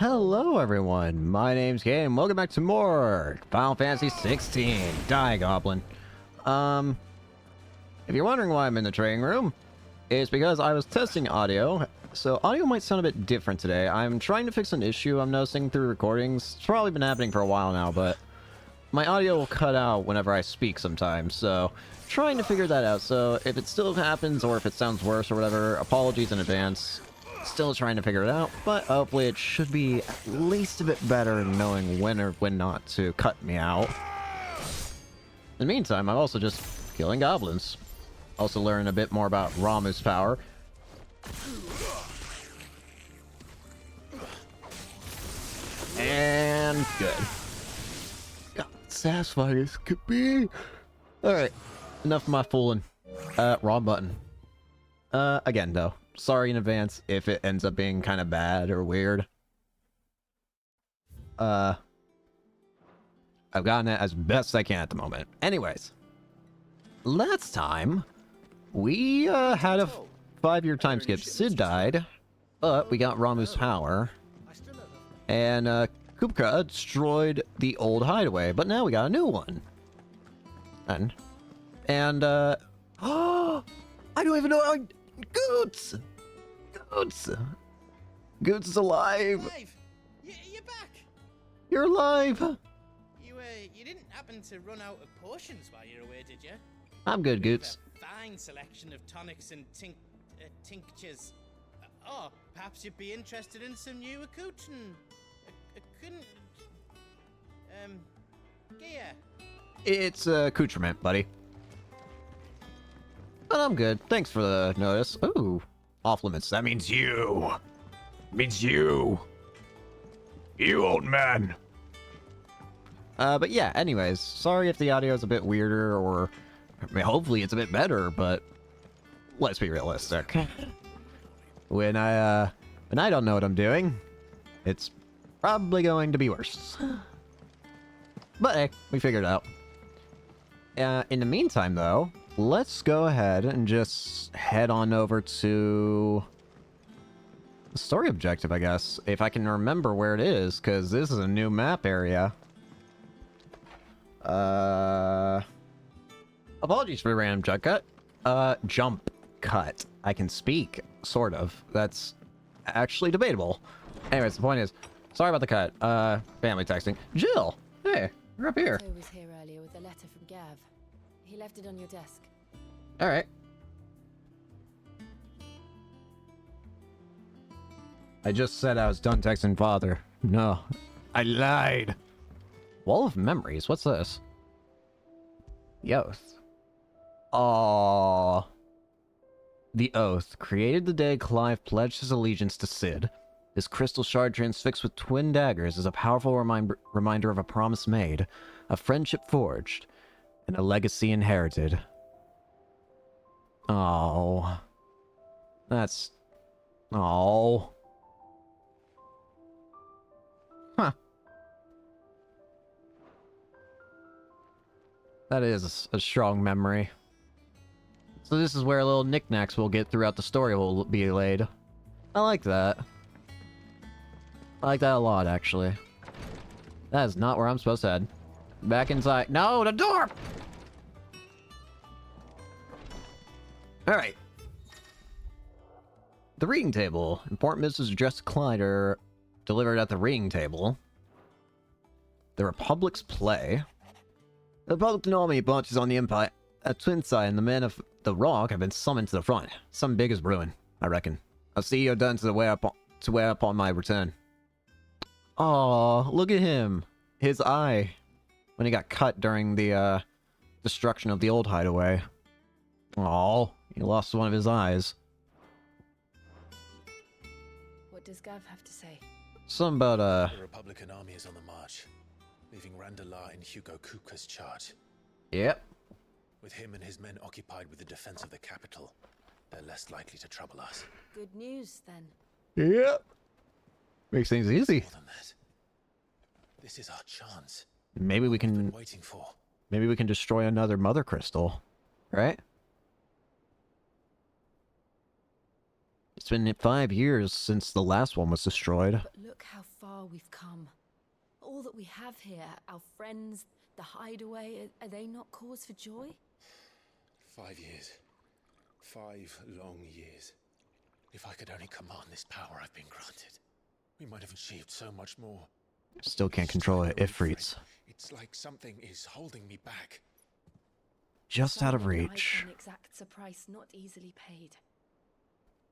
Hello everyone, my name's Kane, and welcome back to more Final Fantasy 16 Die Goblin. If you're wondering why I'm in the training room, it's because I was testing audio, so audio might sound a bit different today. I'm trying to fix an issue I'm noticing through recordings. It's probably been happening for a while now, but my audio will cut out whenever I speak sometimes, so trying to figure that out. So if it still happens, or if it sounds worse or whatever, apologies in advance. Still trying to figure it out, but hopefully it should be at least a bit better knowing when or when not to cut me out. In the meantime, I'm also just killing goblins. Also learn a bit more about Ramuh's power. And good. God, satisfying as could be. Alright, enough of my fooling. Wrong button. Again though. Sorry in advance if it ends up being kind of bad or weird. I've gotten it as best I can at the moment. Anyways, last time we had a 5-year time skip. Cid died, but we got Ramuh's power, and Kupka destroyed the old hideaway, but now we got a new one. And oh, I don't even know how. Goots! Goots! Goots is alive! You're back! You're alive! You didn't happen to run out of potions while you're away, did you? I'm good, Goots. A fine selection of tonics and tinctures. Perhaps you'd be interested in some new accoutrement. Gear. It's accoutrement, buddy. But I'm good. Thanks for the notice. Ooh. Off limits. That means you. Means you. You, old man. But yeah, anyways. Sorry if the audio is a bit weirder, or... I mean, hopefully it's a bit better, but... Let's be realistic. When I don't know what I'm doing, it's probably going to be worse. But hey, we figured it out. In the meantime, though... Let's go ahead and just head on over to the story objective, I guess, if I can remember where it is, because this is a new map area. Apologies for the random jump cut. Jump cut. I can speak, sort of. That's actually debatable. Anyways, the point is, sorry about the cut. Family texting. Jill, hey, you're up here. Otto was here earlier with a letter from Gav. He left it on your desk. All right. I just said I was done texting father. No, I lied. Wall of Memories. What's this? The Oath. Aww. The Oath. Created the day Clive pledged his allegiance to Cid. This crystal shard transfixed with twin daggers is a powerful reminder of a promise made, a friendship forged, and a legacy inherited. Oh. That's... Oh. Huh. That is a strong memory. So this is where little knickknacks we'll get throughout the story will be laid. I like that. I like that a lot, actually. That is not where I'm supposed to head. Back inside. No, the door! Alright. The reading table. Important business addressed to Clyde are delivered at the reading table. The Republic's play. The Republican army marches on the Empire at Twinside, and the men of the Rock have been summoned to the front. Something big is brewing, I reckon. I'll see you done to wear up on my return. Oh, look at him. His eye. When he got cut during the destruction of the old hideaway. Oh, he lost one of his eyes. What does Gav have to say? Something about The Republican army is on the march, leaving Randalar in Hugo Kupka's charge. Yep. With him and his men occupied with the defense of the capital, they're less likely to trouble us. Good news, then. Yep. Makes things easy. More than that, this is our chance. Maybe we We've been can... waiting for. Maybe we can destroy another Mother Crystal. Right? It's been 5 years since the last one was destroyed. But look how far far we've come. All that we have here, our friends, the hideaway, are they not cause for joy? 5 years. 5 long years. If I could only command this power I've been granted, we might have achieved so much more. Still can't control it, Ifrits. It's like something is holding me back. Just out of Someone reach. died and exacts a price not easily paid.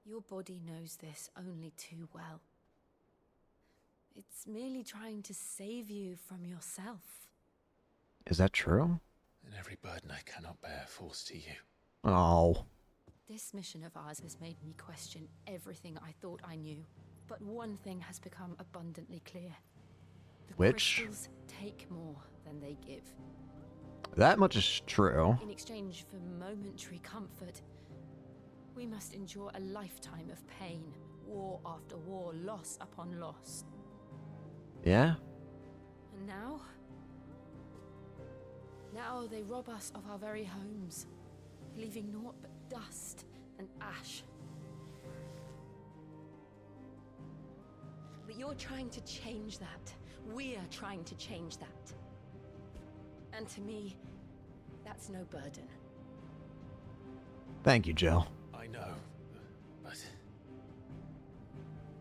Your body knows this only too well. It's merely trying to save you from yourself. Is that true? And every burden I cannot bear falls to you. Oh. This mission of ours has made me question everything I thought I knew. But one thing has become abundantly clear. The Which? crystals take more than they give. That much is true. In exchange for momentary comfort, we must endure a lifetime of pain, war after war, loss upon loss. Yeah? And now? Now they rob us of our very homes, leaving naught but dust and ash. But you're trying to change that. We're trying to change that. And to me, that's no burden. Thank you, Jill. I know, but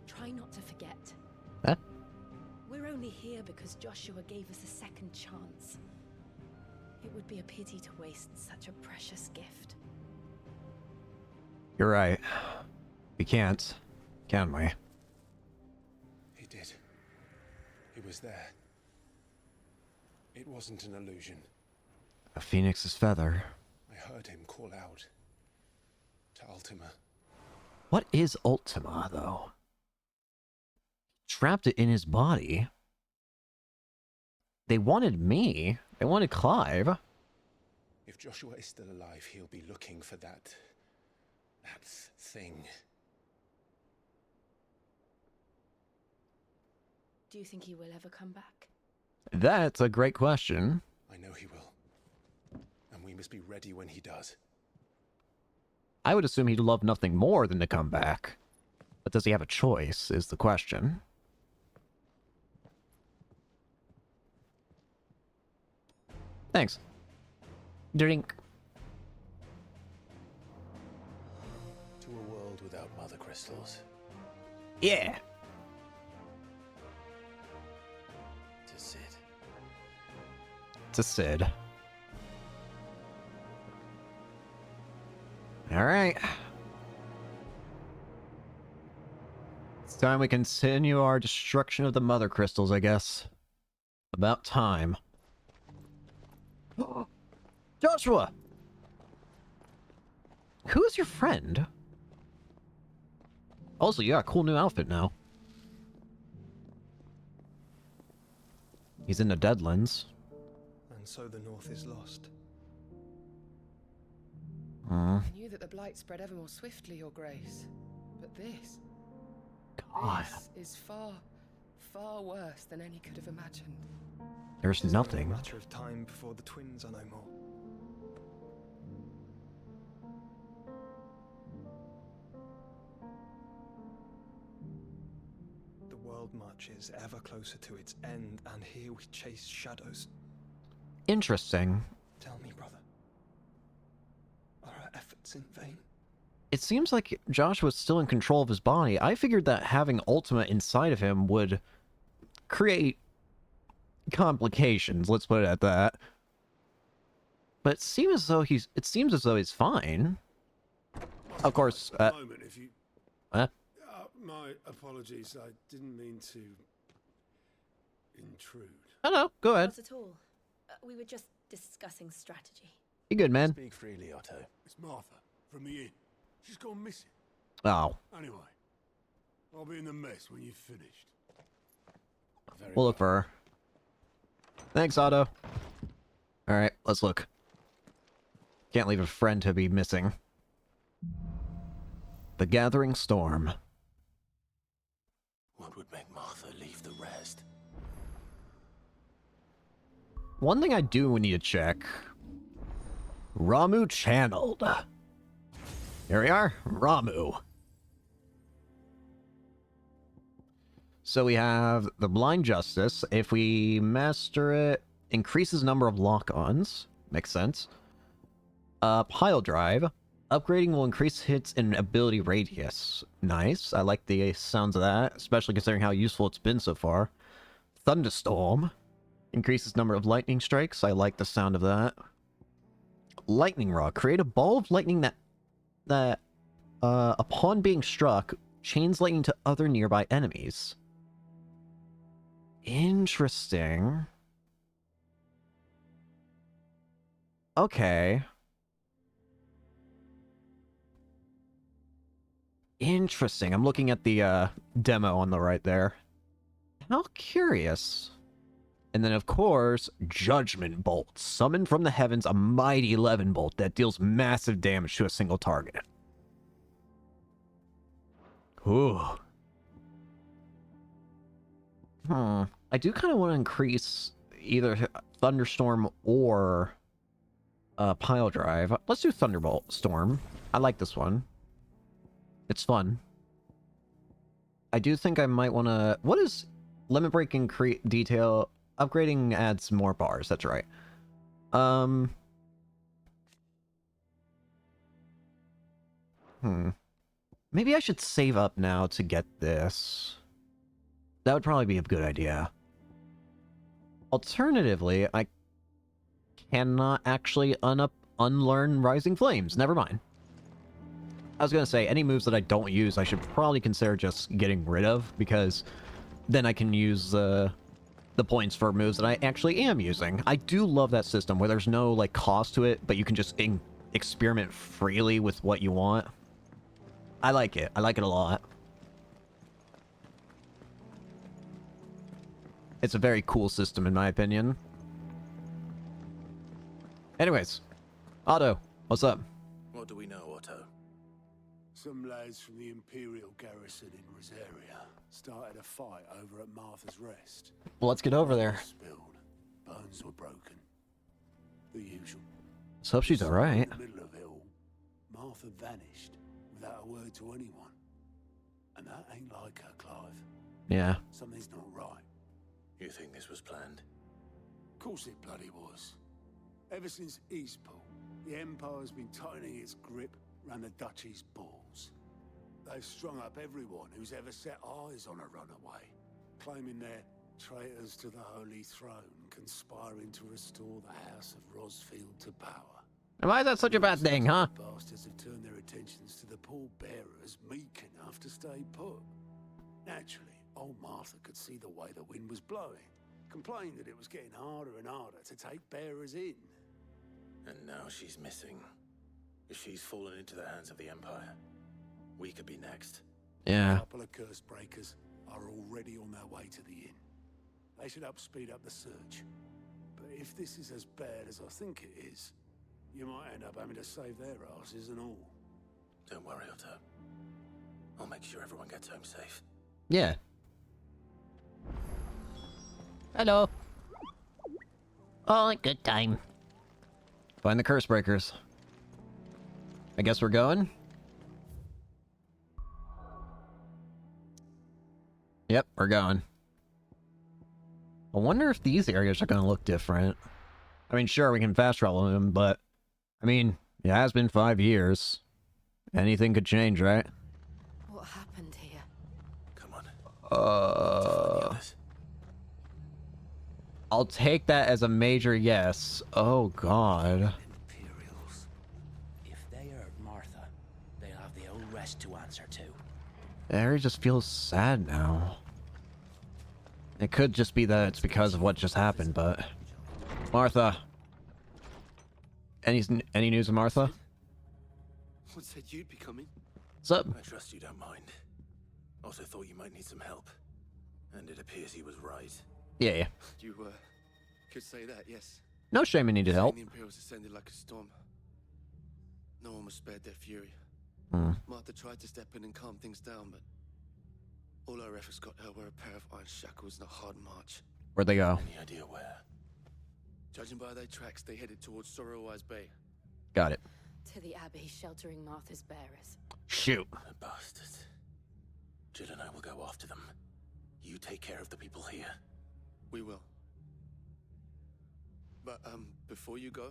Try not to forget. Huh? We're only here because Joshua gave us a second chance. It would be a pity to waste such a precious gift. You're right. We can't, can we? he did. He was there. It wasn't an illusion. A phoenix's feather. I heard him call out to Ultima. What is Ultima, though? Trapped it in his body. They wanted me. They wanted Clive. If Joshua is still alive, he'll be looking for that thing. Do you think he will ever come back? That's a great question. I know he will. And we must be ready when he does. I would assume he'd love nothing more than to come back. But does he have a choice, is the question. Thanks. Drink. To a world without mother crystals. Yeah. To Sid. To Sid. Alright. It's time we continue our destruction of the mother crystals, I guess. About time. Joshua! Who's your friend? Also, you got a cool new outfit now. He's in the Deadlands. And so the North is lost. Hmm. I knew that the blight spread ever more swiftly, Your Grace. But this... God. This is far, far worse than any could have imagined. There's It is only nothing. a matter of time before the twins are no more. The world marches ever closer to its end, and here we chase shadows. Interesting. Tell me, brother, are our efforts in vain? It seems like Joshua's still in control of his body. I figured that having Ultima inside of him would create complications, let's put it at that. But it seems as though he's fine. Of course, moment, if you... What? My apologies. I didn't mean to intrude. Oh no, go ahead. Not at all. We were just discussing strategy. You good, man? Speak freely, Otto. It's Martha from the inn. She's gone missing. Oh, Anyway, I'll be in the mess when you've finished. Very we'll look well. for her. Thanks, Otto. Alright, let's look. Can't leave a friend to be missing. The Gathering Storm. What would make Martha leave the rest? One thing I do need to check. Ramu channeled. Here we are, Ramu. So we have the Blind Justice. If we master it, increases number of lock-ons. Makes sense. Pile Drive. Upgrading will increase hits and ability radius. Nice. I like the sounds of that, especially considering how useful it's been so far. Thunderstorm. Increases number of lightning strikes. I like the sound of that. Lightning Rod. Create a ball of lightning that upon being struck, chains lightning to other nearby enemies. Interesting. Okay. Interesting. I'm looking at the demo on the right there. How curious. And then, of course, Judgment Bolt. Summoned from the heavens, a mighty 11 bolt that deals massive damage to a single target. Ooh. I do kind of want to increase either Thunderstorm or Pile Drive. Let's do Thunderbolt Storm. I like this one. It's fun. I do think I might want to... What is Limit Break and Detail? Upgrading adds more bars, that's right. Maybe I should save up now to get this. That would probably be a good idea. Alternatively, I cannot actually unlearn Rising Flames. Never mind. I was going to say, any moves that I don't use, I should probably consider just getting rid of, because then I can use the points for moves that I actually am using. I do love that system, where there's no, like, cost to it, but you can just experiment freely with what you want. I like it. I like it a lot. It's a very cool system, in my opinion. Anyways, Otto, what's up? What do we know, Otto? Some lads from the Imperial garrison in Rosaria started a fight over at Martha's Rest. Well, let's get over there. Spilled. Bones were broken. The usual. Let's hope she's alright. In the middle of it all, Martha vanished without a word to anyone. And that ain't like her, Clive. Yeah. Something's not right. You think this was planned? Of course it bloody was. Ever since Eastpool, the Empire's been tightening its grip round the Duchy's balls. They've strung up everyone who's ever set eyes on a runaway, claiming they're traitors to the Holy Throne, conspiring to restore the House of Rosfield to power. And why is that such a bad thing, huh? Bastards have turned their attentions to the pallbearers meek enough to stay put. Naturally, old Martha could see the way the wind was blowing, complained that it was getting harder and harder to take bearers in. And now she's missing. If she's fallen into the hands of the Empire, we could be next. Yeah. A couple of curse breakers are already on their way to the inn. They should speed up the search. But if this is as bad as I think it is, you might end up having to save their asses and all. Don't worry, Otto. I'll make sure everyone gets home safe. Yeah. Hello. Oh, good time. Find the curse breakers. I guess we're going? Yep, we're going. I wonder if these areas are going to look different. I mean, sure, we can fast travel them, but... I mean, it has been 5 years. Anything could change, right? What happened here? Come on. I'll take that as a major yes. Oh, God. Imperials. If they hurt Martha, they'll have the old rest to answer to. Harry just feels sad now. It could just be that it's because of what just happened, but... Martha. Any news of Martha? What said you'd be coming? What's up? I trust you don't mind. Also thought you might need some help. And it appears he was right. Yeah. You, could say that, yes. No shame in needed help. The Imperials ascended like a storm. No one was spared their fury. Hmm. Martha tried to step in and calm things down, but all our efforts got her were a pair of iron shackles and a hard march. Where'd they go? Any idea where? Judging by their tracks, they headed towards Sorrowwise Bay. Got it. To the Abbey sheltering Martha's bearers. Shoot. The bastards. Jill and I will go after them. You take care of the people here. We will. But, before you go,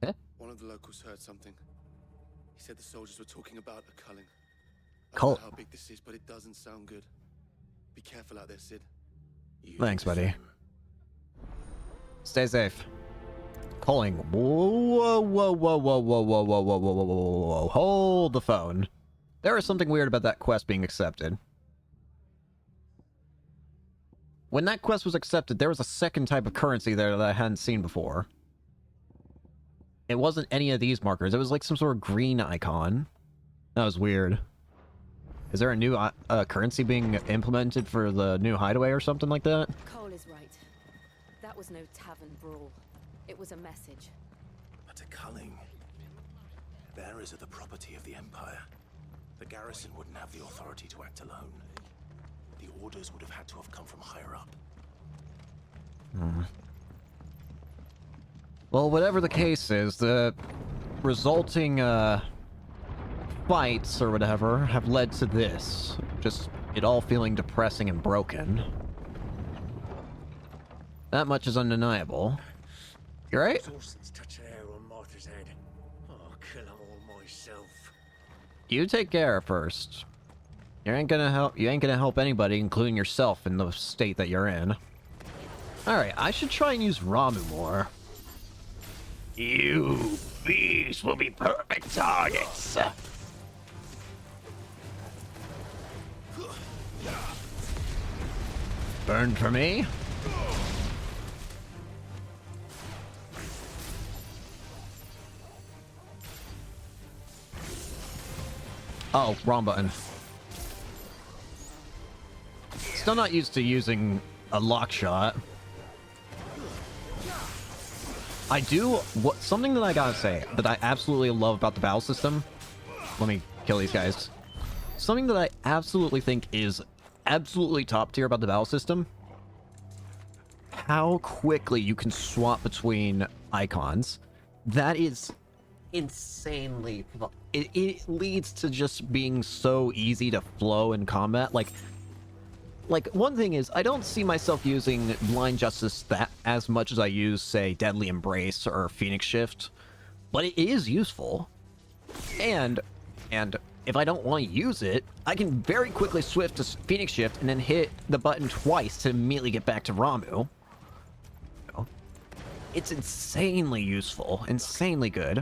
Eh? one of the locals heard something. He said the soldiers were talking about a culling. I Cult. don't know how big this is, but it doesn't sound good. Be careful out there, Sid. You Thanks, do the buddy. same. Stay safe. Calling. Whoa, whoa, whoa, whoa, whoa, whoa, whoa, whoa, whoa, whoa, whoa, whoa. Hold the phone. There is something weird about that quest being accepted. When that quest was accepted, there was a second type of currency there that I hadn't seen before. It wasn't any of these markers. It was like some sort of green icon. That was weird. Is there a new currency being implemented for the new hideaway or something like that? Cole is right. That was no tavern brawl. It was a message. But a culling. Bearers are the property of the Empire. The garrison wouldn't have the authority to act alone. The orders would have had to have come from higher up. Well, whatever the case is, the resulting fights or whatever have led to this. Just it all feeling depressing and broken. That much is undeniable. You right? Dawson's touching hair on Martha's head. I'll kill them all myself. You take care first. You ain't gonna help anybody, including yourself, in the state that you're in. Alright, I should try and use Ramu more. You bees will be perfect targets. Burned for me? Oh, wrong button. Still not used to using a lock shot. I do something that I gotta say that I absolutely love about the battle system. Let me kill these guys. Something that I absolutely think is absolutely top tier about the battle system. How quickly you can swap between icons. That is insanely. It leads to just being so easy to flow in combat. Like one thing is, I don't see myself using Blind Justice that as much as I use, say, Deadly Embrace or Phoenix Shift, but it is useful. And if I don't want to use it, I can very quickly switch to Phoenix Shift and then hit the button twice to immediately get back to Ramu. It's insanely useful, insanely good.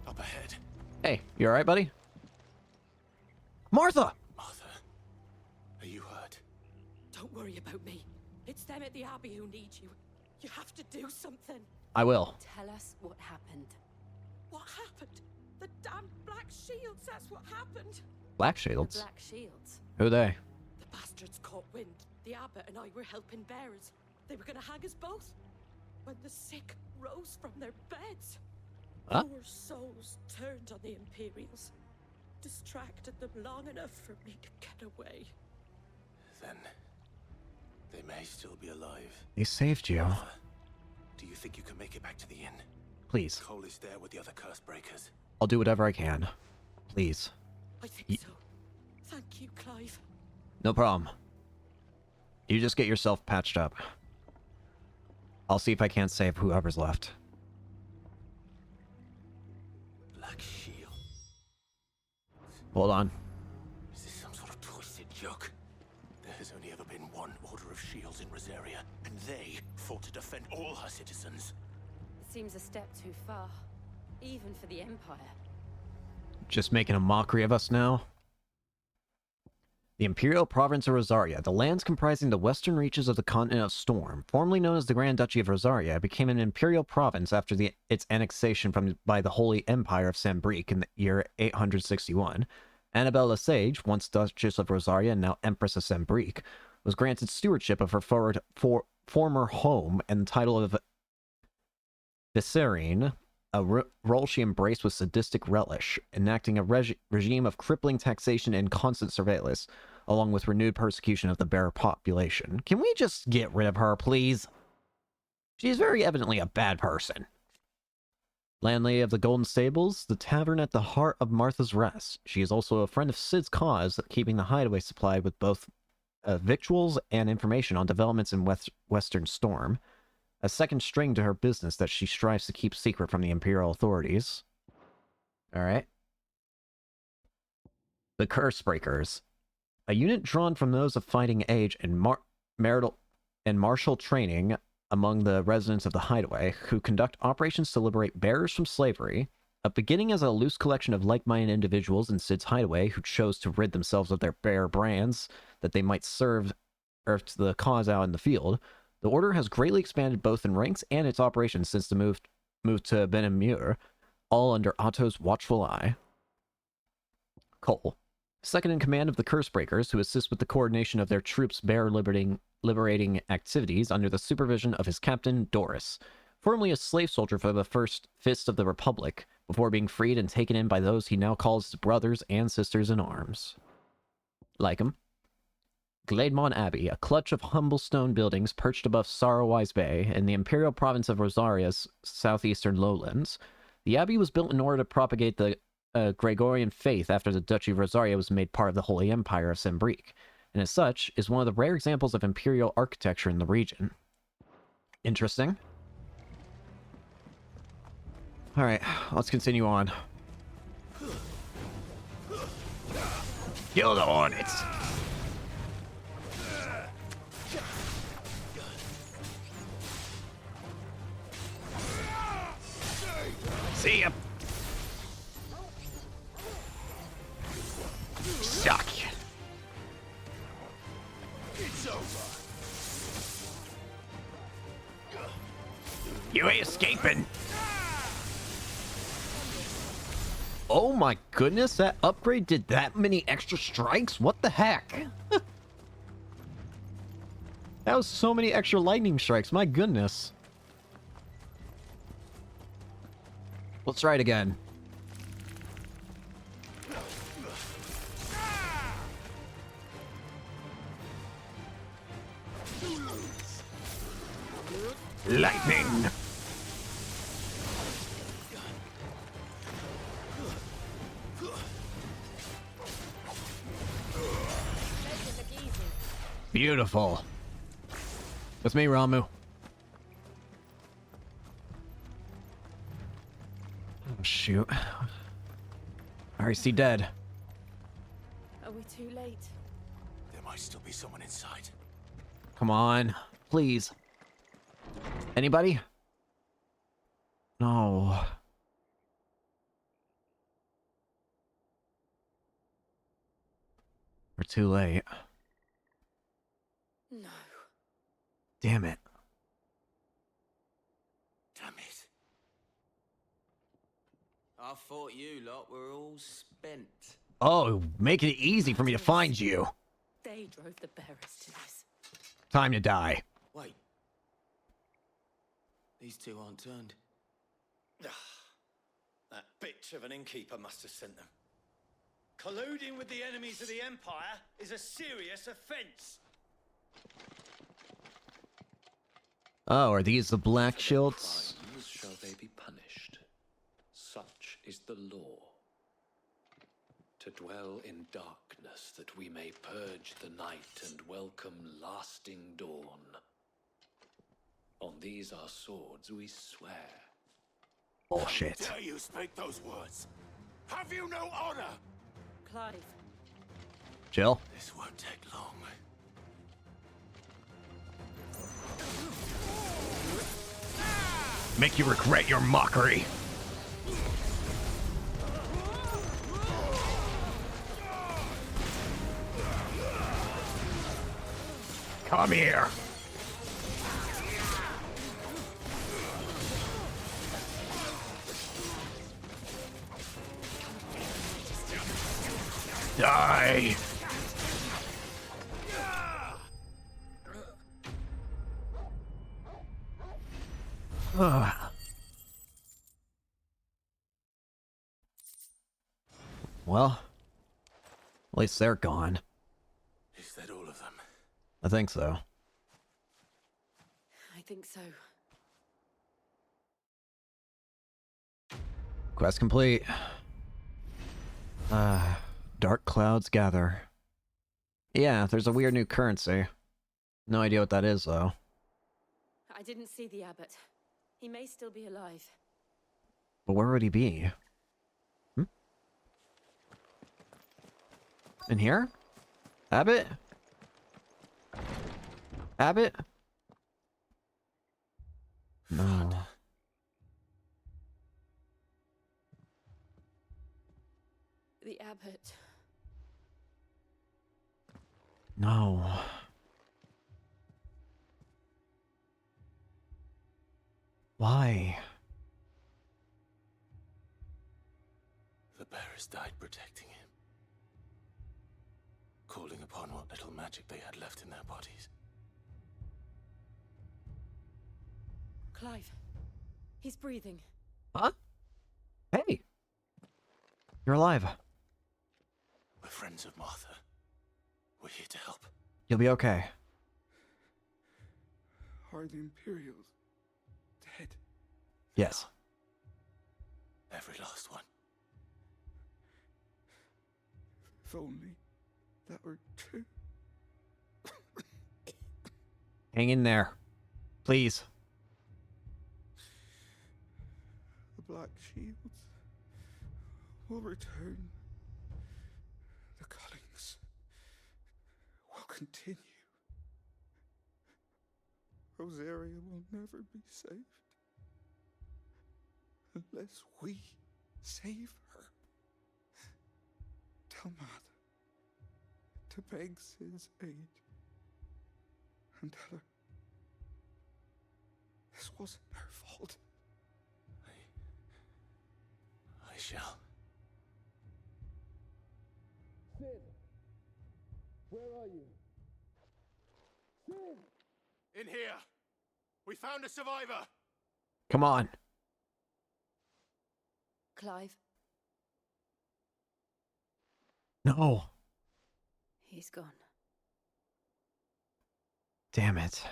Up ahead. Hey, you alright, buddy? Martha! Martha, are you hurt? Don't worry about me. It's them at the Abbey who need you. You have to do something. I will. Tell us what happened. What happened? The damn Black Shields, that's what happened. Black The Shields? Black Shields. Who they? The bastards caught wind. The abbot and I were helping bearers. They were gonna hang us both. When the sick rose from their beds, Huh? poor souls turned on the Imperials. Distracted them long enough for me to get away. Then they may still be alive. They saved you. Martha, do you think you can make it back to the inn? Please. Cole is there with the other curse breakers. I'll do whatever I can. Please. I think so. Thank you, Clive. No problem. You just get yourself patched up. I'll see if I can't save whoever's left. Black Shield. Hold on. Is this some sort of twisted joke? There has only ever been one Order of Shields in Rosaria, and they fought to defend all her citizens. It seems a step too far, even for the Empire. Just making a mockery of us now? The Imperial Province of Rosaria, the lands comprising the western reaches of the continent of Storm, formerly known as the Grand Duchy of Rosaria, became an imperial province after its annexation by the Holy Empire of Sambrique in the year 861. Annabelle Le Sage, once Duchess of Rosaria and now Empress of Sambrique, was granted stewardship of her former home and the title of Viserine, a role she embraced with sadistic relish, enacting a regime of crippling taxation and constant surveillance, along with renewed persecution of the bearer population. Can we just get rid of her, please? She is very evidently a bad person. Landlady of the Golden Stables, the tavern at the heart of Martha's Rest. She is also a friend of Sid's cause, keeping the hideaway supplied with both victuals and information on developments in Western Storm, a second string to her business that she strives to keep secret from the Imperial authorities. Alright. The Cursebreakers. A unit drawn from those of fighting age and martial training among the residents of the Hideaway, who conduct operations to liberate bearers from slavery. Beginning as a loose collection of like-minded individuals in Cid's Hideaway who chose to rid themselves of their bear brands that they might serve the cause out in the field, the Order has greatly expanded both in ranks and its operations since the move to Ben-Amur, all under Otto's watchful eye. Cole. Second in command of the Cursebreakers, who assist with the coordination of their troops' bear liberating activities under the supervision of his captain, Doris, formerly a slave soldier for the First Fist of the Republic, before being freed and taken in by those he now calls his brothers and sisters in arms. Like him. Glademont Abbey, a clutch of humble stone buildings perched above Sorrowwise Bay in the imperial province of Rosaria's southeastern lowlands. The abbey was built in order to propagate the Gregorian faith after the Duchy of Rosaria was made part of the Holy Empire of Sembrique, and as such, is one of the rare examples of imperial architecture in the region. Interesting. Alright, let's continue on. Kill the Hornets! See ya! Suck! It's over. You ain't escaping! Oh my goodness, that upgrade did that many extra strikes? What the heck? That was so many extra lightning strikes, my goodness. Let's try it again. Lightning! Beautiful. With me, Ramu. Oh, shoot. REC dead. Are we too late? There might still be someone inside. Come on. Please. Anybody? No. We're too late. No. Damn it. Damn it. I thought you lot were all spent. Oh, make it easy for me to find you. They drove the bearers to this. Time to die. Wait. These two aren't turned. That bitch of an innkeeper must have sent them. Colluding with the enemies of the Empire is a serious offense. Oh, are these the Black Shields? Crimes shall they be punished. Such is the law. To dwell in darkness that we may purge the night and welcome lasting dawn. On these our swords we swear. Bullshit. How dare you speak those words? Have you no honor? Clive. Jill? This won't take long. Make you regret your mockery. Come here. Die. Well, at least they're gone. Is that all of them? I think so. I think so. Quest complete. Dark clouds gather. Yeah, there's a weird new currency. No idea what that is, though. I didn't see the abbot. He may still be alive. But where would he be? Hmm? In here? Abbott? Abbott? No. The abbot. No. Why? The bearers died protecting him, calling upon what little magic they had left in their bodies. Clive. He's breathing. Huh? Hey! You're alive. We're friends of Martha. We're here to help. You'll be okay. Are the Imperials dead? Yes. Every last one. If only that were true. Hang in there. Please. The Black Shields will return. The Cullings will continue. Rosaria will never be saved unless we save her. Tell Mother to beg Sid's aid and tell her this wasn't her fault. I shall. Sid! Where are you? Sid! In here! We found a survivor! Come on. Clive. No. He's gone. Damn it.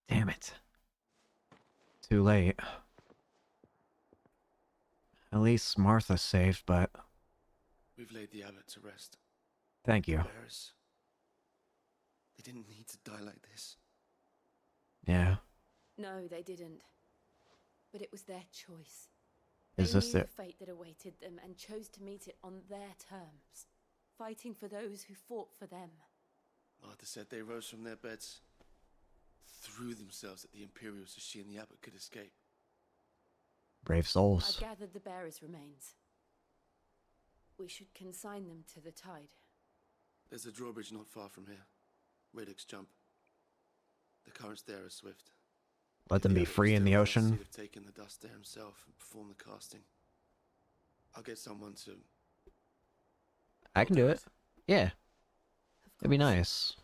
Damn it. Too late. At least Martha's saved, but... We've laid the abbot to rest. Thank you. Bearers. They didn't need to die like this. Yeah. No, they didn't. But it was their choice. Is They this knew it? the fate that awaited them and chose to meet it on their terms, fighting for those who fought for them. Martha said they rose from their beds, threw themselves at the Imperials so she and the abbot could escape. Brave souls. I gathered the bearers' remains. We should consign them to the tide. There's a drawbridge not far from here. Radix Jump. The currents there are swift. Let them be free in the ocean. He'd have taken the dust there himself and performed the casting. I'll get someone to... I can do it. Yeah. It'd be nice.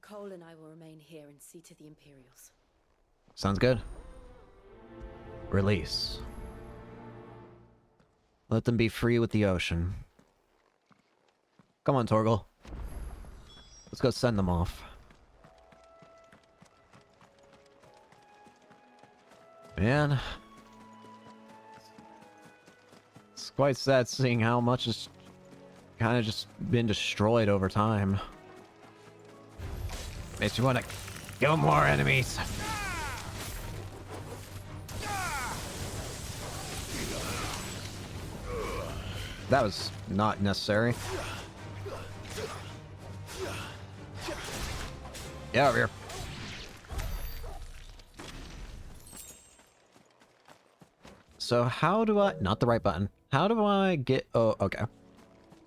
Cole and I will remain here and see to the Imperials. Sounds good. Release. Let them be free with the ocean. Come on, Torgal. Let's go send them off. Man. It's quite sad seeing how much has kind of just been destroyed over time. Makes you want to kill more enemies. That was not necessary. Get over here. So how do I... Not the right button. How do I get... Oh, okay. I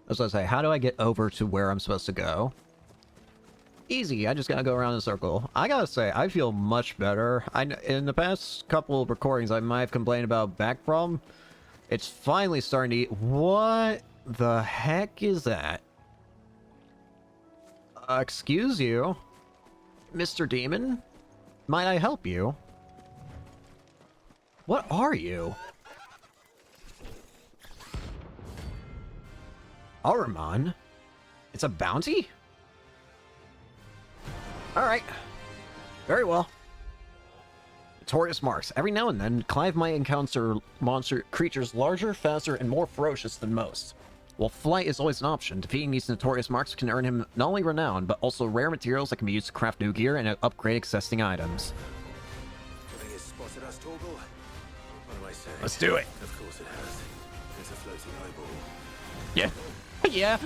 was gonna say, how do I get over to where I'm supposed to go? Easy, I just gotta go around in a circle. I gotta say, I feel much better. In the past couple of recordings, I might have complained about back problem. It's finally starting to eat. What the heck is that? Excuse you? Mr. Demon? Might I help you? What are you? Ahriman? It's a bounty? Alright. Very well. Notorious marks. Every now and then, Clive might encounter monster creatures larger, faster, and more ferocious than most. While flight is always an option, defeating these notorious marks can earn him not only renown, but also rare materials that can be used to craft new gear and upgrade existing items. Nothing has spotted us, Torgal. What do I say? Let's do it. Of course it has. It's a floating eyeball. Yeah. Yeah.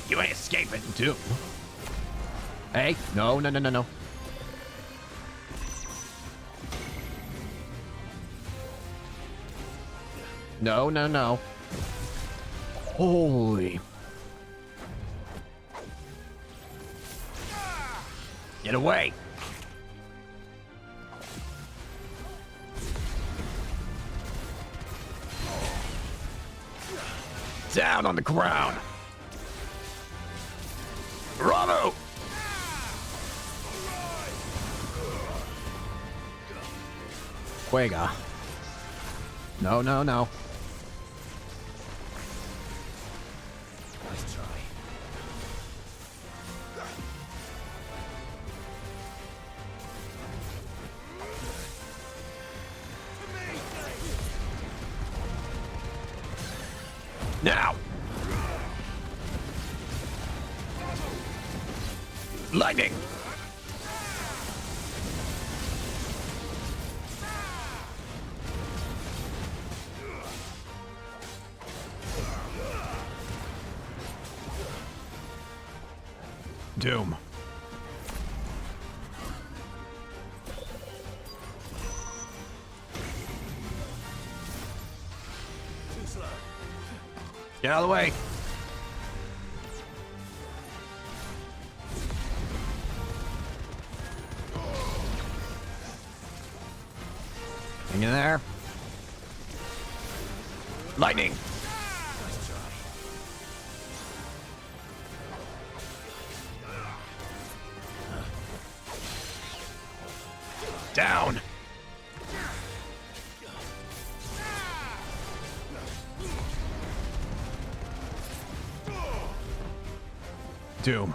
You ain't escaping, Doom. Hey, no. No. Holy. Get away. Down on the ground. Bravo. Quega. No. Nice try. Now. Lightning. Doom. Too slow. Get out of the way. Hang in there. Lightning. Nice try. Down. Doom.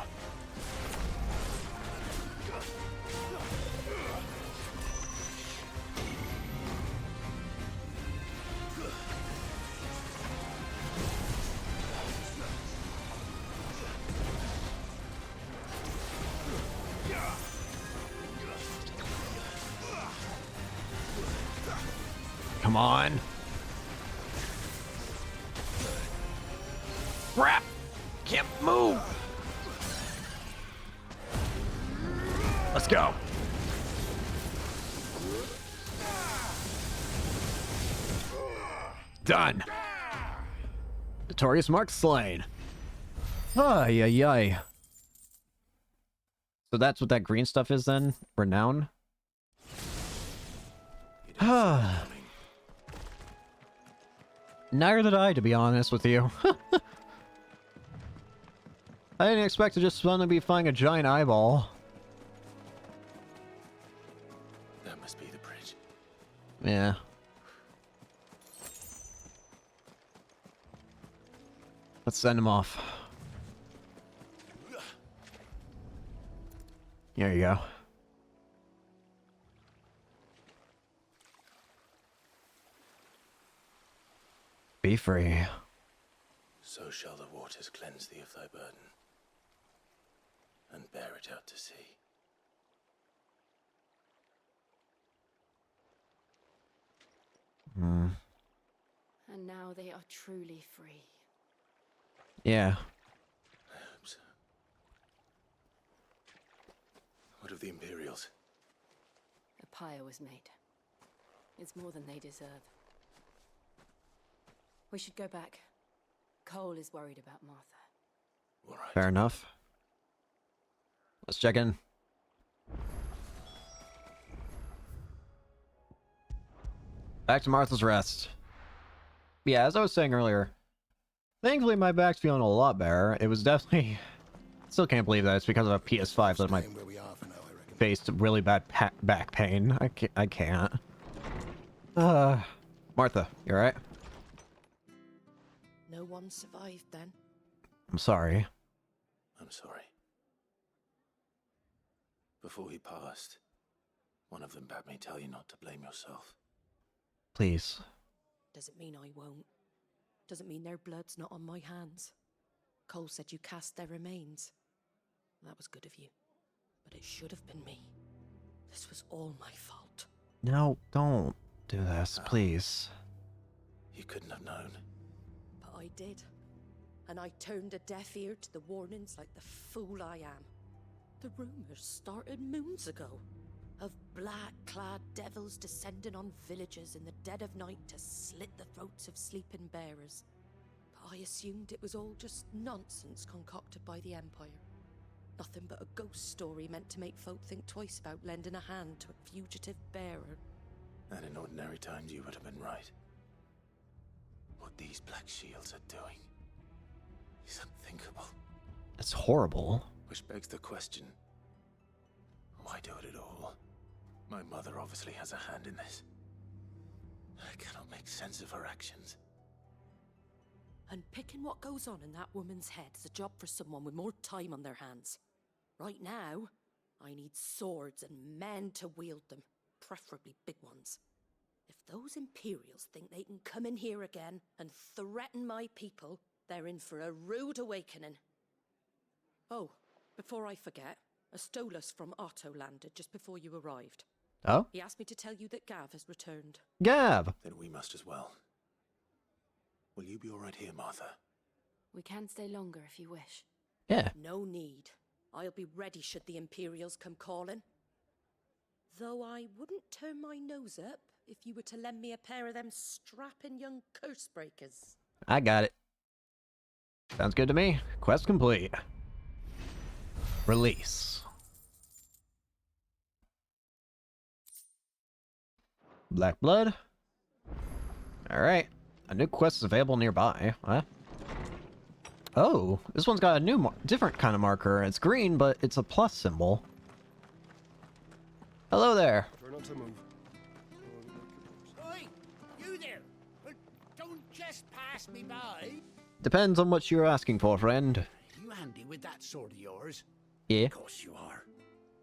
Come on. Crap! Can't move! Let's go. Done. Notorious Mark slain. Ay. So that's what that green stuff is then? Renown? Neither did I, to be honest with you. I didn't expect to just suddenly be finding a giant eyeball. That must be the bridge. Yeah. Let's send him off. There you go. Be free. So shall the waters cleanse thee of thy burden, and bear it out to sea. And now they are truly free. Yeah. I hope so. What of the Imperials? A pyre was made. It's more than they deserve. We should go back. Cole is worried about Martha. All right. Fair enough. Let's check in. Back to Martha's Rest. Yeah, as I was saying earlier, thankfully my back's feeling a lot better. It was definitely... Still can't believe that it's because of a PS5 that my faced really bad back pain. I can't. Martha, you alright? No one survived then. I'm sorry. I'm sorry. Before he passed, one of them bade me tell you not to blame yourself. Please. Doesn't mean I won't. Doesn't mean their blood's not on my hands. Cole said you cast their remains. That was good of you. But it should have been me. This was all my fault. No, don't do this, please. You couldn't have known. But I did. And I turned a deaf ear to the warnings like the fool I am. The rumors started moons ago. Of black-clad devils descending on villages in the dead of night to slit the throats of sleeping bearers. But I assumed it was all just nonsense concocted by the Empire. Nothing but a ghost story meant to make folk think twice about lending a hand to a fugitive bearer. And in ordinary times you would have been right. What these Black Shields are doing is unthinkable. It's horrible. Which begs the question, why do it at all? My mother obviously has a hand in this. I cannot make sense of her actions. And picking what goes on in that woman's head is a job for someone with more time on their hands. Right now, I need swords and men to wield them, preferably big ones. If those Imperials think they can come in here again and threaten my people, they're in for a rude awakening. Oh, before I forget, a Stolas from Otto landed just before you arrived. Oh? He asked me to tell you that Gav has returned. Gav! Then we must as well. Will you be all right here, Martha? We can stay longer if you wish. Yeah. No need. I'll be ready should the Imperials come calling. Though I wouldn't turn my nose up if you were to lend me a pair of them strapping young curse breakers. I got it. Sounds good to me. Quest complete. Release. Black Blood. Alright. A new quest is available nearby. What? Oh, this one's got a new, different kind of marker. It's green, but it's a plus symbol. Hello there. Try not to move. Oi, you there! Don't just pass me by. Depends on what you're asking for, friend. You handy with that sword of yours? Yeah. Of course you are.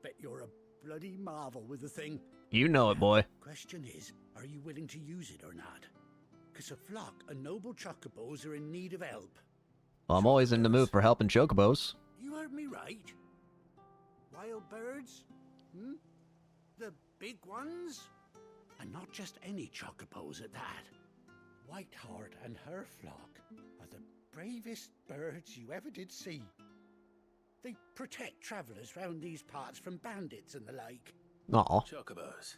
Bet you're a bloody marvel with the thing. You know it, boy. Question is, are you willing to use it or not? Because a flock of noble chocobos are in need of help. Well, I'm always in the mood for helping chocobos. You heard me right. Wild birds? Hmm? The big ones? And not just any chocobos at that. Whiteheart and her flock are the bravest birds you ever did see. They protect travellers round these parts from bandits and the like. Aw. Chocobos.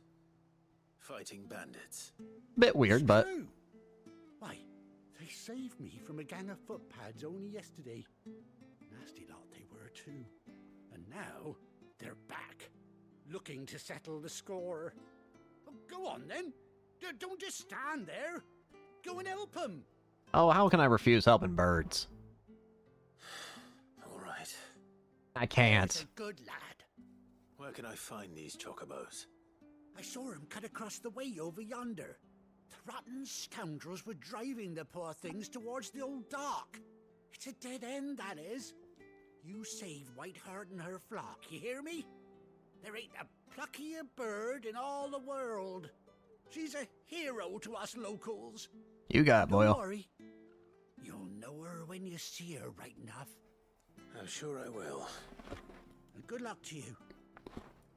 Fighting bandits. Bit weird, but... True. Why, they saved me from a gang of footpads only yesterday. Nasty lot they were too. And now, they're back. Looking to settle the score. Oh, go on then. Don't just stand there. Go and help them. Oh, how can I refuse helping birds? All right. I can't. Good lad. Where can I find these chocobos? I saw him cut across the way over yonder. The rotten scoundrels were driving the poor things towards the old dock. It's a dead end, that is. You save Whiteheart and her flock, you hear me? There ain't a pluckier bird in all the world. She's a hero to us locals. You got it, Boyle. Don't worry. You'll know her when you see her, right enough. I'm sure I will. And good luck to you.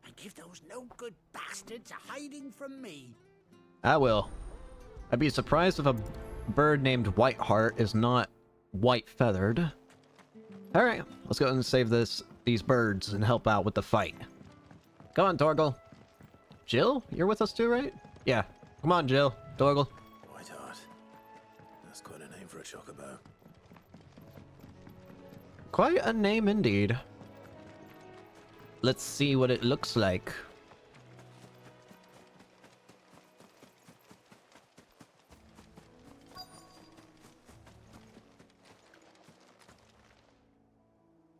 And give those no-good bastards a hiding from me. I will. I'd be surprised if a bird named Whiteheart is not white-feathered. Alright, let's go and save these birds and help out with the fight. Come on, Torgal. Jill, you're with us too, right? Yeah. Come on, Jill. Torgal. Whiteheart. That's quite a name for a chocobo. Quite a name indeed. Let's see what it looks like.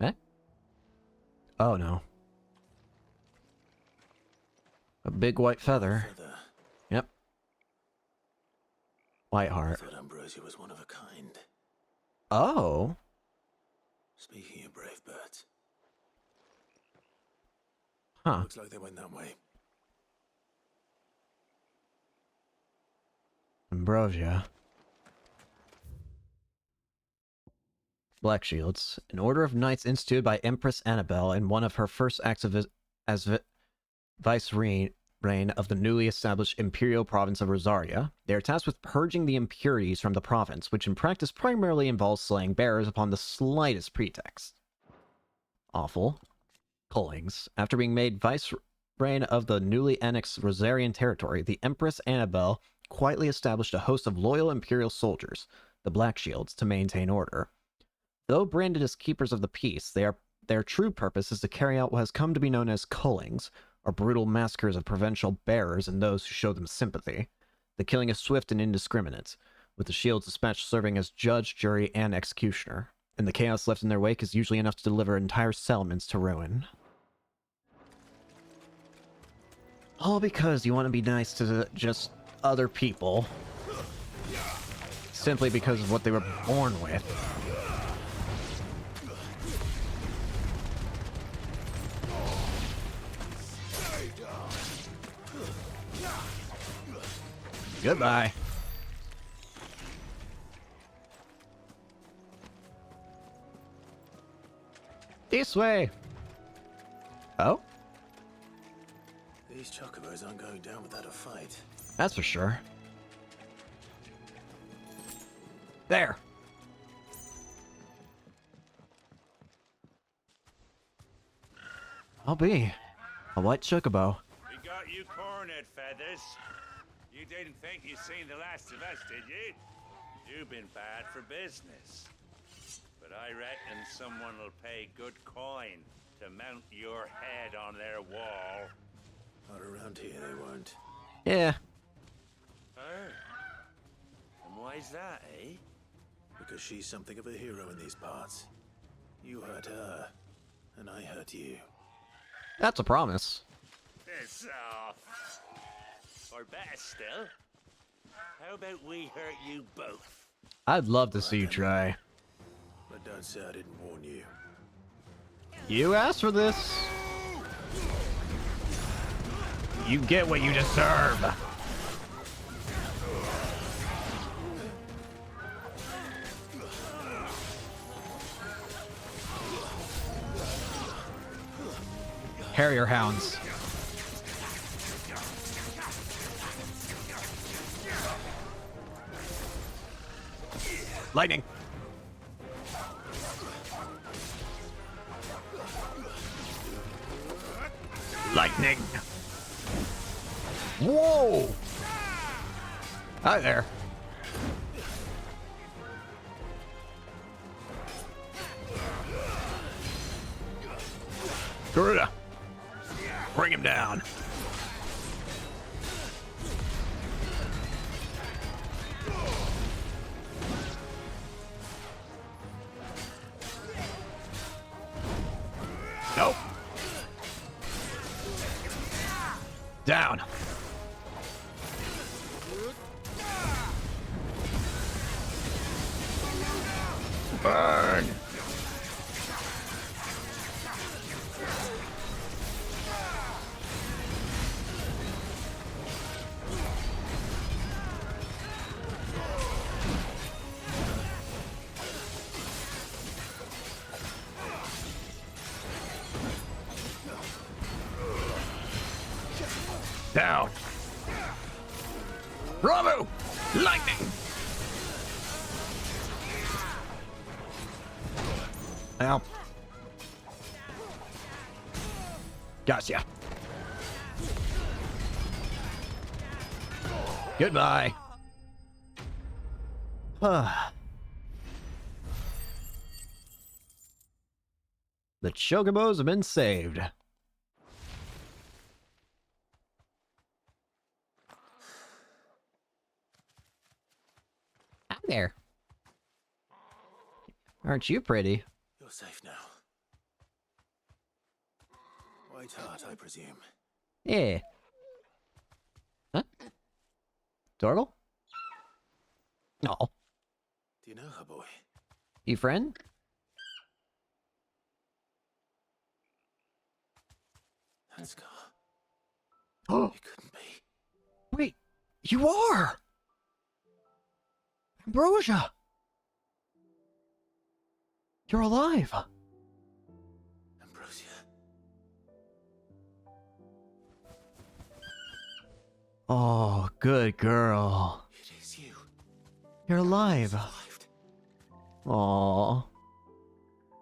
Eh? Oh no. A big white feather. Yep. Whiteheart. I thought Ambrosia was one of a kind. Oh. Speaking of brave birds. Huh. Looks like they went that way. Ambrosia. Black Shields. An order of knights instituted by Empress Annabelle in one of her first acts of vice-reign of the newly established imperial province of Rosaria. They are tasked with purging the impurities from the province, which in practice primarily involves slaying bearers upon the slightest pretext. Awful. Cullings. After being made vice-reign of the newly annexed Rosarian territory, the Empress Annabelle quietly established a host of loyal imperial soldiers, the Black Shields, to maintain order. Though branded as keepers of the peace, their true purpose is to carry out what has come to be known as cullings, or brutal massacres of provincial bearers and those who show them sympathy. The killing is swift and indiscriminate, with the Shields dispatched serving as judge, jury, and executioner, and the chaos left in their wake is usually enough to deliver entire settlements to ruin. All because you want to be nice to just other people, simply because of what they were born with. Goodbye. This way. Oh? These chocobos aren't going down without a fight. That's for sure. There. I'll be a white chocobo. We got you cornered, Feathers. You didn't think you'd seen the last of us, did you? You've been bad for business. But I reckon someone will pay good coin to mount your head on their wall. Not around here, they won't. Yeah. Oh. And why's that, eh? Because she's something of a hero in these parts. You hurt her, and I hurt you. That's a promise. Piss off. Or better still, how about we hurt you both? I'd love to see you try. But don't say I didn't warn you. You asked for this. You get what you deserve. Harrier hounds. Lightning. Lightning. Whoa. Hi there. Garuda. Bring him down. Nope. Down. Burn. Down. Bravo! Lightning! Ow. Gotcha. Goodbye. The chocobos have been saved. Hi there. Aren't you pretty? You're safe now. White Heart, I presume. Yeah. Huh? Adorable? No. Do you know her, boy? You friend? Ansgar. Oh, It couldn't be. wait, you are! Ambrosia! You're alive! Ambrosia. Oh, good girl. It is you. You're alive. Survived. Aww.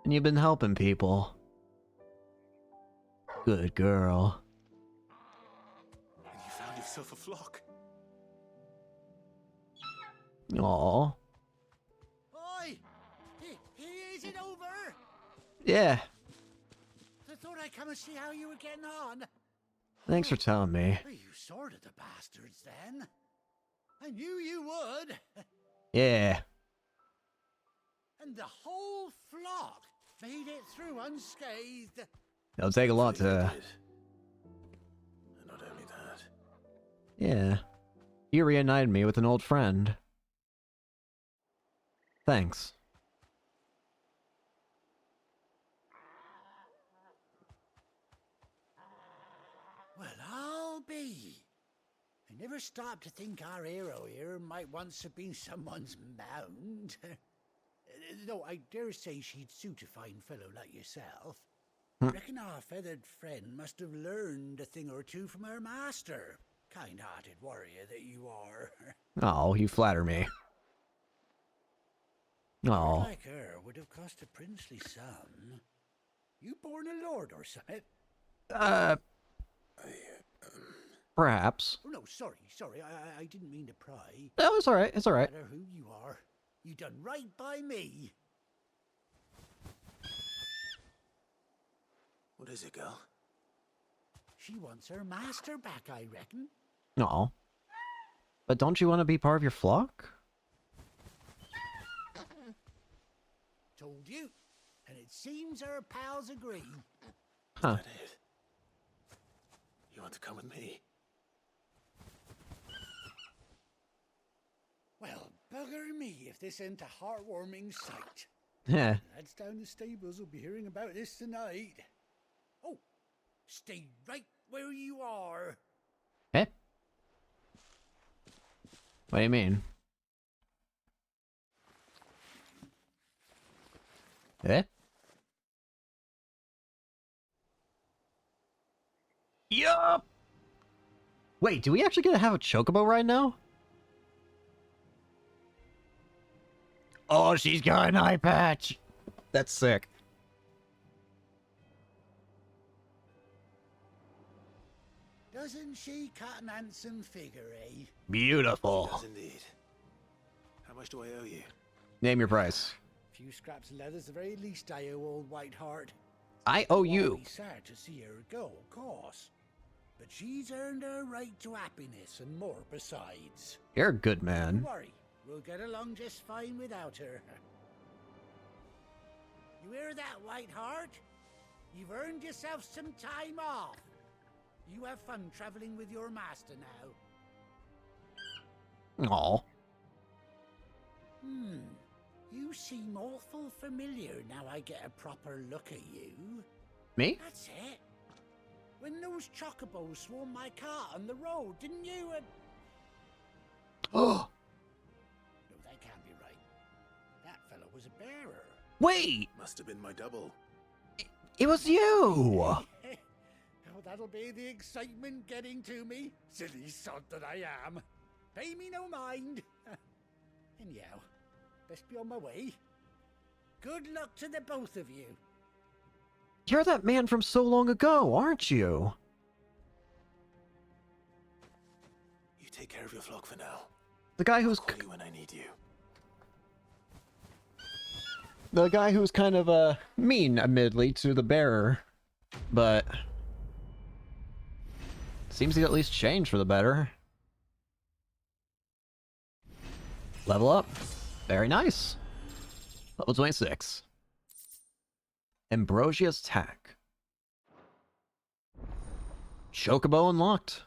And you've been helping people. Good girl. And you found yourself a flock. Aww. Oi! Is it over? Yeah. I thought I'd come and see how you were getting on. Thanks for telling me. Well, you sorted the bastards then. I knew you would. Yeah. And the whole flock made it through unscathed. It'll take a lot to... And not only that. Yeah. You reunited me with an old friend. Thanks. Well, I'll be. I never stopped to think our hero here might once have been someone's mound. Though I dare say she'd suit a fine fellow like yourself. Reckon our feathered friend must have learned a thing or two from her master. Kind-hearted warrior that you are. Oh, you flatter me. Oh. Like her would have cost a princely sum. You born a lord or something? Perhaps. Oh, no, sorry. I didn't mean to pry. No, it's alright, it's alright. No matter who you are, you done right by me. What is it, girl? She wants her master back, I reckon. No. But don't you want to be part of your flock? Told you. And it seems her pals agree. Huh. Is that it? You want to come with me? Well, bugger me if this ain't a heartwarming sight. Yeah. Lads down the stables will be hearing about this tonight. Oh, stay right where you are. Eh? What do you mean? Eh? Yup! Wait, do we actually get to have a chocobo right now? Oh, she's got an eye patch! That's sick. Doesn't she cut an handsome figure, eh? Beautiful. She does indeed. How much do I owe you? Name your price. A few scraps of leather's the very least I owe old Whiteheart. I owe you. I'll be sad to see her go, of course. But she's earned her right to happiness and more besides. You're a good man. Don't worry, we'll get along just fine without her. You hear that, Whiteheart? You've earned yourself some time off. You have fun traveling with your master now. Aw. You seem awful familiar now I get a proper look at you. Me? That's it. When those chocobos swarmed my cart on the road, didn't you? Oh. No, that can't be right. That fellow was a bearer. Wait! Must have been my double. It was you! Oh, that'll be the excitement getting to me. Silly sod that I am. Pay me no mind. Anyhow, best be on my way. Good luck to the both of you. You're that man from so long ago, aren't you? You take care of your flock for now. The guy who's... I'll call you when I need you. The guy who's kind of, mean, admittedly, to the bearer. But... seems to at least change for the better. Level up. Very nice. Level 26. Ambrosia's Tack. Chocobo unlocked.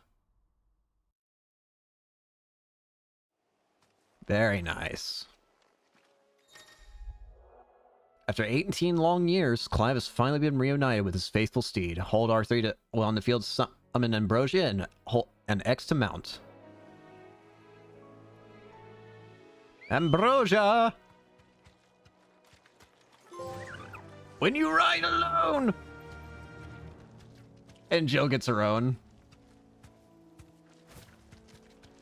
Very nice. After 18 long years, Clive has finally been reunited with his faithful steed. Hold R3 to on the field summon Ambrosia and X to mount. Ambrosia! When you ride alone! And Jill gets her own.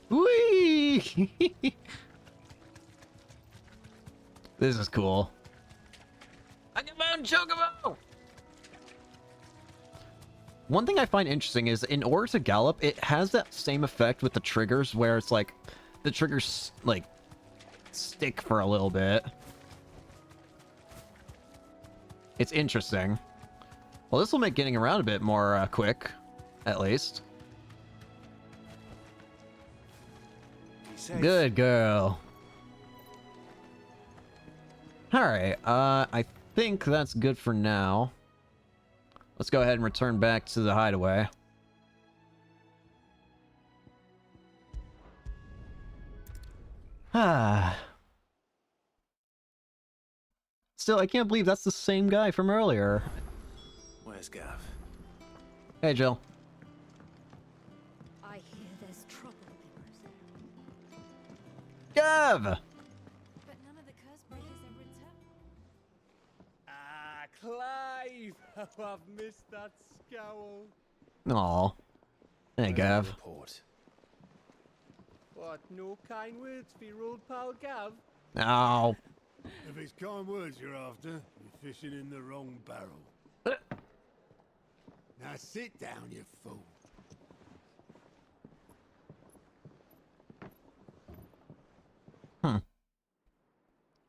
Whee! This is cool. I can mount Chocobo! One thing I find interesting is in order to gallop, it has that same effect with the triggers where it's like the triggers like stick for a little bit. It's interesting. Well, this will make getting around a bit more quick, at least. Good girl. Alright, I think that's good for now. Let's go ahead and return back to the hideaway. Ah. Still, I can't believe that's the same guy from earlier. Where's Gav? Hey, Jill. I hear there's trouble. Gav! But none of the curse breakers have returned. Ah, Clive! How I've missed that scowl. Aw. Hey, Gav. Report. What, no kind words for your old pal Gav? Ow. If it's kind words you're after, you're fishing in the wrong barrel. Now sit down, you fool.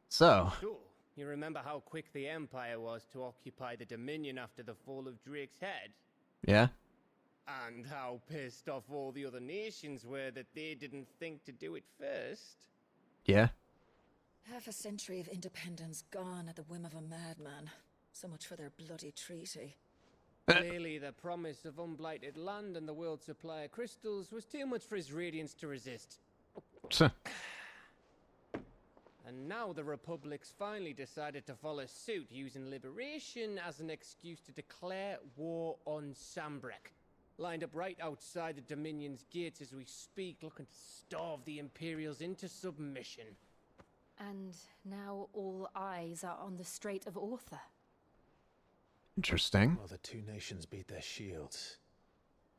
So. So, you remember how quick the Empire was to occupy the Dominion after the fall of Drake's Head? Yeah? And how pissed off all the other nations were that they didn't think to do it first? Yeah? Half a century of independence gone at the whim of a madman. So much for their bloody treaty. Clearly, the promise of unblighted land and the world's supply of crystals was too much for his radiance to resist. And now the Republic's finally decided to follow suit, using liberation as an excuse to declare war on Sambrek. Lined up right outside the Dominion's gates as we speak, looking to starve the Imperials into submission. And now all eyes are on the Strait of Author. Interesting. While the two nations beat their shields,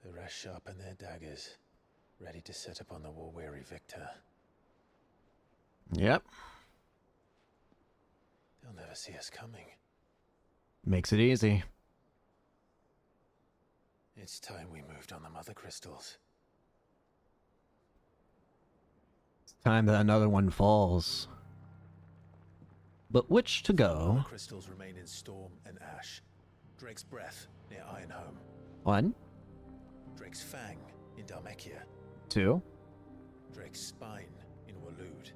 the rest sharpen their daggers, ready to set upon the war-weary victor. Yep. They'll never see us coming. Makes it easy. It's time we moved on the mother crystals. It's time that another one falls. But which to go? The crystals remain in Storm and Ash. Drake's Breath near Ironhome. 1. Drake's Fang in Dhalmekia. 2. Drake's Spine in Waloed.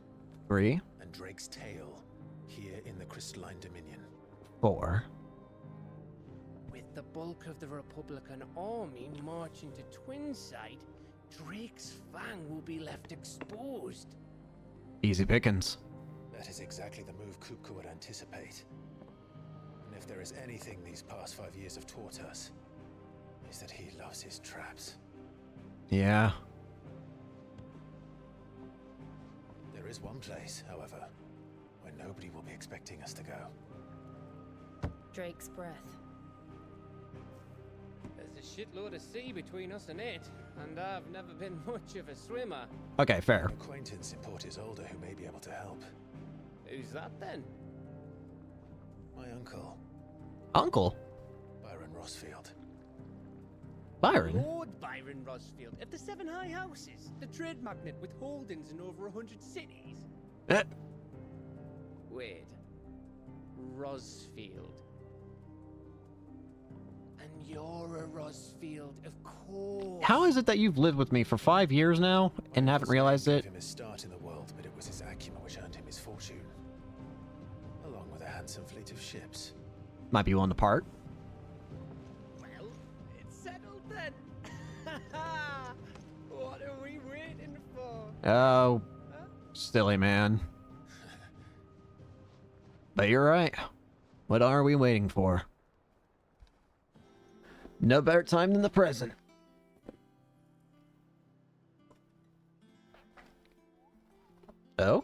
3. And Drake's Tail here in the Crystalline Dominion. 4. With the bulk of the Republican army marching to Twinside, Drake's Fang will be left exposed. Easy pickings. That is exactly the move Kupka would anticipate. And if there is anything these past 5 years have taught us, is that he loves his traps. Yeah. There is one place, however, where nobody will be expecting us to go. Drake's Breath. There's a shitload of sea between us and it, and I've never been much of a swimmer. Okay, fair. An acquaintance in Port Isolde who may be able to help. Who's that then? My uncle. Uncle? Byron Rosfield. Byron? Lord Byron Rosfield of the Seven High Houses, the trade magnate with holdings in over 100 cities. Wait. Rosfield. And you're a Rosfield, of course. How is it that you've lived with me for 5 years now and haven't realized it? Gave him his start in the world, but it was his acumen which earned him his fortune. Along with a handsome fleet of ships. Might be willing to part. Well, it's settled then. What are we waiting for? Oh, silly man. But you're right. What are we waiting for? No better time than the present. Oh?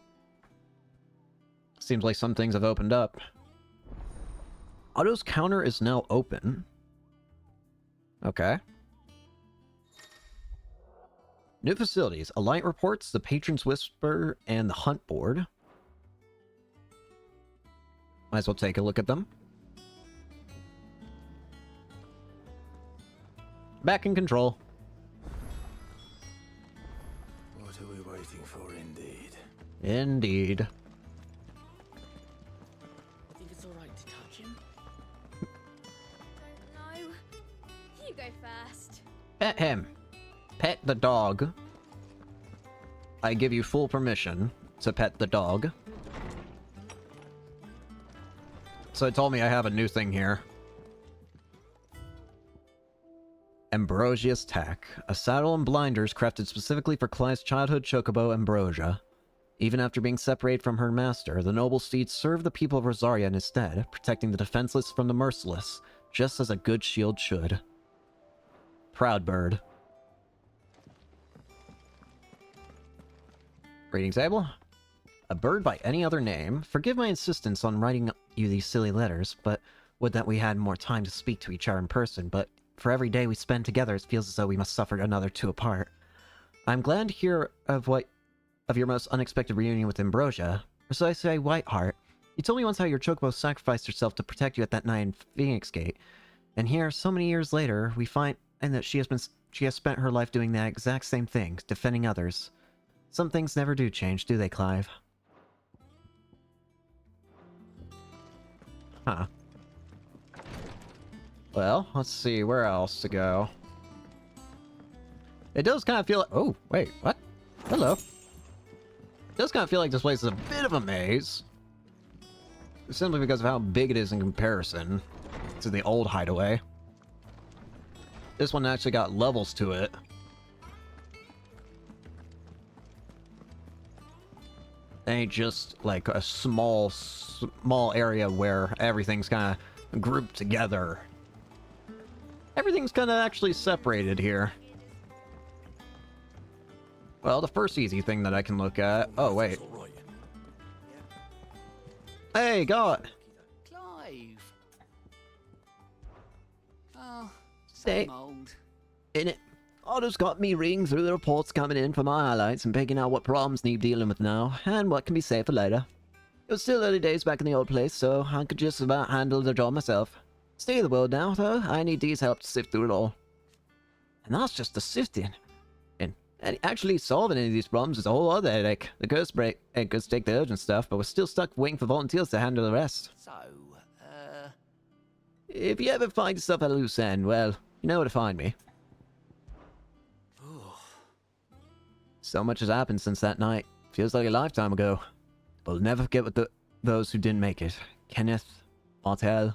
Seems like some things have opened up. Otto's counter is now open. Okay. New facilities. Alliant reports, the Patron's Whisper, and the Hunt Board. Might as well take a look at them. Back in control. What are we waiting for, indeed? Indeed. I think it's alright to touch him. Don't know. You go first. Pet him. Pet the dog. I give you full permission to pet the dog. So it told me I have a new thing here. Ambrosia's Tack. A saddle and blinders crafted specifically for Clive's childhood chocobo, Ambrosia. Even after being separated from her master, the noble steed served the people of Rosaria instead, protecting the defenseless from the merciless, just as a good shield should. Proud bird. Reading table. A bird by any other name. Forgive my insistence on writing you these silly letters, but would that we had more time to speak to each other in person, but for every day we spend together, it feels as though we must suffer another two apart. I'm glad to hear of your most unexpected reunion with Ambrosia, or so I say, Whiteheart. You told me once how your chocobo sacrificed herself to protect you at that night in Phoenix Gate, and here, so many years later, we find that she has spent her life doing that exact same thing, defending others. Some things never do change, do they, Clive? Huh. Well, let's see, where else to go? It does kind of feel like... Oh, wait, what? Hello. It does kind of feel like this place is a bit of a maze. Simply because of how big it is in comparison to the old hideaway. This one actually got levels to it. It ain't just like a small area where everything's kind of grouped together. Everything's kind of actually separated here. Well, the first easy thing that I can look at... Oh, wait. Hey, God! Clive! Oh, Stay. same old. In it. Otto's got me reading through the reports coming in for my highlights and picking out what problems need dealing with now, and what can be saved for later. It was still early days back in the old place, so I could just about handle the job myself. State of the world now, though, I need Dee's help to sift through it all. And that's just the sifting. And actually solving any of these problems is a whole other headache. The curse break could take the urgent stuff, but we're still stuck waiting for volunteers to handle the rest. So, If you ever find yourself at a loose end, well, you know where to find me. So much has happened since that night. Feels like a lifetime ago. We'll never forget those who didn't make it. Kenneth, Martel,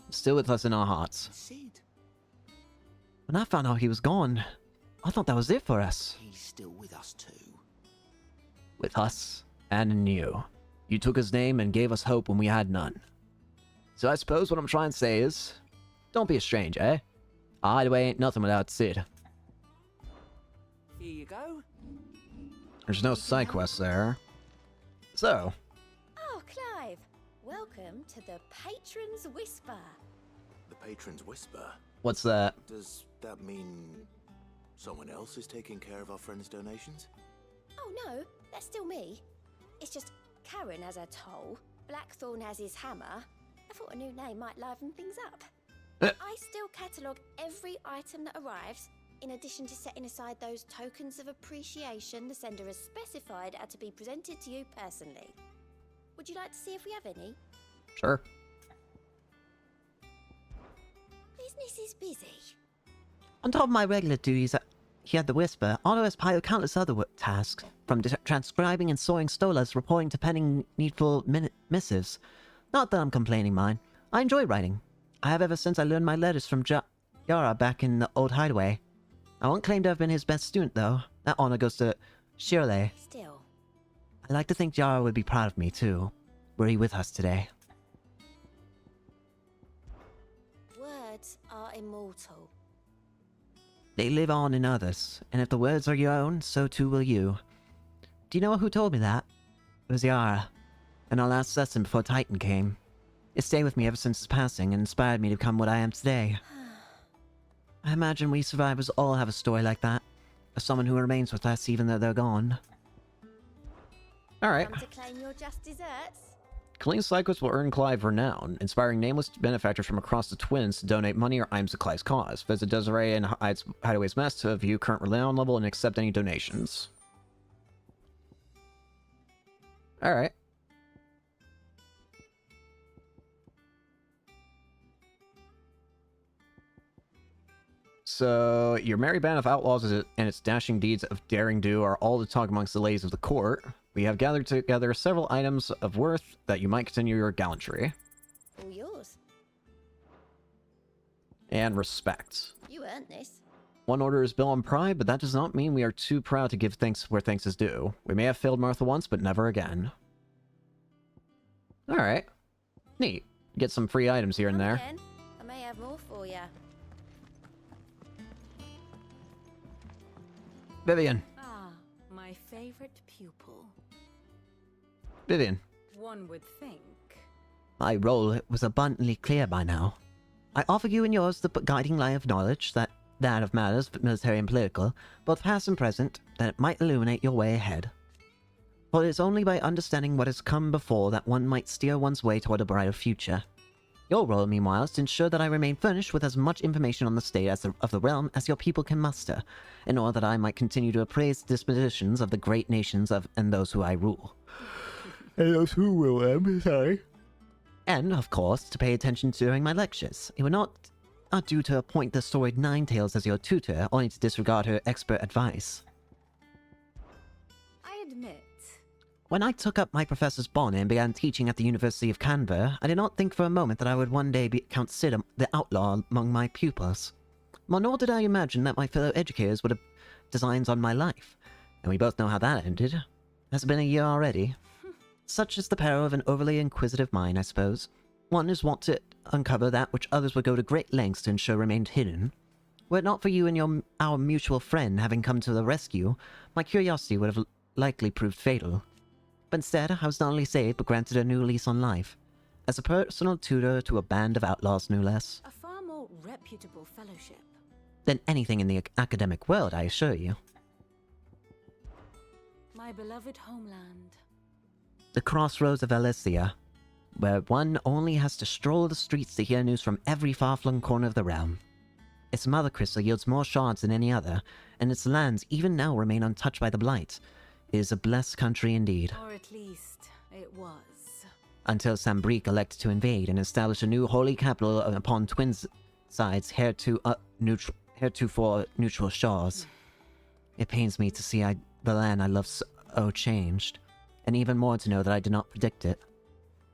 still with us in our hearts. Sid. When I found out he was gone, I thought that was it for us. He's still with us too. With us and in you. You took his name and gave us hope when we had none. So I suppose what I'm trying to say is, don't be a stranger, eh? A hideaway ain't nothing without Sid. Here you go. There's no side quest there. So. Oh, Clive. Welcome to the Patron's Whisper. The Patron's Whisper? What's that? Does that mean someone else is taking care of our friends' donations? Oh no, that's still me. It's just Karen has her toll, Blackthorn has his hammer. I thought a new name might liven things up. I still catalogue every item that arrives, in addition to setting aside those tokens of appreciation the sender has specified are to be presented to you personally. Would you like to see if we have any? Sure. Business is busy. On top of my regular duties here at the Whisper, Otto has piled countless other tasks, from transcribing and sawing stolas, reporting to penning needful missives. Not that I'm complaining, mine. I enjoy writing. I have ever since I learned my letters from Yara back in the old hideaway. I won't claim to have been his best student, though. That honor goes to Shirley. Still. I like to think Yara would be proud of me, too. Were he with us today? immortal. They live on in others, and if the words are your own, so too will you. Do you know who told me that? It was Yara, in our last lesson before Titan came. It stayed with me ever since his passing and inspired me to become what I am today. I imagine we survivors all have a story like that, of someone who remains with us even though they're gone. Alright. Come to claim your just desserts? Killing Psychos will earn Clive renown, inspiring nameless benefactors from across the Twins to donate money or items to Clive's cause. Visit Desiree and Hideaway's Mess to view current renown level and accept any donations. Alright. So, your merry band of outlaws and its dashing deeds of daring do are all the talk amongst the ladies of the court. We have gathered together several items of worth that you might continue your gallantry. All yours. And respect. You earned this. One order is built on pride, but that does not mean we are too proud to give thanks where thanks is due. We may have failed Martha once, but never again. Alright. Neat. Get some free items here and there. Again, I may have more for you. Vivian. Ah, my favorite pupil. Vivian. One would think. My role was abundantly clear by now. I offer you and yours the guiding light of knowledge, that of matters military and political, both past and present, that it might illuminate your way ahead. For it is only by understanding what has come before that one might steer one's way toward a brighter future. Your role, meanwhile, is to ensure that I remain furnished with as much information on the state of the realm as your people can muster, in order that I might continue to appraise the dispositions of the great nations and those who I rule. And those who rule them, sorry. And, of course, to pay attention during my lectures. You are not due to appoint the storied Ninetales as your tutor, only to disregard her expert advice. I admit. When I took up my professor's bond and began teaching at the University of Canberra, I did not think for a moment that I would one day be considered the outlaw among my pupils. Nor did I imagine that my fellow educators would have designs on my life. And we both know how that ended. Has been a year already. Such is the peril of an overly inquisitive mind, I suppose. One is wont to uncover that which others would go to great lengths to ensure remained hidden. Were it not for you and our mutual friend having come to the rescue, my curiosity would have likely proved fatal. But instead, I was not only saved, but granted a new lease on life. As a personal tutor to a band of outlaws, no less. A far more reputable fellowship. Than anything in the academic world, I assure you. My beloved homeland. The crossroads of Alesia, where one only has to stroll the streets to hear news from every far-flung corner of the realm. Its mother crystal yields more shards than any other, and its lands even now remain untouched by the Blight. It is a blessed country indeed. Or at least, it was. Until Sambrique elected to invade and establish a new holy capital upon Twins' sides heretofore neutral shores. It pains me to see the land I love so changed, and even more to know that I did not predict it.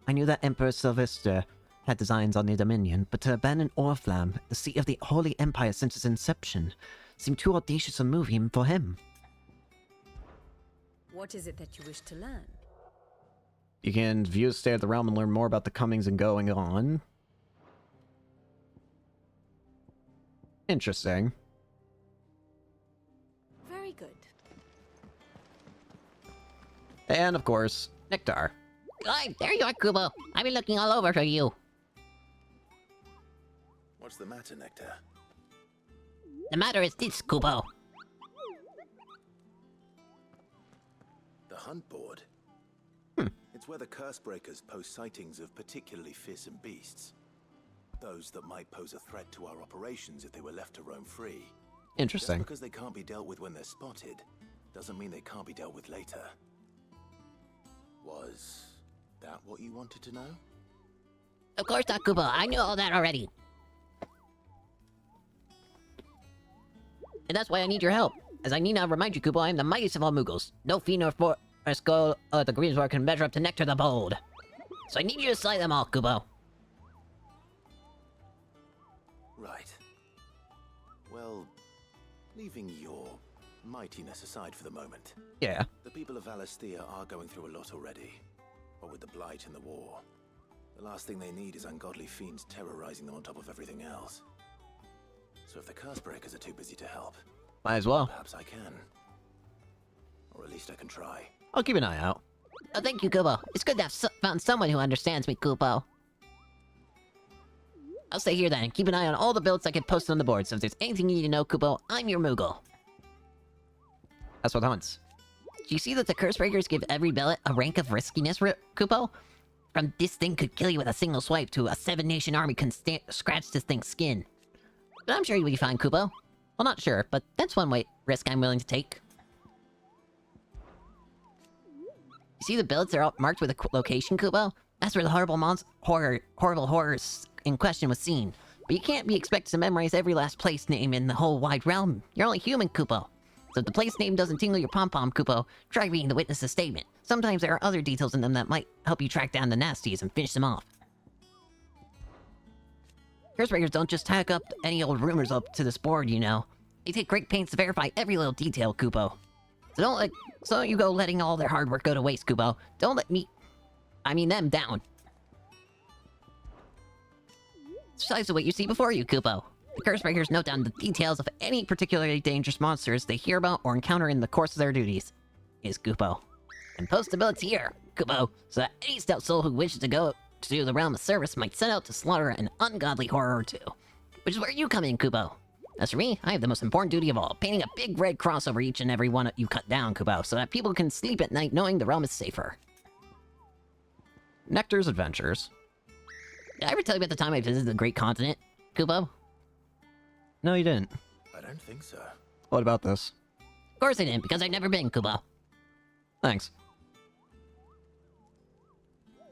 I knew that Emperor Sylvester had designs on the Dominion, but to abandon Orflam, the seat of the Holy Empire since its inception, seemed too audacious a move even for him. What is it that you wish to learn? You can view the state of the realm and learn more about the comings and going on. Interesting. Very good. And, of course, Nectar. Hi, there you are, Kubo. I've been looking all over for you. What's the matter, Nectar? The matter is this, Kubo. The hunt board? It's where the Cursebreakers post sightings of particularly fearsome beasts. Those that might pose a threat to our operations if they were left to roam free. Interesting. Just because they can't be dealt with when they're spotted, doesn't mean they can't be dealt with later. Was that what you wanted to know? Of course not, Kubo. I knew all that already. And that's why I need your help. As I need not remind you, Kubo, I am the mightiest of all Moogles. No fiend or skull the Greensword can measure up to Nectar the Bold. So I need you to slay them all, Kubo. Right. Well, leaving your mightiness aside for the moment. Yeah. The people of Valisthea are going through a lot already. What with the Blight and the war. The last thing they need is ungodly fiends terrorizing them on top of everything else. So if the Cursebreakers are too busy to help, Might as well. perhaps I can. Or at least I can try. I'll keep an eye out. Oh, thank you, Kubo. It's good to have found someone who understands me, Kubo. I'll stay here then, and keep an eye on all the builds I get posted on the board, so if there's anything you need to know, Kubo, I'm your Moogle. That's what happens. Do you see that the Cursebreakers give every billet a rank of riskiness, Kubo? From this thing could kill you with a single swipe to a 7-nation army can scratch this thing's skin. But I'm sure you'll be fine, Kubo. Well, not sure, but that's one risk I'm willing to take. You see the billets are all marked with a location, Kubo? That's where the horrible horrors in question was seen. But you can't be expected to memorize every last place name in the whole wide realm. You're only human, Kubo. So if the place name doesn't tingle your pom-pom, Kubo, try reading the witness's statement. Sometimes there are other details in them that might help you track down the nasties and finish them off. Cursebreakers don't just tack up any old rumors up to this board, you know. They take great pains to verify every little detail, Kubo. So don't you go letting all their hard work go to waste, Kubo. Don't let them down. It's precisely what you see before you, Kubo. The Cursebreakers note down the details of any particularly dangerous monsters they hear about or encounter in the course of their duties. Is Kubo. And post the billets here, Kubo, so that any stout soul who wishes to go to the realm of service might set out to slaughter an ungodly horror or two. Which is where you come in, Kubo. As for me, I have the most important duty of all, painting a big red cross over each and every one you cut down, Kubo, so that people can sleep at night knowing the realm is safer. Nectar's Adventures. Did I ever tell you about the time I visited the Great Continent, Kubo? No, you didn't. I don't think so. What about this? Of course I didn't, because I've never been, Kubo. Thanks.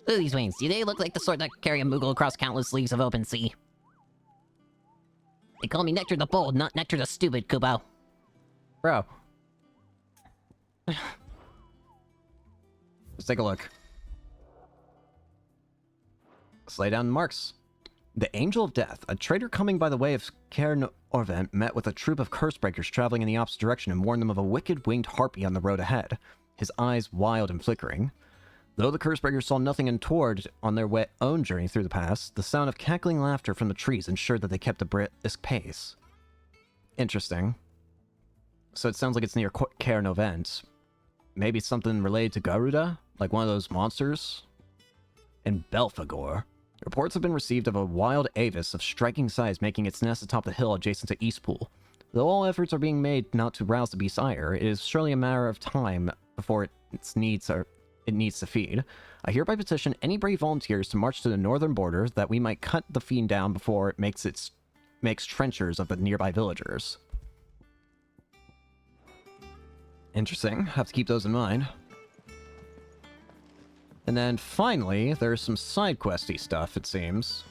Look at these wings. Do they look like the sort that could carry a Moogle across countless leagues of open sea? They call me Nectar the Bold, not Nectar the Stupid, Kubo. Bro. Let's take a look. Let's lay down the marks. The Angel of Death, a traitor coming by the way of Caern Orvent, met with a troop of Cursebreakers traveling in the opposite direction and warned them of a wicked winged harpy on the road ahead, his eyes wild and flickering. Though the Cursebreakers saw nothing untoward on their own journey through the pass, the sound of cackling laughter from the trees ensured that they kept a brisk pace. Interesting. So it sounds like it's near Caern Orvent. Maybe something related to Garuda? Like one of those monsters? In Belphegor, reports have been received of a wild avis of striking size making its nest atop the hill adjacent to Eastpool. Though all efforts are being made not to rouse the beast's ire, it is surely a matter of time before it needs to feed. I hereby petition any brave volunteers to march to the northern border that we might cut the fiend down before it makes trenchers of the nearby villagers. Interesting. Have to keep those in mind. And then finally, there's some side questy stuff, it seems.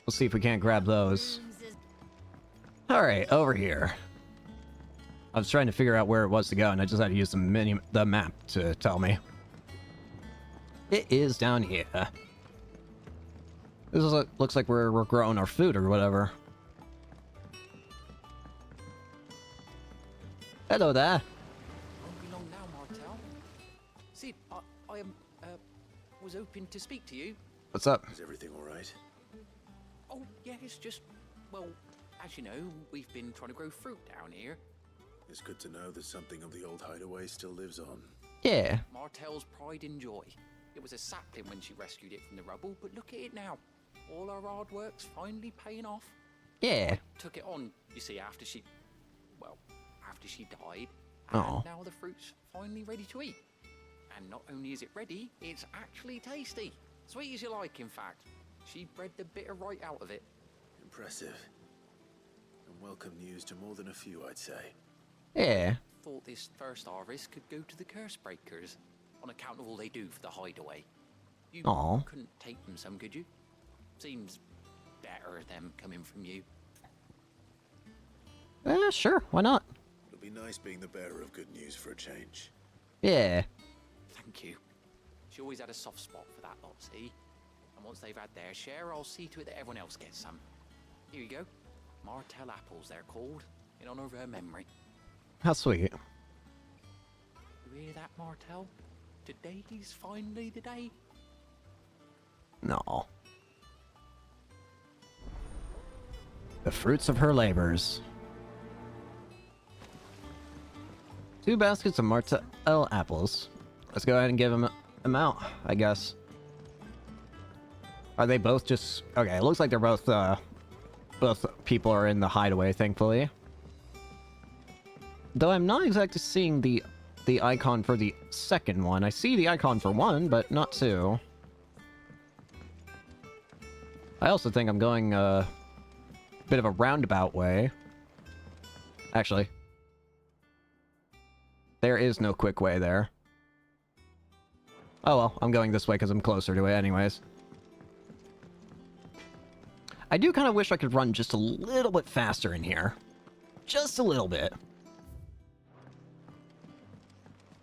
We'll see if we can't grab those. Alright, over here. I was trying to figure out where it was to go, and I just had to use the map to tell me. It is down here. This is looks like we're growing our food or whatever. Hello there. Won't be long now, Martel. Sid, I was hoping to speak to you. What's up? Is everything all right? Oh, yeah, it's just, well, as you know, we've been trying to grow fruit down here. It's good to know that something of the old hideaway still lives on. Yeah. Martel's pride and joy. It was a sapling when she rescued it from the rubble, but look at it now. All our hard work's finally paying off. Yeah. Took it on, you see, after she died. Oh. And now the fruit's finally ready to eat. And not only is it ready, it's actually tasty. Sweet as you like, in fact. She bred the bitter right out of it. Impressive. And welcome news to more than a few, I'd say. Yeah. Thought this first harvest could go to the Cursebreakers, on account of all they do for the hideaway. You couldn't take them some, could you? Seems better them coming from you. Sure, why not? It'll be nice being the bearer of good news for a change. Yeah. Thank you. She always had a soft spot for that lot, see? And once they've had their share, I'll see to it that everyone else gets some. Here you go. Martel apples, they're called, in honor of her memory. How sweet. You hear that, Martel? Today's finally the day. No. The fruits of her labors. 2 baskets of Martell apples. Let's go ahead and give them out, I guess. Are they both just... Okay, it looks like they're both people are in the hideaway, thankfully. Though I'm not exactly seeing the icon for the second one. I see the icon for 1, but not 2. I also think I'm going a bit of a roundabout way. Actually, there is no quick way there. Oh well, I'm going this way because I'm closer to it anyways. I do kind of wish I could run just a little bit faster in here. Just a little bit.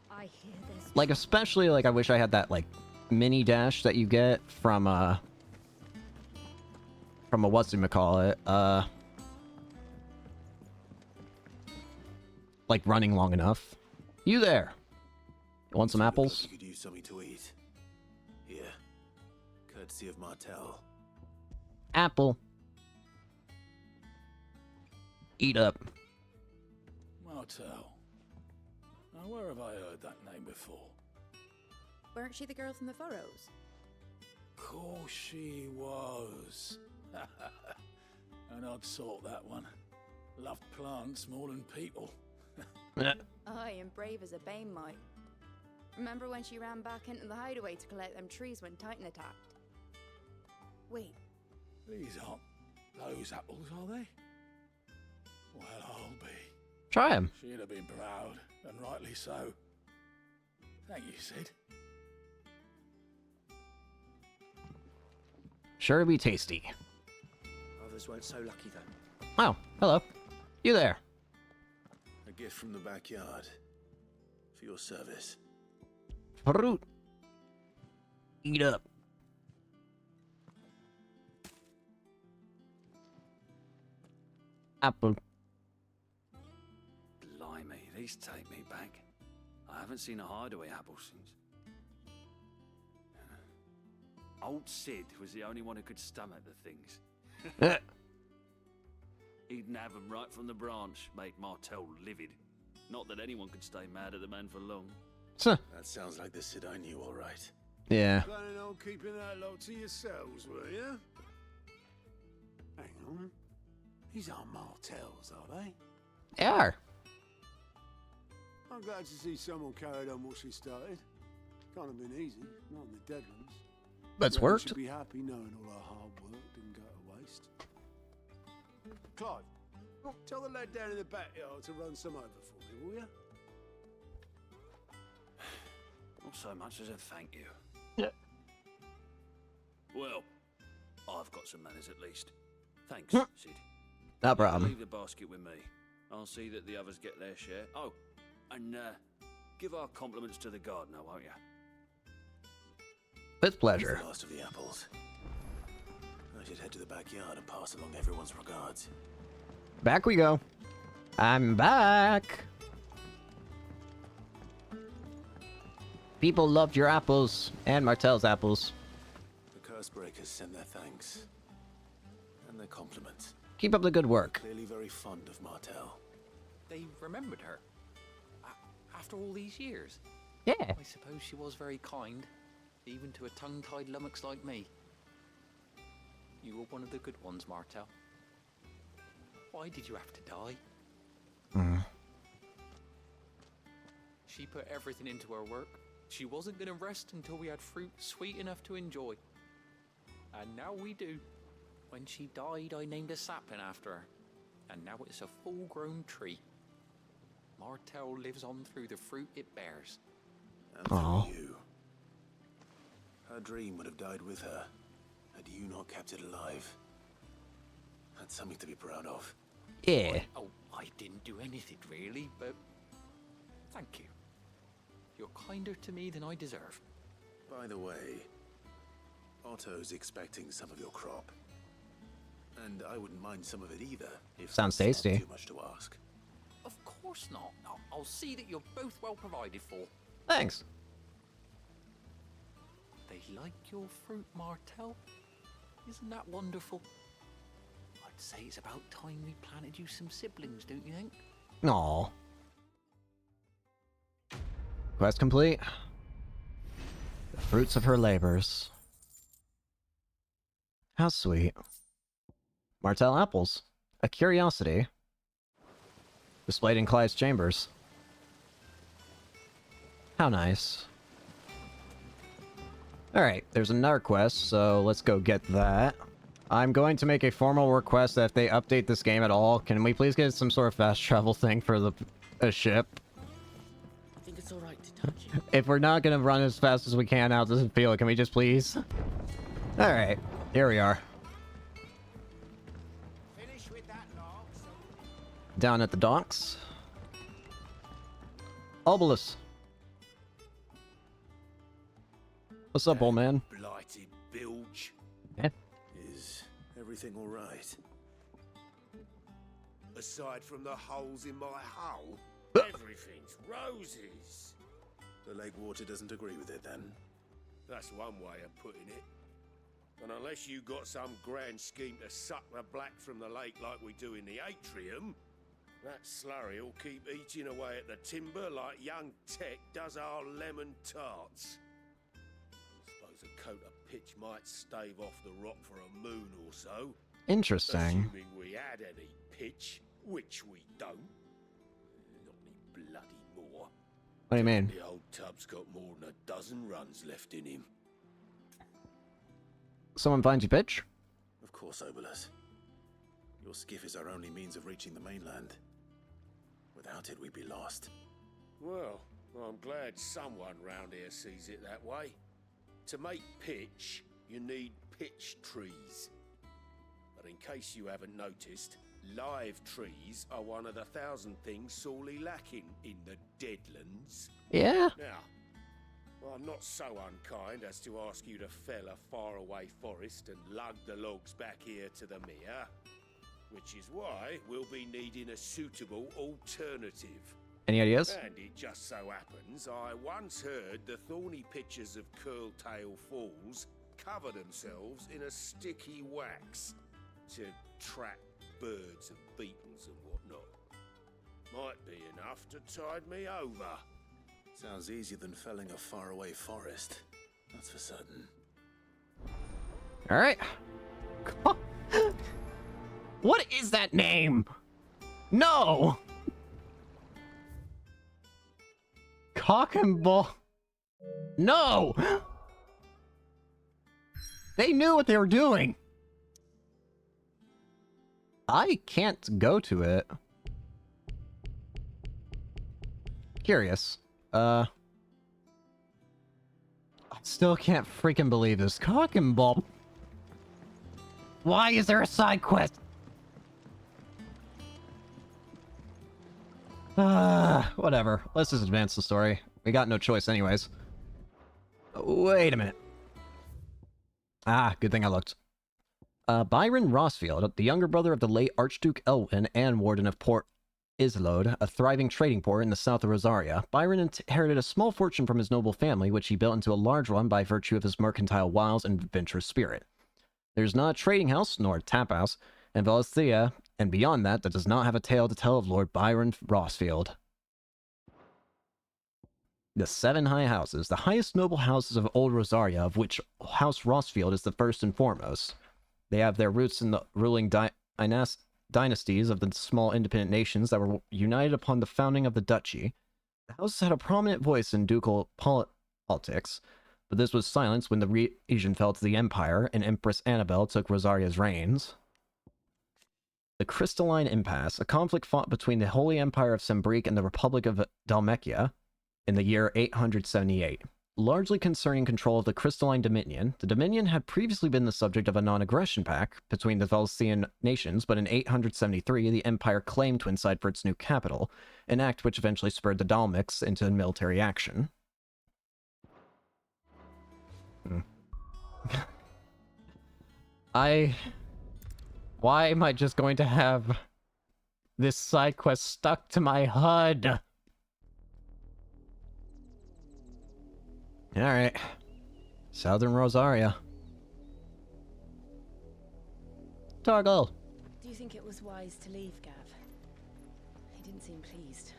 I hear this. Like, especially, like, I wish I had that, like, mini dash that you get from a whatchamacallit, like, running long enough. You there? Want some apples? You could use something to eat. Here. Courtesy of Martell. Apple. Eat up. Martell. Now, where have I heard that name before? Weren't she the girl from the Furrows? Course she was. An odd sort, that one. Loved plants more than people. Aye, and brave as a bane might. Remember when she ran back into the hideaway to collect them trees when Titan attacked? Wait. These aren't those apples, are they? Well, I'll be. Try them. She'd have been proud, and rightly so. Thank you, Sid. Sure be tasty. Others weren't so lucky, though. Oh, hello. You there? A gift from the backyard. For your service. Fruit. Eat up. Apple. Blimey, these take me back. I haven't seen a hideaway apple since. Old Sid was the only one who could stomach the things. He'd have them right from the branch, make Martell livid. Not that anyone could stay mad at the man for long. That sounds like the Sid I knew, all right. Yeah. Planning on keeping that lot to yourselves, were you? Hang on. These aren't Martells, are they? They are. I'm glad to see someone carried on what she started. Can't have been easy, not in the Deadlands. That's Reckon worked. She'll be happy knowing all our hard work didn't go to waste. Clive, tell the lad down in the backyard to run some over for me, will you? Not so much as a thank you. Yeah. Well, I've got some manners at least. Thanks, Hmm. Sid. No problem. Leave the basket with me. I'll see that the others get their share. Oh, and give our compliments to the gardener, won't you? With pleasure. The last of the apples. I should head to the backyard and pass along everyone's regards. Back we go. I'm back. People loved your apples and Martell's apples. The Cursebreakers send their thanks and their compliments. Keep up the good work. Clearly very fond of Martell. They remembered her. After all these years. Yeah. I suppose she was very kind, even to a tongue-tied lummox like me. You were one of the good ones, Martell. Why did you have to die? She put everything into her work. She wasn't going to rest until we had fruit sweet enough to enjoy. And now we do. When she died, I named a sapling after her. And now it's a full-grown tree. Martell lives on through the fruit it bears. And for you. Her dream would have died with her, had you not kept it alive. That's something to be proud of. Yeah. I didn't do anything really, but thank you. You're kinder to me than I deserve. By the way, Otto's expecting some of your crop. And I wouldn't mind some of it either, if Sounds that's not tasty. too much to ask. Of course not. I'll see that you're both well provided for. Thanks. They like your fruit, Martell. Isn't that wonderful? I'd say it's about time we planted you some siblings, don't you think? Aw. Quest complete. The fruits of her labors. How sweet. Martell apples. A curiosity. Displayed in Clive's chambers. How nice. Alright, there's another quest, so let's go get that. I'm going to make a formal request that if they update this game at all, can we please get some sort of fast travel thing for the ship? I think it's alright to touch you. If we're not gonna run as fast as we can out this field, can we just please? Alright, here we are. Down at the docks. Obelus. What's up, old man? Blighted bilge. Yeah. Is everything all right? Aside from the holes in my hull, everything's roses. The lake water doesn't agree with it, then? That's one way of putting it. And unless you got some grand scheme to suck the black from the lake like we do in the atrium, that slurry will keep eating away at the timber like young Tech does our lemon tarts. I suppose a coat of pitch might stave off the rock for a moon or so. Interesting. Assuming we had any pitch, which we don't. Not any bloody more. What do you mean? The old tub's got more than a dozen runs left in him. Someone finds you, bitch? Of course, Obelus. Your skiff is our only means of reaching the mainland. Without it, we'd be lost. Well, I'm glad someone round here sees it that way. To make pitch, you need pitch trees. But in case you haven't noticed, live trees are one of the 1,000 things sorely lacking in the Deadlands. Yeah? Now, I'm not so unkind as to ask you to fell a faraway forest and lug the logs back here to the mere. Which is why we'll be needing a suitable alternative. Any ideas? And it just so happens I once heard the thorny pitchers of Curltail Falls cover themselves in a sticky wax to trap birds and beetles and whatnot. Might be enough to tide me over. Sounds easier than felling a faraway forest. That's for certain. Alright. What is that name? No! Cock and ball. No! They knew what they were doing. I can't go to it. Curious. I still can't freaking believe this. Cock and ball. Why is there a side quest? Whatever. Let's just advance the story. We got no choice anyways. Wait a minute. Ah, good thing I looked. Byron Rossfield, the younger brother of the late Archduke Elwyn and Warden of Port Isolde, a thriving trading port in the south of Rosaria, Byron inherited a small fortune from his noble family, which he built into a large one by virtue of his mercantile wiles and adventurous spirit. There's not a trading house, nor a tap house, in Valencia, and beyond that does not have a tale to tell of Lord Byron Rossfield. The Seven High Houses, the highest noble houses of Old Rosaria, of which House Rossfield is the first and foremost. They have their roots in the ruling dynasties of the small independent nations that were united upon the founding of the duchy. The houses had a prominent voice in ducal politics, but this was silenced when the region fell to the Empire and Empress Annabelle took Rosaria's reigns. The Crystalline Impasse, a conflict fought between the Holy Empire of Sembrique and the Republic of Dalmekia in the year 878. Largely concerning control of the Crystalline Dominion, the Dominion had previously been the subject of a non-aggression pact between the Valesian nations, but in 873 the Empire claimed to incite for its new capital, an act which eventually spurred the Dalmecs into military action. Why am I just going to have this side quest stuck to my HUD? Alright. Southern Rosaria. Torgal. Do you think it was wise to leave, Gav? He didn't seem pleased.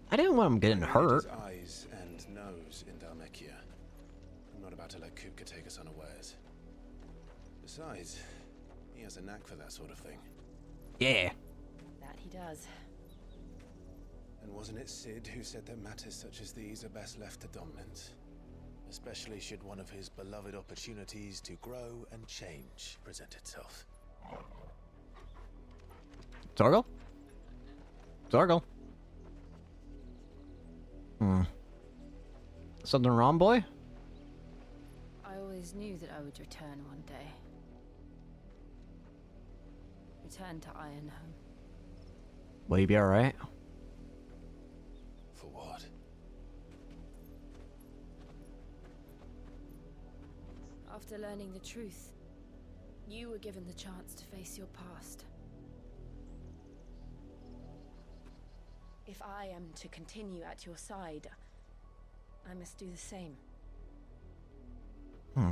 I didn't want him getting hurt. His eyes and nose in Dhalmekia. I'm not about to let Kupka take us unawares. Besides, he has a knack for that sort of thing. Yeah. That he does. And wasn't it Sid who said that matters such as these are best left to dominance? Especially should one of his beloved opportunities to grow and change present itself. Torgal? Torgal? Something wrong, boy? I always knew that I would return one day. Return to Ironhome. Will you be alright? For what? After learning the truth, you were given the chance to face your past. If I am to continue at your side, I must do the same. We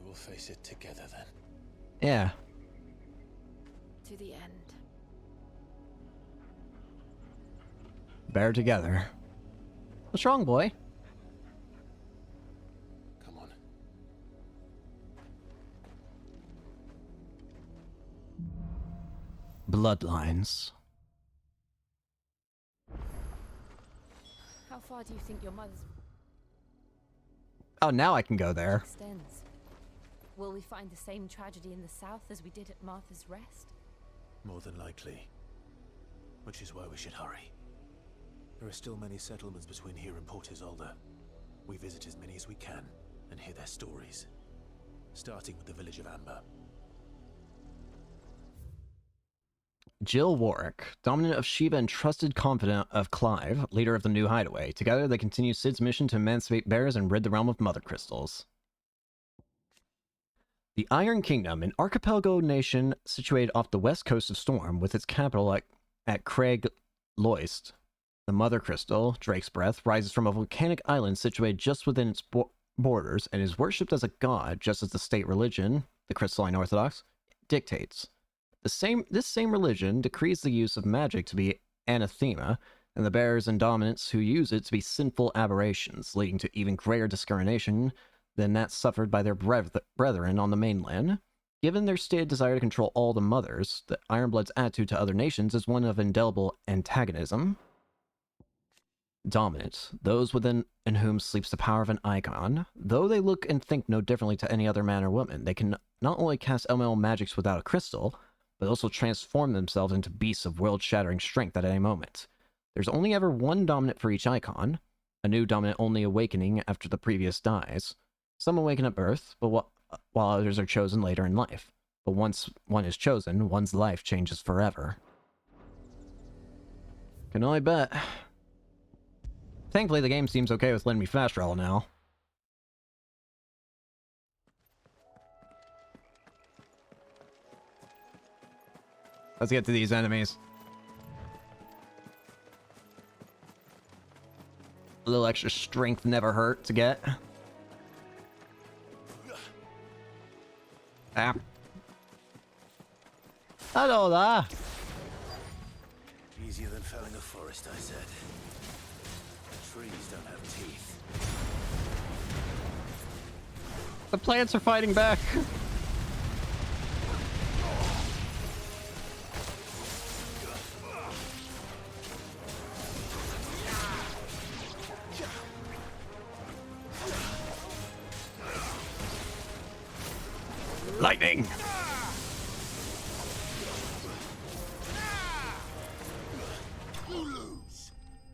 will face it together then. Yeah. To the end. Bear together. What's wrong, boy? Come on. Bloodlines. How far do you think your mother's Oh, now I can go there. extends? Will we find the same tragedy in the south as we did at Martha's Rest? More than likely. Which is why we should hurry. There are still many settlements between here and Port Isolde. We visit as many as we can and hear their stories. Starting with the village of Amber. Jill Warwick, dominant of Sheba and trusted confidant of Clive, leader of the new hideaway. Together, they continue Sid's mission to emancipate bears and rid the realm of mother crystals. The Iron Kingdom, an archipelago nation situated off the west coast of Storm, with its capital at Craig Loist. The mother crystal, Drake's Breath, rises from a volcanic island situated just within its borders and is worshipped as a god, just as the state religion, the Crystalline Orthodox, dictates. This same religion decrees the use of magic to be anathema, and the bearers and dominants who use it to be sinful aberrations, leading to even greater discrimination than that suffered by their brethren on the mainland. Given their stated desire to control all the mothers, the Ironblood's attitude to other nations is one of indelible antagonism. Dominant, those within in whom sleeps the power of an icon. Though they look and think no differently to any other man or woman, they can not only cast elemental magics without a crystal, but also transform themselves into beasts of world-shattering strength at any moment. There's only ever one dominant for each icon, a new dominant only awakening after the previous dies. Some awaken at birth, but while others are chosen later in life. But once one is chosen, one's life changes forever. Can only bet. Thankfully, the game seems okay with letting me fast travel now. Let's get to these enemies. A little extra strength never hurt to get. Ah. Hello there. Easier than felling a forest, I said. Trees don't have teeth. The plants are fighting back. Lightning!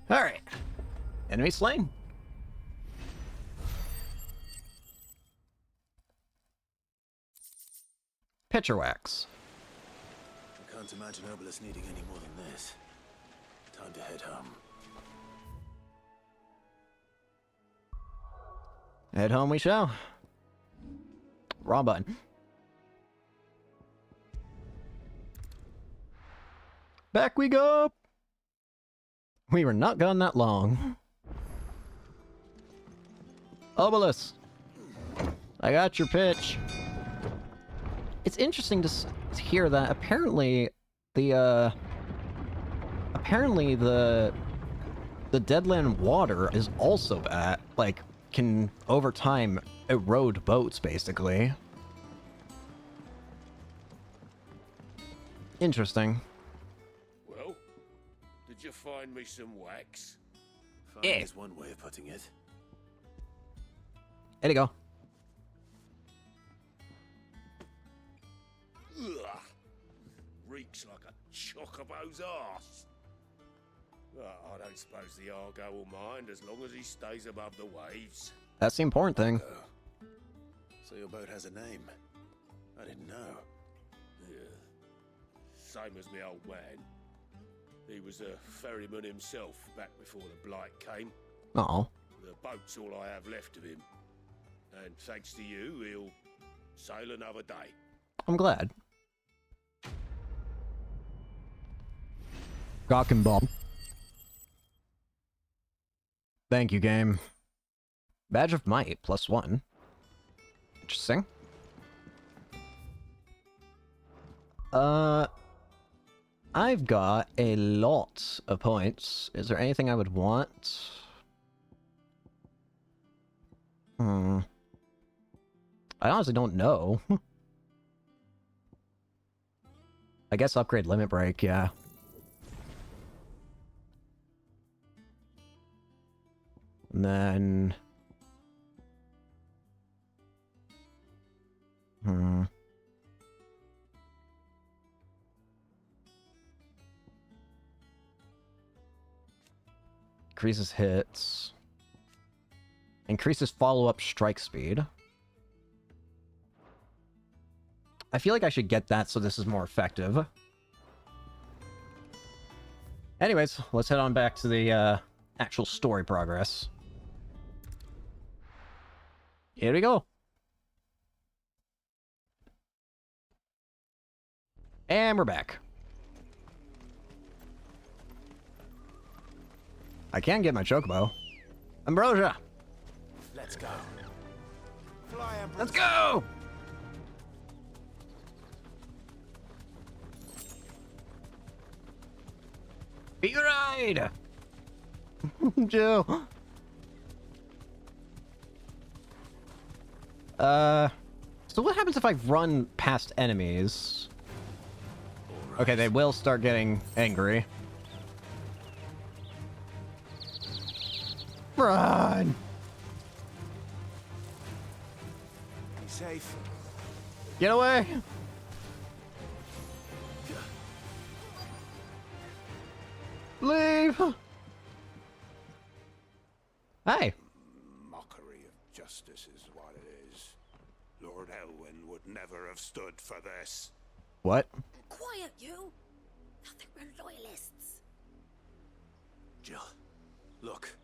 Alright. Enemy slain. Pitcher wax. I can't imagine Obelisk needing any more than this. Time to head home. Head home we shall. Wrong button. Back we go! We were not gone that long. Obelisk! I got your pitch. It's interesting to hear that apparently The, apparently the Deadland water is also bad. Like, can, over time, erode boats, basically. Interesting. Well, did you find me some wax? Finding is one way of putting it. There you go. Ugh. Reeks like a chocobo's arse. I don't suppose the Argo will mind as long as he stays above the waves. That's the important thing. So your boat has a name. I didn't know. Yeah. Same as my old man. He was a ferryman himself back before the Blight came. Oh. The boat's all I have left of him. And thanks to you, he'll sail another day. I'm glad. Cock and ball. Thank you, game. Badge of Might, +1. Interesting. I've got a lot of points. Is there anything I would want? I honestly don't know. I guess upgrade Limit Break, yeah. And then... Increases hits. Increases follow-up strike speed. I feel like I should get that so this is more effective. Anyways, let's head on back to the actual story progress. Here we go. And we're back. I can get my chocobo. Ambrosia! Let's go. Let's go! Be ride! Joe. So what happens if I run past enemies? Right. Okay, they will start getting angry. Run! Be safe. Get away! Leave! Hey! Mockery of justice is what it is. Lord Elwyn would never have stood for this. What? Quiet, you! I think we're loyalists. Jill, look.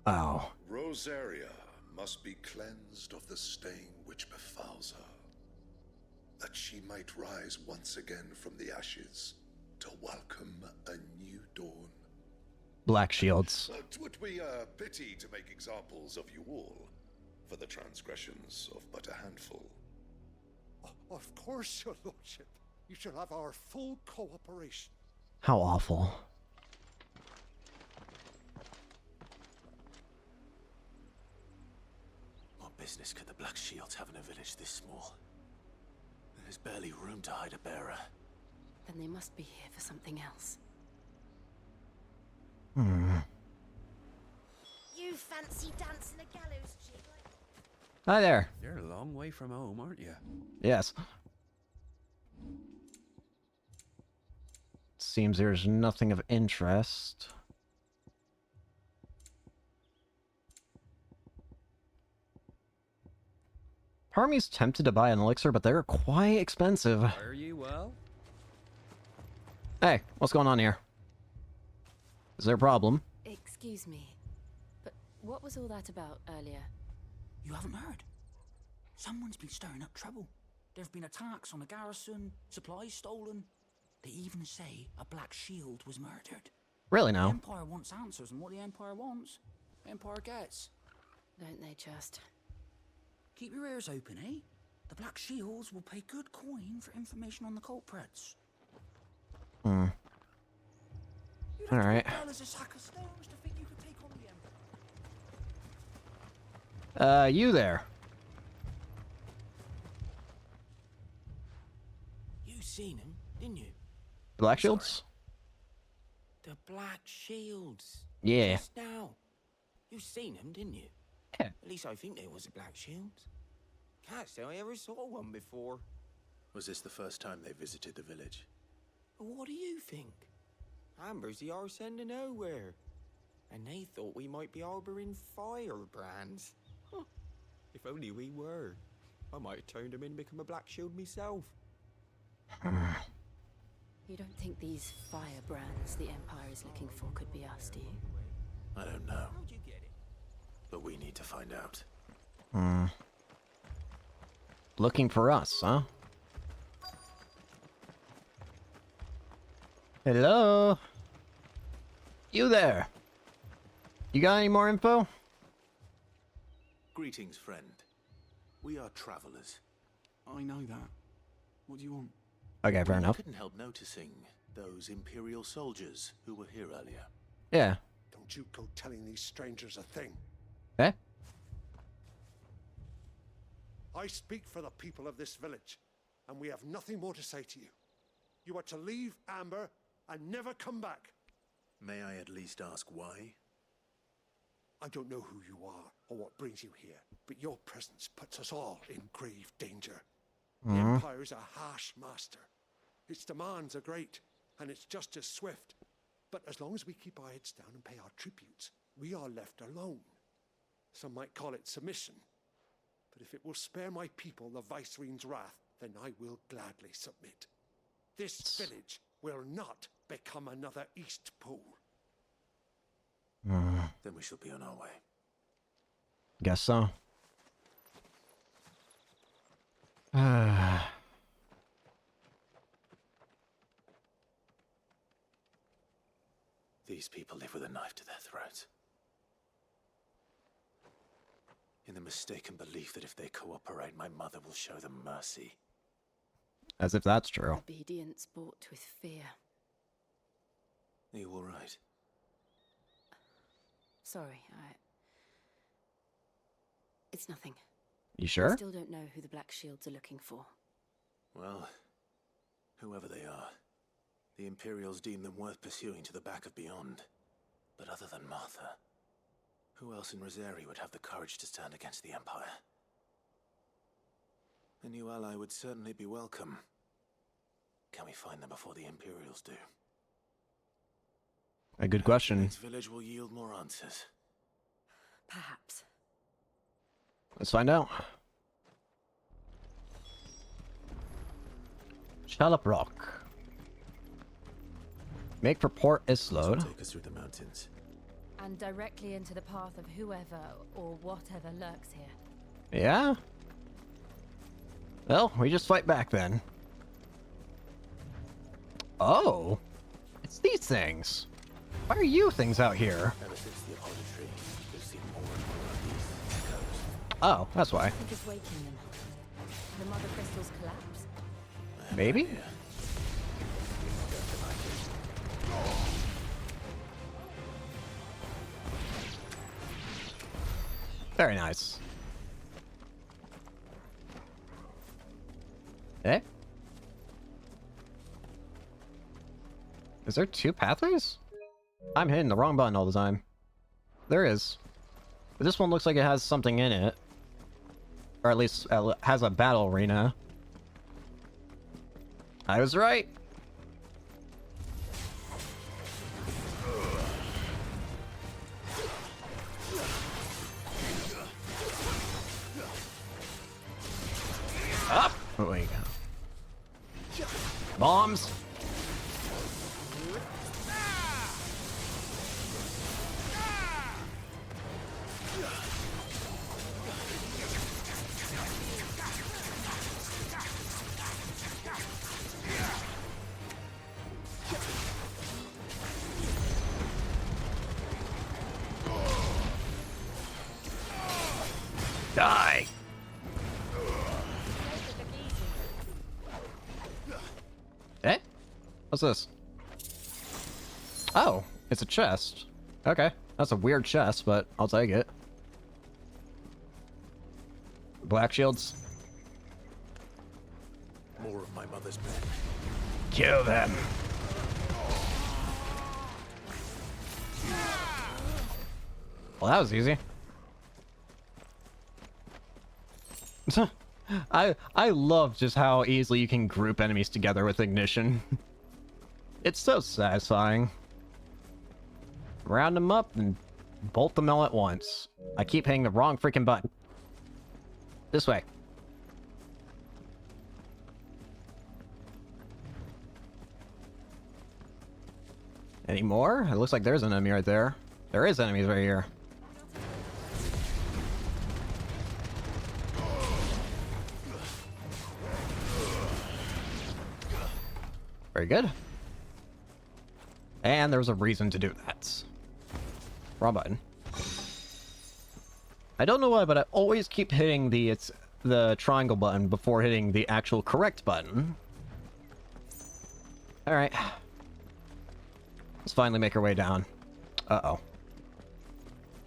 Oh. Rosaria must be cleansed of the stain which befouls her, that she might rise once again from the ashes to welcome a new dawn. Black shields. It would be a pity to make examples of you all for the transgressions of but a handful. Of course, your lordship. You shall have our full cooperation. How awful. What business could the Black Shields have in a village this small? There's barely room to hide a bearer. Then they must be here for something else. You fancy dancing a gallows jig? Hi there. You're a long way from home, aren't you? Yes. Seems there's nothing of interest. Part of me's tempted to buy an elixir, but they're quite expensive. Are you well? Hey, what's going on here? Is there a problem? Excuse me, but what was all that about earlier? You haven't heard? Someone's been stirring up trouble. There have been attacks on the garrison, supplies stolen. They even say a Black Shield was murdered. Really now? The Empire wants answers, and what the Empire wants, the Empire gets. Don't they just? Keep your ears open, eh? The Black Shields will pay good coin for information on the culprits. Hmm. Alright. Well, as a sack of stones to think you could take on the Empire. You there. You seen him, didn't you? Black Shields? The Black Shields. Yeah. Just now. You seen him, didn't you? Yeah. At least I think there was a Black Shields. Can't say I ever saw one before. Was this the first time they visited the village? What do you think? Amber's the arse end of nowhere. And they thought we might be harboring firebrands. Huh. If only we were. I might have turned him in and become a Black Shield myself. You don't think these firebrands the Empire is looking for could be us, do you? I don't know. But we need to find out. Hmm. Looking for us, huh? Hello? You there? You got any more info? Greetings, friend. We are travelers. I know that. What do you want? Okay, fair enough. I couldn't help noticing those Imperial soldiers who were here earlier. Yeah. Don't you go telling these strangers a thing. Eh? I speak for the people of this village, and we have nothing more to say to you. You are to leave Amber and never come back. May I at least ask why? I don't know who you are or what brings you here, but your presence puts us all in grave danger. The Empire is a harsh master. Its demands are great, and its justice swift. But as long as we keep our heads down and pay our tributes, we are left alone. Some might call it submission. But if it will spare my people the Viceroy's wrath, then I will gladly submit. This village will not become another Eastpool. Then we shall be on our way. Guess so. These people live with a knife to their throats. In the mistaken belief that if they cooperate, my mother will show them mercy. As if that's true. Obedience bought with fear. Are you all right? Sorry, It's nothing. You sure? I still don't know who the Black Shields are looking for. Well, whoever they are, the Imperials deem them worth pursuing to the back of beyond. But other than Martha, who else in Rosari would have the courage to stand against the Empire? A new ally would certainly be welcome. Can we find them before the Imperials do? A good question. This village will yield more answers. Perhaps. Let's find out. Shallop Rock. Make for Port Islode. Take us through the mountains. And directly into the path of whoever or whatever lurks here. Yeah? Well, we just fight back then. Oh! It's these things! Why are you things out here? Ever since the Apology, we've seen more and more of these echoes. Oh, that's why. I think it's waking them. The mother crystals collapse. Maybe? Very nice. Eh? Is there two pathways? I'm hitting the wrong button all the time. There is. But this one looks like it has something in it. Or at least has a battle arena. I was right. Up! Oh, there you go. Bombs! Die! What's this? Oh, it's a chest. Okay, that's a weird chest, but I'll take it. Black shields. More of my mother's men. Kill them. Well, that was easy. I love just how easily you can group enemies together with ignition. It's so satisfying. Round them up and bolt them all at once. I keep hitting the wrong freaking button. This way. Any more? It looks like there's an enemy right there. There is enemies right here. Very good. And there's a reason to do that. Wrong button. I don't know why, but I always keep hitting the triangle button before hitting the actual correct button. Alright. Let's finally make our way down. Uh-oh.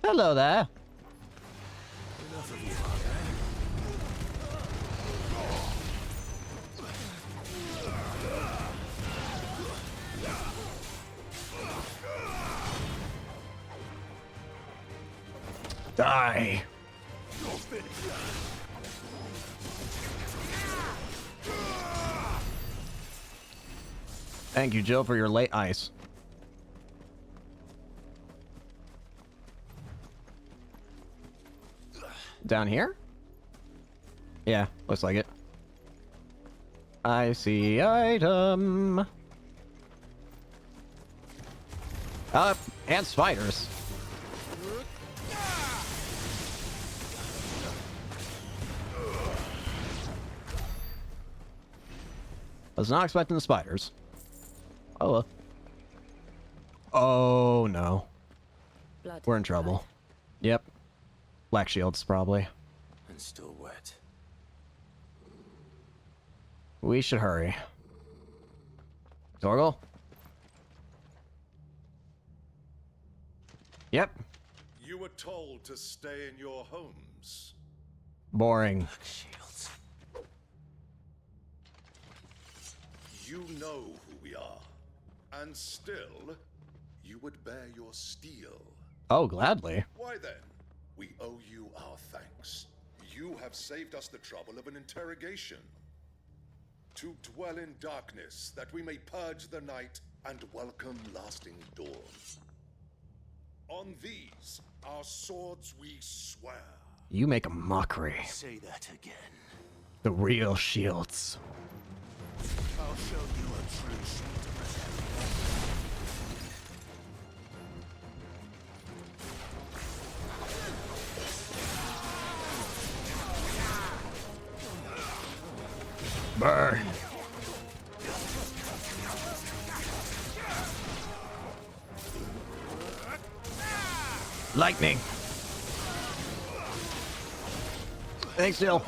Hello there. Enough of you, Die. Thank you, Jill, for your late ice. Down here? Yeah, looks like it. I see item. And spiders. I was not expecting the spiders. Oh, well. Oh, no. Blood. We're in trouble. Yep. Black shields, probably. And still wet. We should hurry. Torgal? Yep. You were told to stay in your homes. Boring. Shields. You know who we are. And still, you would bear your steel. Oh, gladly. Why then? We owe you our thanks. You have saved us the trouble of an interrogation. To dwell in darkness, that we may purge the night and welcome lasting dawn. On these, our swords we swear. You make a mockery. Say that again. The real shields. I'll show you a true shield of Burn. Lightning. Thanks, Jill.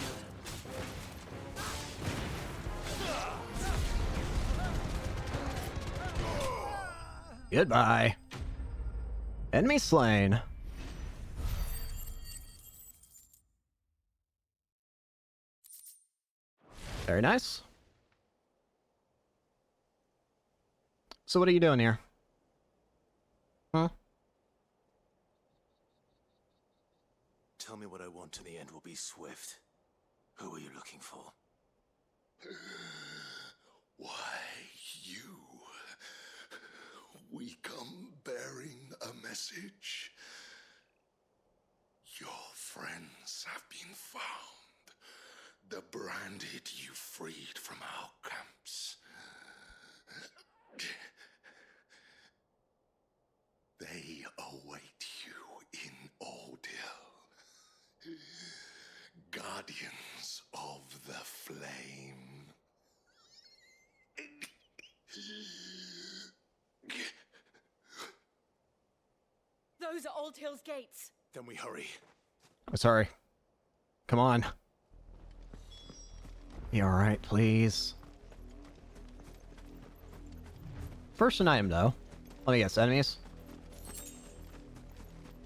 Goodbye. Enemy slain. Very nice. So what are you doing here? Huh? Tell me what I want and the end will be swift. Who are you looking for? Why, you. We come bearing a message. Your friends have been found. The branded you freed from our camps. They await you in Aldil. Guardians of the Flame. Those are Old Hill's gates. Then we hurry. Sorry. Come on. You alright, please? First an item, though. Let me guess, enemies?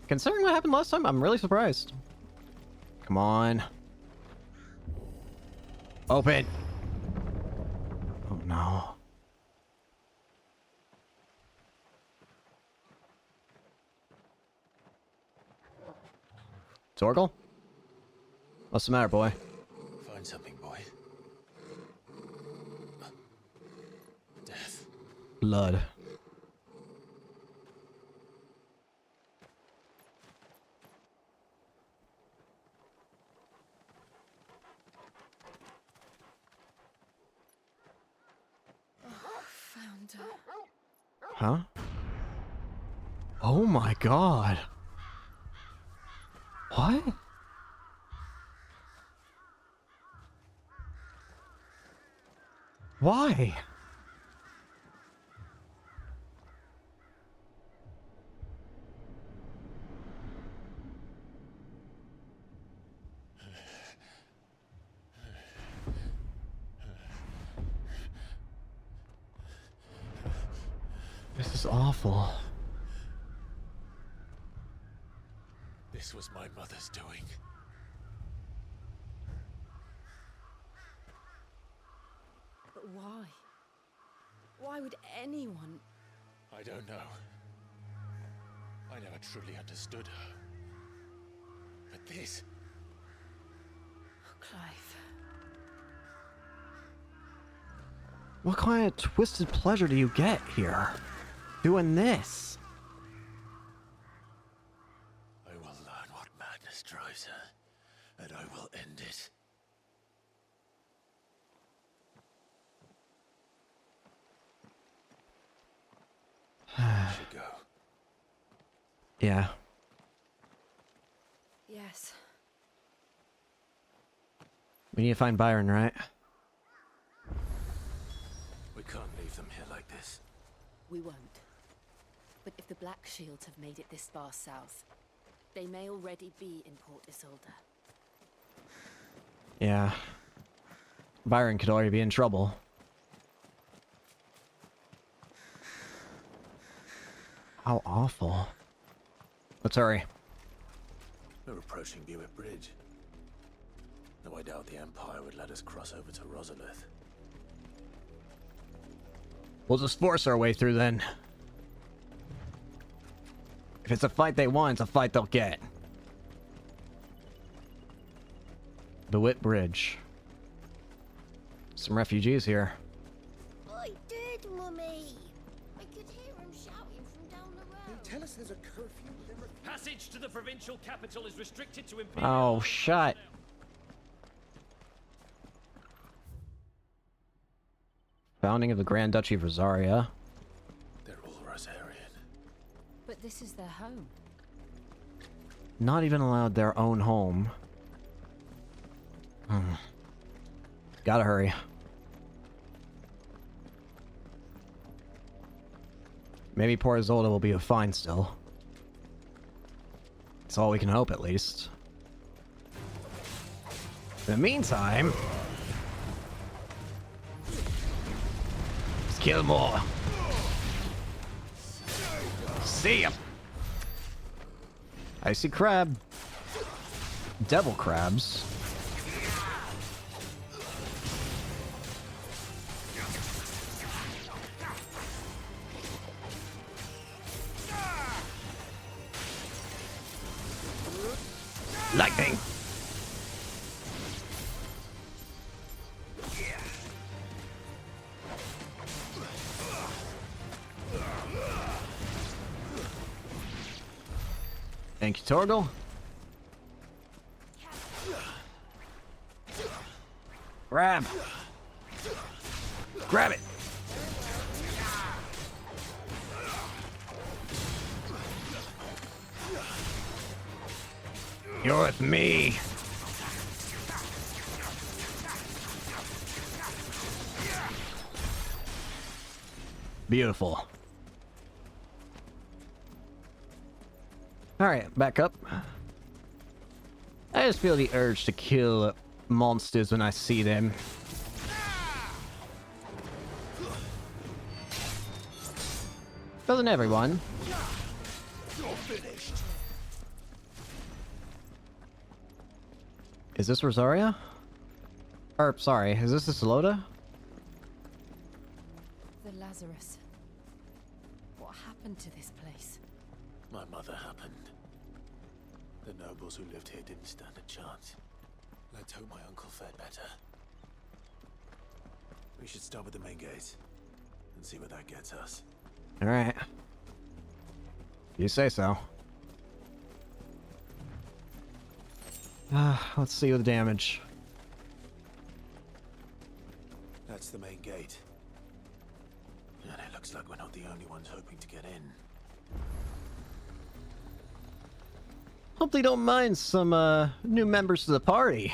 Considering what happened last time, I'm really surprised. Come on. Open! Oh, no. Torgal? What's the matter, boy? Find something, boy. Death. Blood. Found her. Huh? Oh my god. What? Why? This is awful. This was my mother's doing. But why? Why would anyone? I don't know. I never truly understood her. But this... Clive. What kind of twisted pleasure do you get here? Doing this? I will learn what madness drives her, and I will end it. I should go. Yeah. Yes. We need to find Byron, right? We can't leave them here like this. We won't. But if the Black Shields have made it this far south, they may already be in Port Isolde. Yeah. Byron could already be in trouble. How awful. Let's hurry. We're approaching Buick Bridge. Though I doubt the Empire would let us cross over to Rosalith. We'll just force our way through then. If it's a fight they want, it's a fight they'll get. The Wit Bridge. Some refugees here. I did, Mummy. I could hear him shouting from down the road. Tell us there's a curfew. Passage to the provincial capital is restricted to Imperial. Oh, shut. Founding of the Grand Duchy of Rosaria. They're all Rosarian. But this is their home. Not even allowed their own home. Gotta hurry. Maybe Port Isolde will be fine still. That's all we can hope, at least. In the meantime... let's kill more. See ya! Icy crab. Devil crabs. Lightning! Thank you, Torgal. Grab! Grab it! You're with me. Beautiful. Alright, back up. I just feel the urge to kill monsters when I see them. Doesn't everyone? You're finished. Is this Rosaria? Or, sorry, is this Isolda? The Lazarus. What happened to this place? My mother happened. The nobles who lived here didn't stand a chance. Let's hope my uncle fared better. We should start with the main gate and see where that gets us. Alright. You say so. Let's see the damage. That's the main gate. And it looks like we're not the only ones hoping to get in. Hope they don't mind some, new members to the party.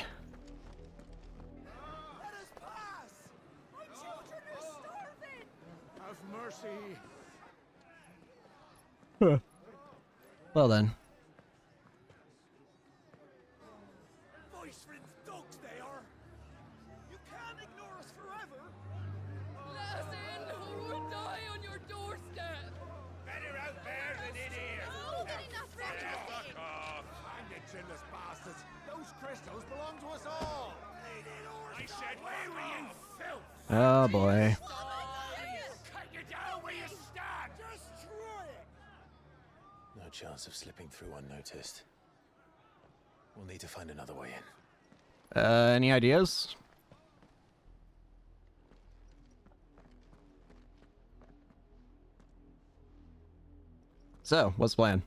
Have mercy. Huh. Well then. Voice friends, dogs they are. You can't ignore us forever. Let us in, or we'll die on your doorstep. Better out there than in here. Oh, getting that Fuck off. I'm the chinless bastards. Those crystals belong to us all. I said, where were you, filth? Oh boy. Cut you down where you stand. Destroy it. No chance of slipping through unnoticed. We'll need to find another way in. Any ideas? So, what's the plan?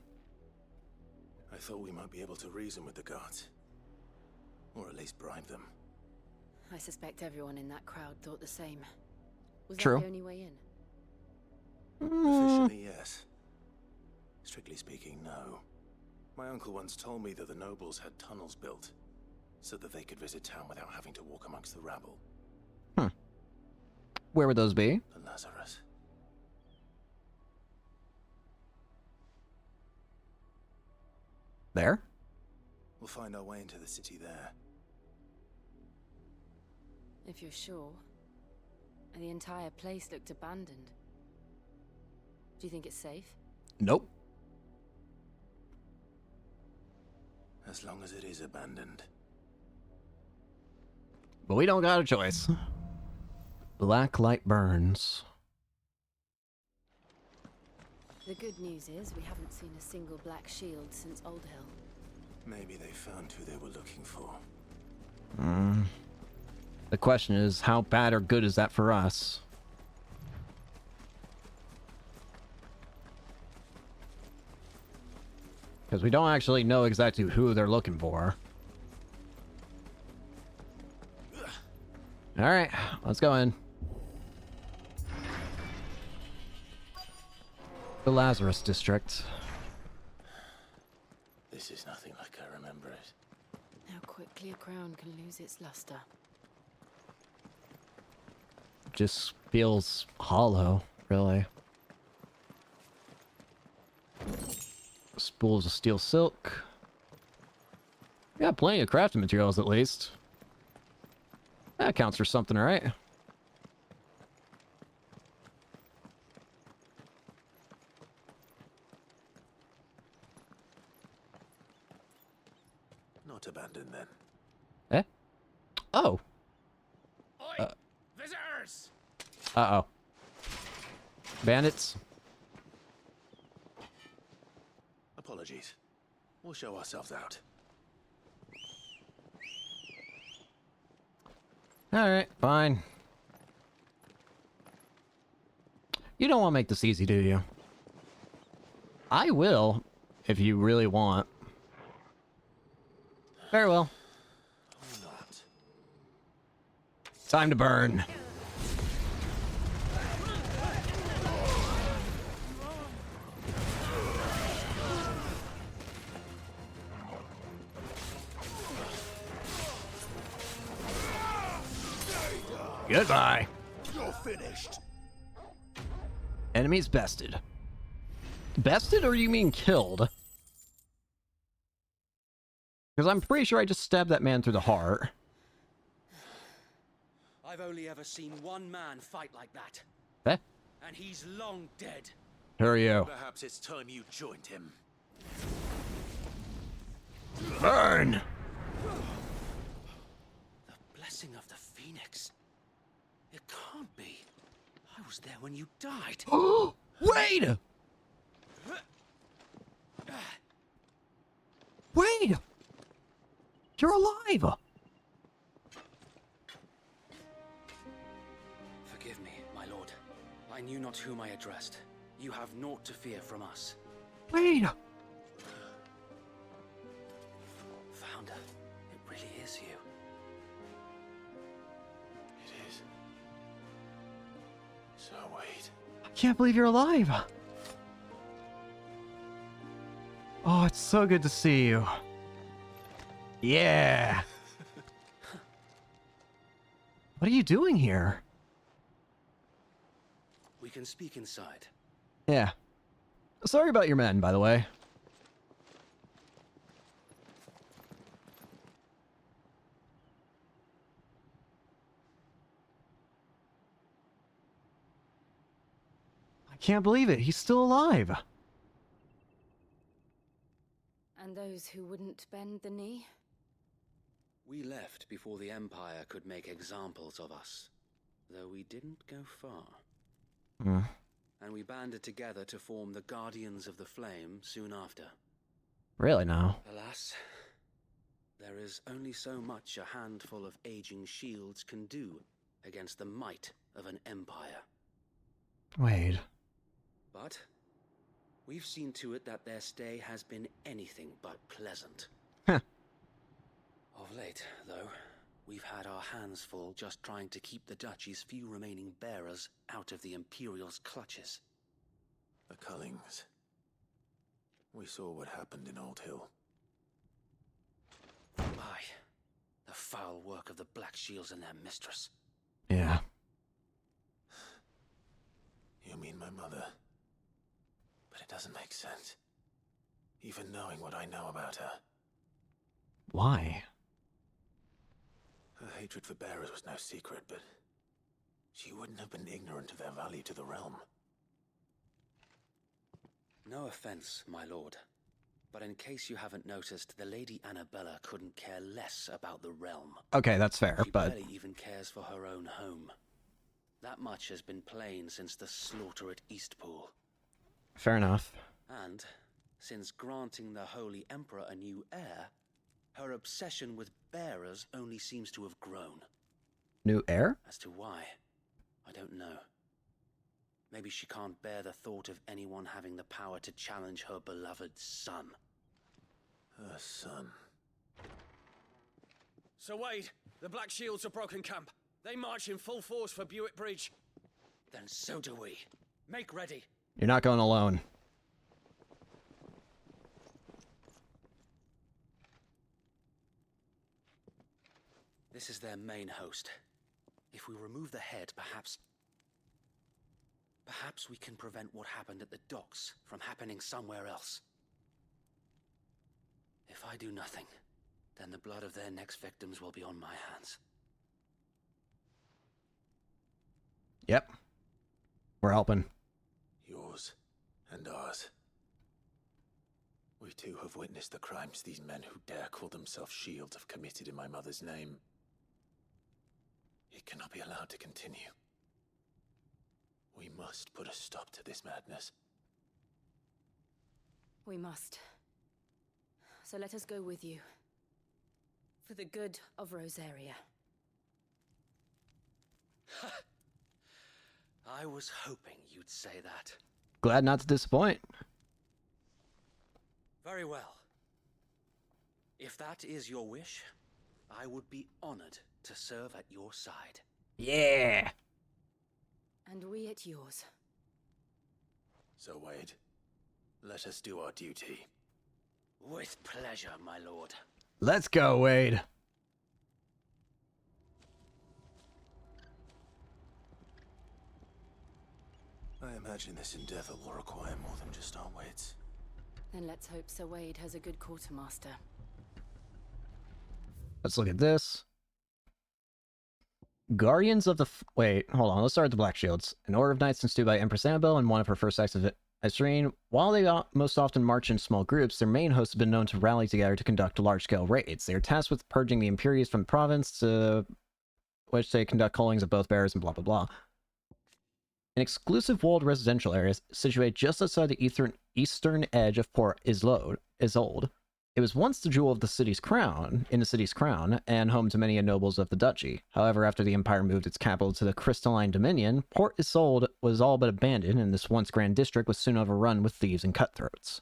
I thought we might be able to reason with the guards. Or at least bribe them. I suspect everyone in that crowd thought the same. Was True. that the only way in? Officially, yes. Strictly speaking, no. My uncle once told me that the nobles had tunnels built, so that they could visit town without having to walk amongst the rabble. Where would those be? The Lazarus. There? We'll find our way into the city there. If you're sure. The entire place looked abandoned. Do you think it's safe? Nope. As long as it is abandoned. But we don't got a choice. Black light burns. The good news is we haven't seen a single black shield since Old Hill. Maybe they found who they were looking for. The question is, how bad or good is that for us? Because we don't actually know exactly who they're looking for. Alright, let's go in. The Lazarus District. This is nothing like I remember it. How quickly a crown can lose its luster. Just feels hollow, really. Spools of steel silk. Yeah, plenty of crafting materials at least. That counts for something, right? Not abandoned then. Eh? Oh. Oi! Visitors! Uh-oh. Bandits? Apologies. We'll show ourselves out. Alright, fine. You don't want to make this easy, do you? I will, if you really want. Very well. Or not. Time to burn. Goodbye. You're finished. Enemies bested. Bested, or you mean killed? Because I'm pretty sure I just stabbed that man through the heart. I've only ever seen one man fight like that. Eh? And he's long dead. Who are you? Perhaps it's time you joined him. Burn! The blessing of the Phoenix. It can't be. I was there when you died. Wait! Wait! You're alive! Forgive me, my lord. I knew not whom I addressed. You have naught to fear from us. Wait! Founder, it really is you. It is. So wait. I can't believe you're alive! Oh, it's so good to see you. Yeah! What are you doing here? We can speak inside. Yeah. Sorry about your men, by the way. I can't believe it. He's still alive. And those who wouldn't bend the knee? We left before the Empire could make examples of us, though we didn't go far. And we banded together to form the Guardians of the Flame soon after. Really now? Alas, there is only so much a handful of aging shields can do against the might of an empire. Wait. But we've seen to it that their stay has been anything but pleasant. Of late, though, we've had our hands full just trying to keep the Duchy's few remaining bearers out of the Imperial's clutches. The Cullings. We saw what happened in Old Hill. Aye. The foul work of the Black Shields and their mistress. Yeah. You mean my mother? But it doesn't make sense. Even knowing what I know about her. Why? Her hatred for bearers was no secret, but she wouldn't have been ignorant of their value to the realm. No offense, my lord, but in case you haven't noticed, the Lady Annabella couldn't care less about the realm. Okay, that's fair, She but... barely even cares for her own home. That much has been plain since the slaughter at Eastpool. Fair enough. And, since granting the Holy Emperor a new heir, her obsession with bearers only seems to have grown. New heir? As to why, I don't know. Maybe she can't bear the thought of anyone having the power to challenge her beloved son. Her son. Sir Wade, the Black Shields have broken camp. They march in full force for Buick Bridge. Then so do we. Make ready. You're not going alone. This is their main host. If we remove the head, perhaps we can prevent what happened at the docks from happening somewhere else. If I do nothing, then the blood of their next victims will be on my hands. Yep. We're helping. Yours and ours. We too have witnessed the crimes these men who dare call themselves shields have committed in my mother's name. It cannot be allowed to continue. We must put a stop to this madness. We must. So let us go with you. For the good of Rosaria. I was hoping you'd say that. Glad not to disappoint. Very well. If that is your wish, I would be honored to serve at your side. Yeah! And we at yours. So, Wade, let us do our duty. With pleasure, my lord. Let's go, Wade. I imagine this endeavor will require more than just our wits. Then let's hope Sir Wade has a good quartermaster. Let's look at this. Guardians of the... Wait, hold on. Let's start with the Black Shields. An order of knights installed by Empress Annabelle and one of her first acts of Isrene, while they most often march in small groups, their main hosts have been known to rally together to conduct large-scale raids. They are tasked with purging the Imperius from the province, to which they conduct cullings of both bearers and blah blah blah. An exclusive walled residential area situated just outside the eastern edge of Port Isolde. It was once the jewel of the city's crown, and home to many nobles of the duchy. However, after the Empire moved its capital to the Crystalline Dominion, Port Isolde was all but abandoned, and this once grand district was soon overrun with thieves and cutthroats.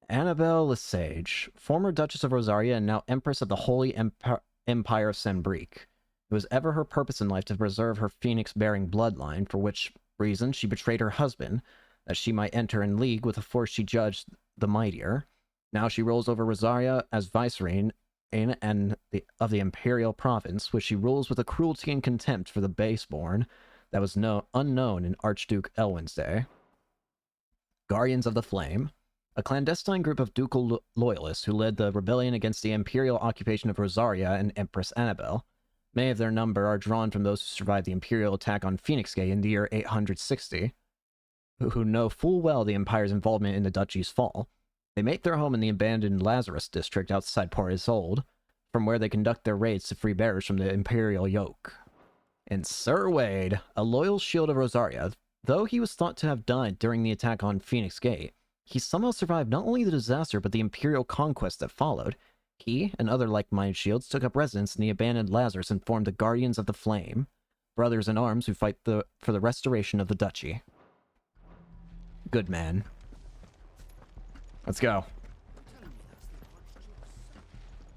Annabelle Lesage, former Duchess of Rosaria and now Empress of the Holy Empire of Sanbreque. It was ever her purpose in life to preserve her phoenix-bearing bloodline, for which reason she betrayed her husband, that she might enter in league with a force she judged the mightier. Now she rules over Rosaria as vicereine of the Imperial Province, which she rules with a cruelty and contempt for the baseborn that was unknown in Archduke Elwin's day. Guardians of the Flame, a clandestine group of ducal loyalists who led the rebellion against the imperial occupation of Rosaria and Empress Annabelle. Many of their number are drawn from those who survived the imperial attack on Phoenixgate in the year 860, who know full well the Empire's involvement in the duchy's fall. They make their home in the abandoned Lazarus district outside Port Isolde, from where they conduct their raids to free bearers from the imperial yoke. And Sir Wade, a loyal shield of Rosaria, though he was thought to have died during the attack on Phoenixgate, he somehow survived not only the disaster but the imperial conquest that followed. He and other like-minded shields took up residence in the abandoned Lazarus and formed the Guardians of the Flame, brothers in arms who fight for the restoration of the duchy. Good man. Let's go.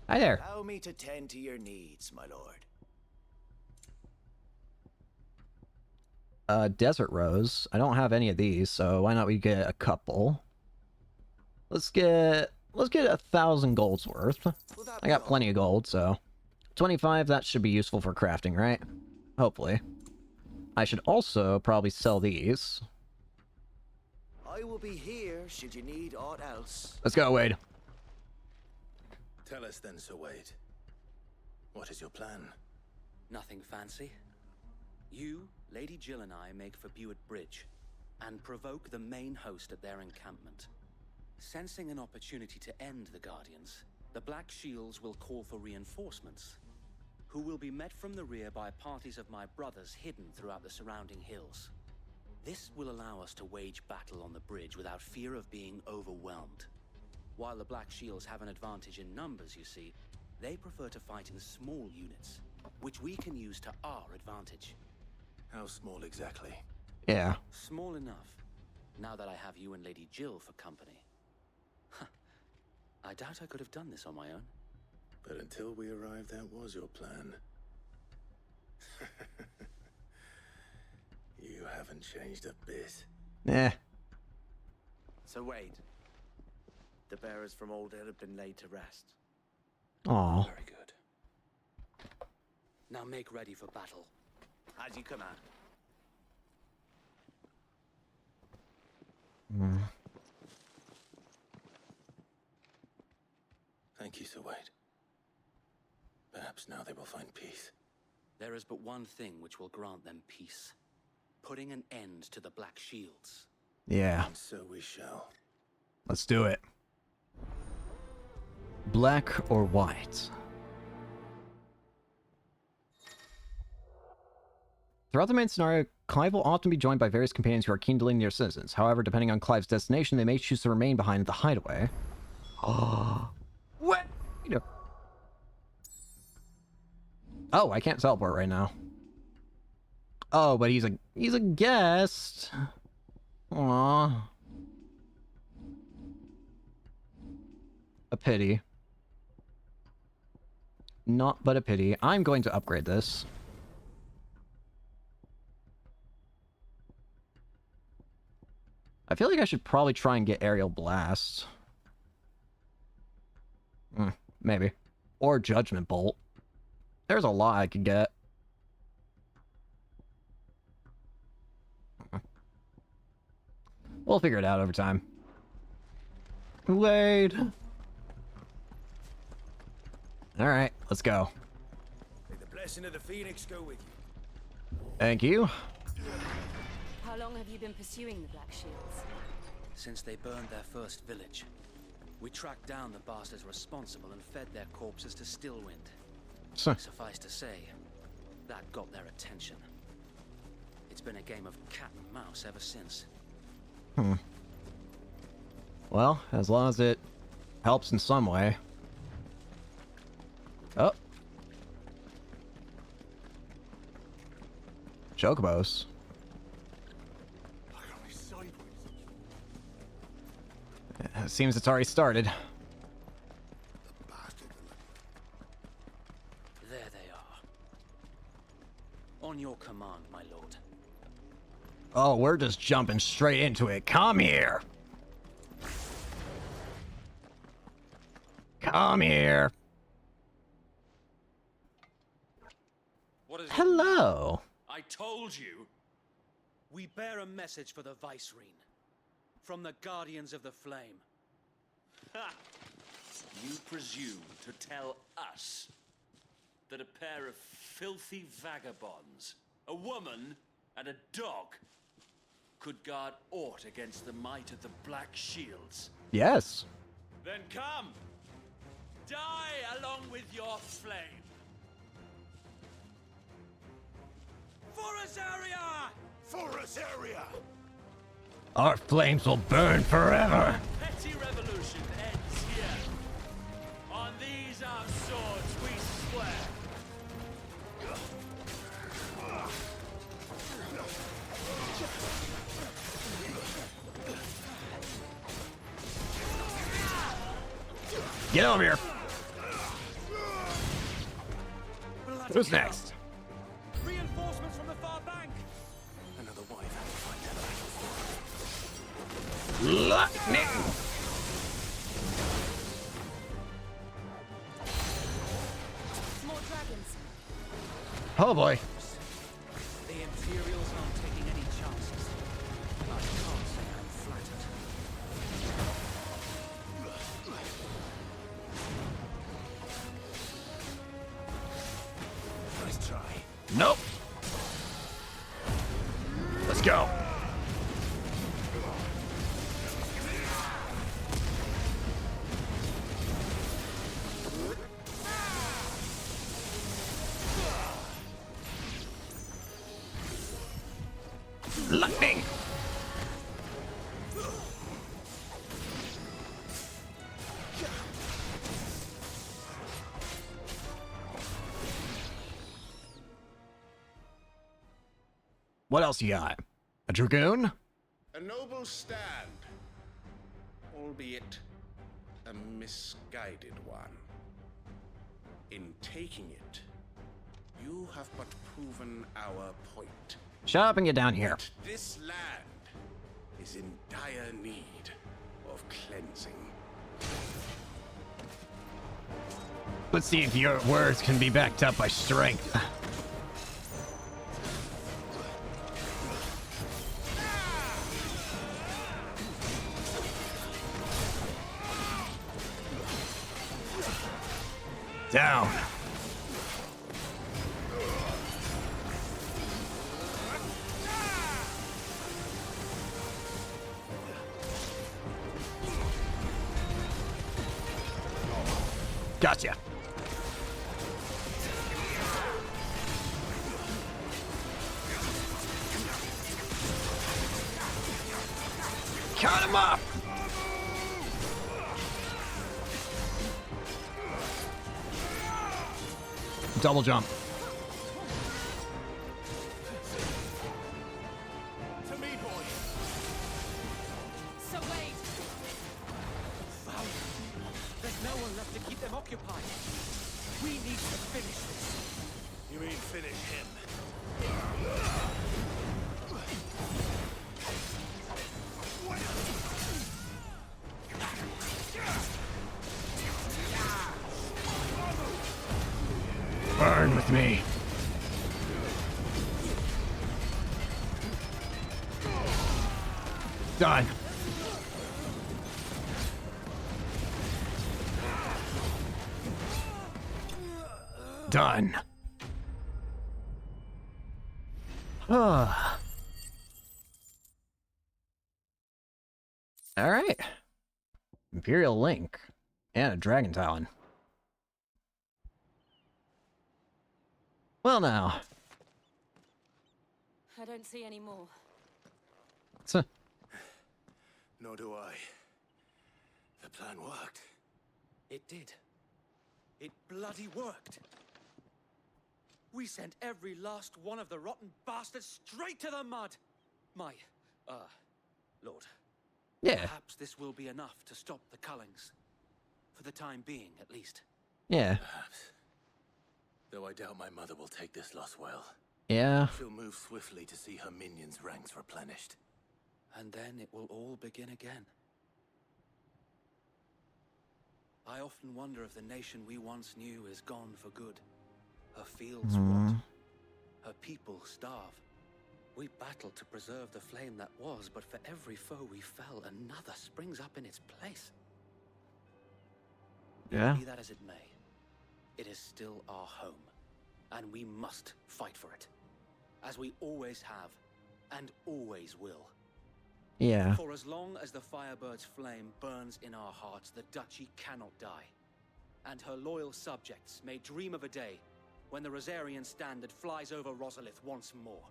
Hi there. Allow me to tend to your needs, my lord. Desert Rose. I don't have any of these, so why not we get a couple? Let's get 1,000 golds worth. I got plenty of gold, so 25, that should be useful for crafting, right? Hopefully. I should also probably sell these. I will be here should you need aught else. Let's go, Wade. Tell us then, Sir Wade. What is your plan? Nothing fancy. You, Lady Jill and I make for Buett Bridge, and provoke the main host at their encampment. Sensing an opportunity to end the Guardians, the Black Shields will call for reinforcements, who will be met from the rear by parties of my brothers hidden throughout the surrounding hills. This will allow us to wage battle on the bridge without fear of being overwhelmed. While the Black Shields have an advantage in numbers, you see, they prefer to fight in small units, which we can use to our advantage. How small exactly? Yeah. Small enough, now that I have you and Lady Jill for company. I doubt I could have done this on my own. But until we arrived, that was your plan. You haven't changed a bit. Eh. So Wade, the bearers from Old Hill have been laid to rest. Aw. Very good. Now make ready for battle. As you command. Thank you, Sir Wade. Perhaps now they will find peace. There is but one thing which will grant them peace. Putting an end to the Black Shields. Yeah. And so we shall. Let's do it. Black or white? Throughout the main scenario, Clive will often be joined by various companions who are keen to lead near citizens. However, depending on Clive's destination, they may choose to remain behind at the hideaway. Oh. What? Oh, I can't teleport right now. Oh, but he's a guest. Aww. A pity. Not but a pity. I'm going to upgrade this. I feel like I should probably try and get Aerial Blast. Maybe. Or Judgment Bolt. There's a lot I could get. We'll figure it out over time. Wade. Alright, let's go. May the blessing of the Phoenix go with you. Thank you. How long have you been pursuing the Black Shields? Since they burned their first village, we tracked down the bastards responsible and fed their corpses to Stillwind. Suffice to say, that got their attention. It's been a game of cat and mouse ever since. Well, as long as it helps in some way. Oh. Chocobos. It seems it's already started. There they are. On your command, my lord. Oh, we're just jumping straight into it. Come here. Come here. What is Hello. I told you. We bear a message for the Vicereine. From the Guardians of the Flame. Ha! You presume to tell us that a pair of filthy vagabonds, a woman and a dog, could guard aught against the might of the Black Shields? Yes. Then come! Die along with your flame! For Azaria! For Azaria! Our flames will burn forever. Petty revolution ends here. On these our swords we swear. Get over here. Who's next? Reinforcements from the far bank. Another wyvern to find their Lightning. More dragons. Oh boy. The Imperials aren't taking any chances. I can't say I'm flattered. Nice try. Nope. Let's go. Lightning. What else you got? A dragoon? A noble stand, albeit a misguided one. In taking it, you have but proven our point. Shut up and get down here. This land is in dire need of cleansing. Let's see if your words can be backed up by strength. Down. Gotcha. Cut him up. Double jump. To me, boy. So wait. There's no one left to keep them occupied. We need to finish this. You mean finish him? Burn with me. Done. Done. Alright. Imperial Link. And a Dragon Talon. Well now. I don't see any more. Nor do I. The plan worked. It did. It bloody worked. We sent every last one of the rotten bastards straight to the mud. My, Lord. Yeah. Perhaps this will be enough to stop the Cullings. For the time being, at least. Yeah. Perhaps. Though I doubt my mother will take this loss well. Yeah. She'll move swiftly to see her minions' ranks replenished. And then it will all begin again. I often wonder if the nation we once knew is gone for good. Her fields rot. Her people starve. We battled to preserve the flame that was, but for every foe we fell, another springs up in its place. Yeah. Be that as it may, it is still our home, and we must fight for it, as we always have, and always will. Yeah. For as long as the Firebird's flame burns in our hearts, the Duchy cannot die. And her loyal subjects may dream of a day when the Rosarian standard flies over Rosalith once more.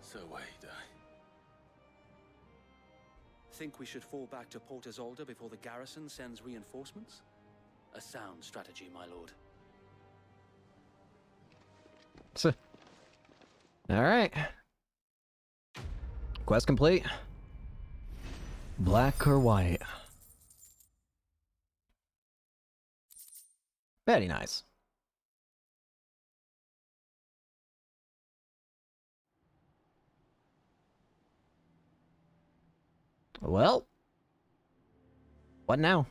So Wade, Think we should fall back to Port Isolde before the garrison sends reinforcements? A sound strategy, my lord. Alright. Quest complete. Black or white? Very nice. Well, what now?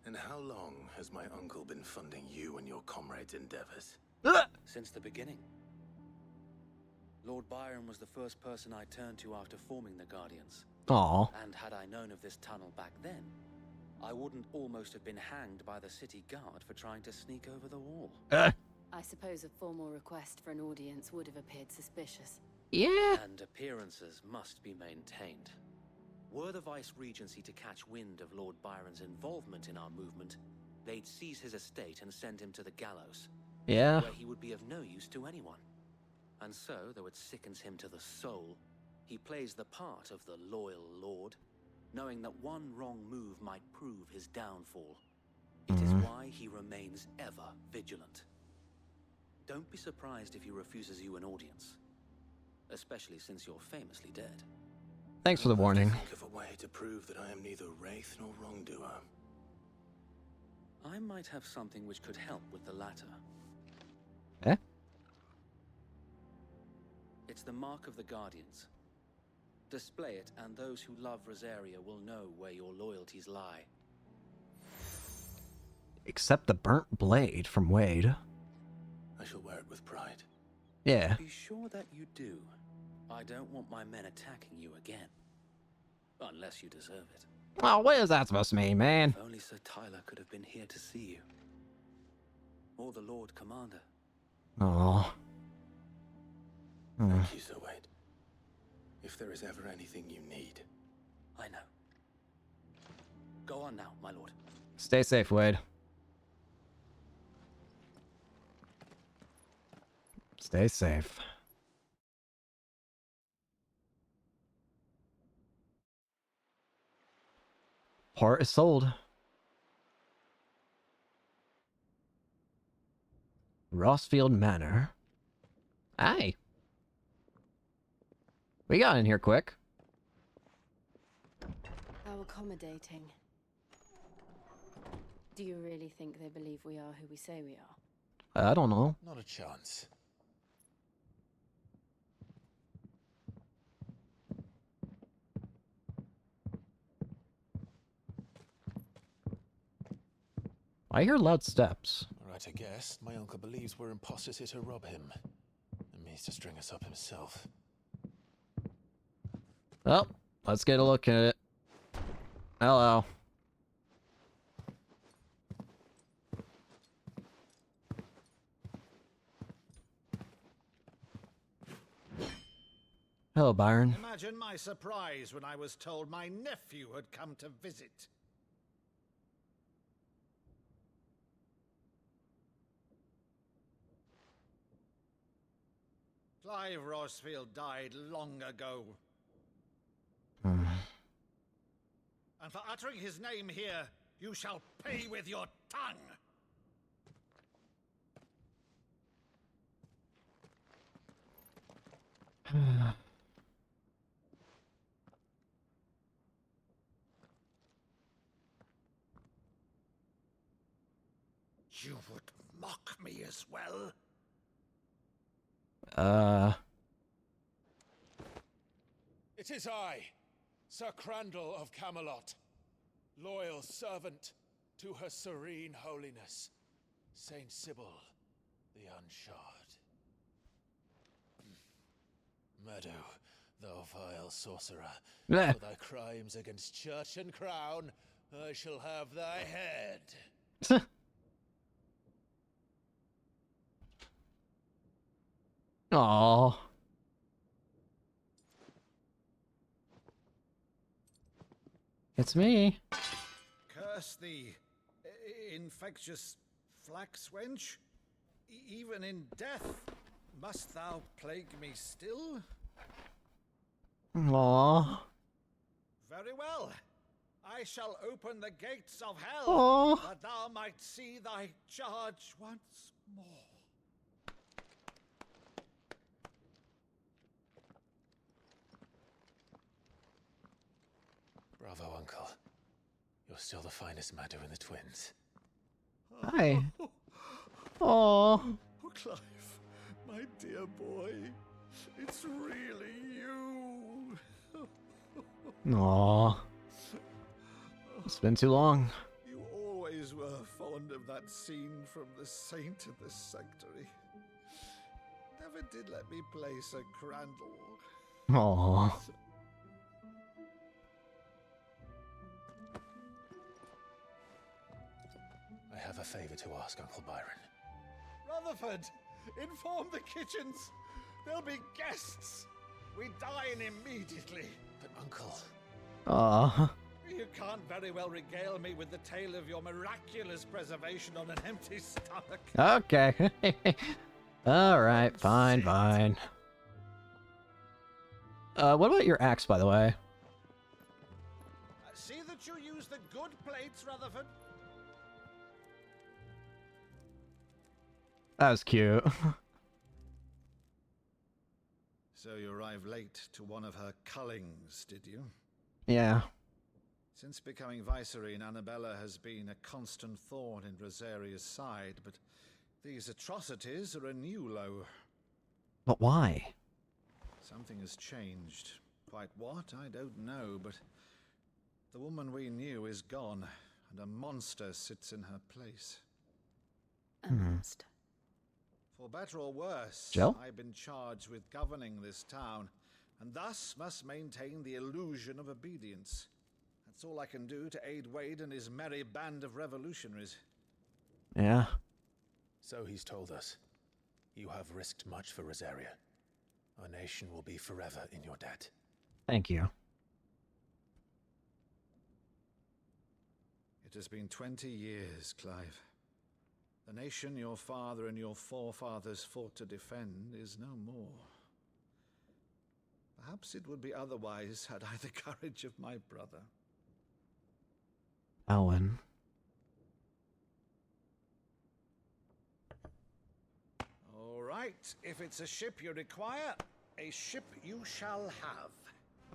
And how long has my uncle been funding you and your comrades' endeavors? Since the beginning. Lord Byron was the first person I turned to after forming the Guardians. Aww. And had I known of this tunnel back then, I wouldn't almost have been hanged by the city guard for trying to sneak over the wall. I suppose a formal request for an audience would have appeared suspicious. Yeah. And appearances must be maintained. Were the Vice-Regency to catch wind of Lord Byron's involvement in our movement, they'd seize his estate and send him to the gallows. Yeah. Where he would be of no use to anyone. And so, though it sickens him to the soul, he plays the part of the loyal lord, knowing that one wrong move might prove his downfall. It is why he remains ever vigilant. Don't be surprised if he refuses you an audience. Especially since you're famously dead. Thanks for the warning. Think of a way to prove that I am neither wraith nor wrongdoer. I might have something which could help with the latter. Eh? It's the mark of the Guardians. Display it, and those who love Rosaria will know where your loyalties lie. Except the burnt blade from Wade. I shall wear it with pride. Yeah. Be sure that you do. I don't want my men attacking you again. Unless you deserve it. Oh, what is that supposed to mean, man? If only Sir Tyler could have been here to see you. Or the Lord Commander. Oh. Thank you, Sir Wade. If there is ever anything you need. I know. Go on now, my lord. Stay safe, Wade. Stay safe. Part is sold. Rossfield Manor. Aye. We got in here quick. How accommodating. Do you really think they believe we are who we say we are? I don't know. Not a chance. I hear loud steps. Right, I guess. My uncle believes we're imposters here to rob him. And means to string us up himself. Well, let's get a look at it. Hello. Hello, Byron. Imagine my surprise when I was told my nephew had come to visit. Clive Rosfield died long ago. And for uttering his name here, you shall pay with your tongue! You would mock me as well? It is I, Sir Crandall of Camelot, loyal servant to Her Serene Holiness, Saint Sybil the Unshod. Meadow, thou vile sorcerer, Blech. for thy crimes against church and crown, I shall have thy head. Aww. It's me. Curse thee, infectious flax wench. Even in death, must thou plague me still? Aww. Very well. I shall open the gates of hell, Aw. that thou might see thy charge once more. Bravo, Uncle. You're still the finest Meadow in the twins. Hi. Aww. Oh, Clive, my dear boy, it's really you. Aww. It's been too long. You always were fond of that scene from The Saint of the Sanctuary. Never did let me play Sir Crandall. Aww. I have a favor to ask, Uncle Byron. Rutherford, inform the kitchens. There'll be guests. We dine immediately. But, Uncle... Aww. You can't very well regale me with the tale of your miraculous preservation on an empty stomach. Okay. Alright, fine, fine. What about your axe, by the way? See that you use the good plates, Rutherford. That was cute. So you arrived late to one of her cullings, did you? Yeah. Since becoming Vicereine, Annabella has been a constant thorn in Rosaria's side, but these atrocities are a new low. But why? Something has changed. Quite what, I don't know, but the woman we knew is gone, and a monster sits in her place. A monster? For better or worse, Jill? I've been charged with governing this town, and thus must maintain the illusion of obedience. That's all I can do to aid Wade and his merry band of revolutionaries. Yeah. So he's told us. You have risked much for Rosaria. Our nation will be forever in your debt. Thank you. It has been 20 years, Clive. The nation your father and your forefathers fought to defend is no more. Perhaps it would be otherwise had I the courage of my brother. Owen. All right, if it's a ship you require, a ship you shall have.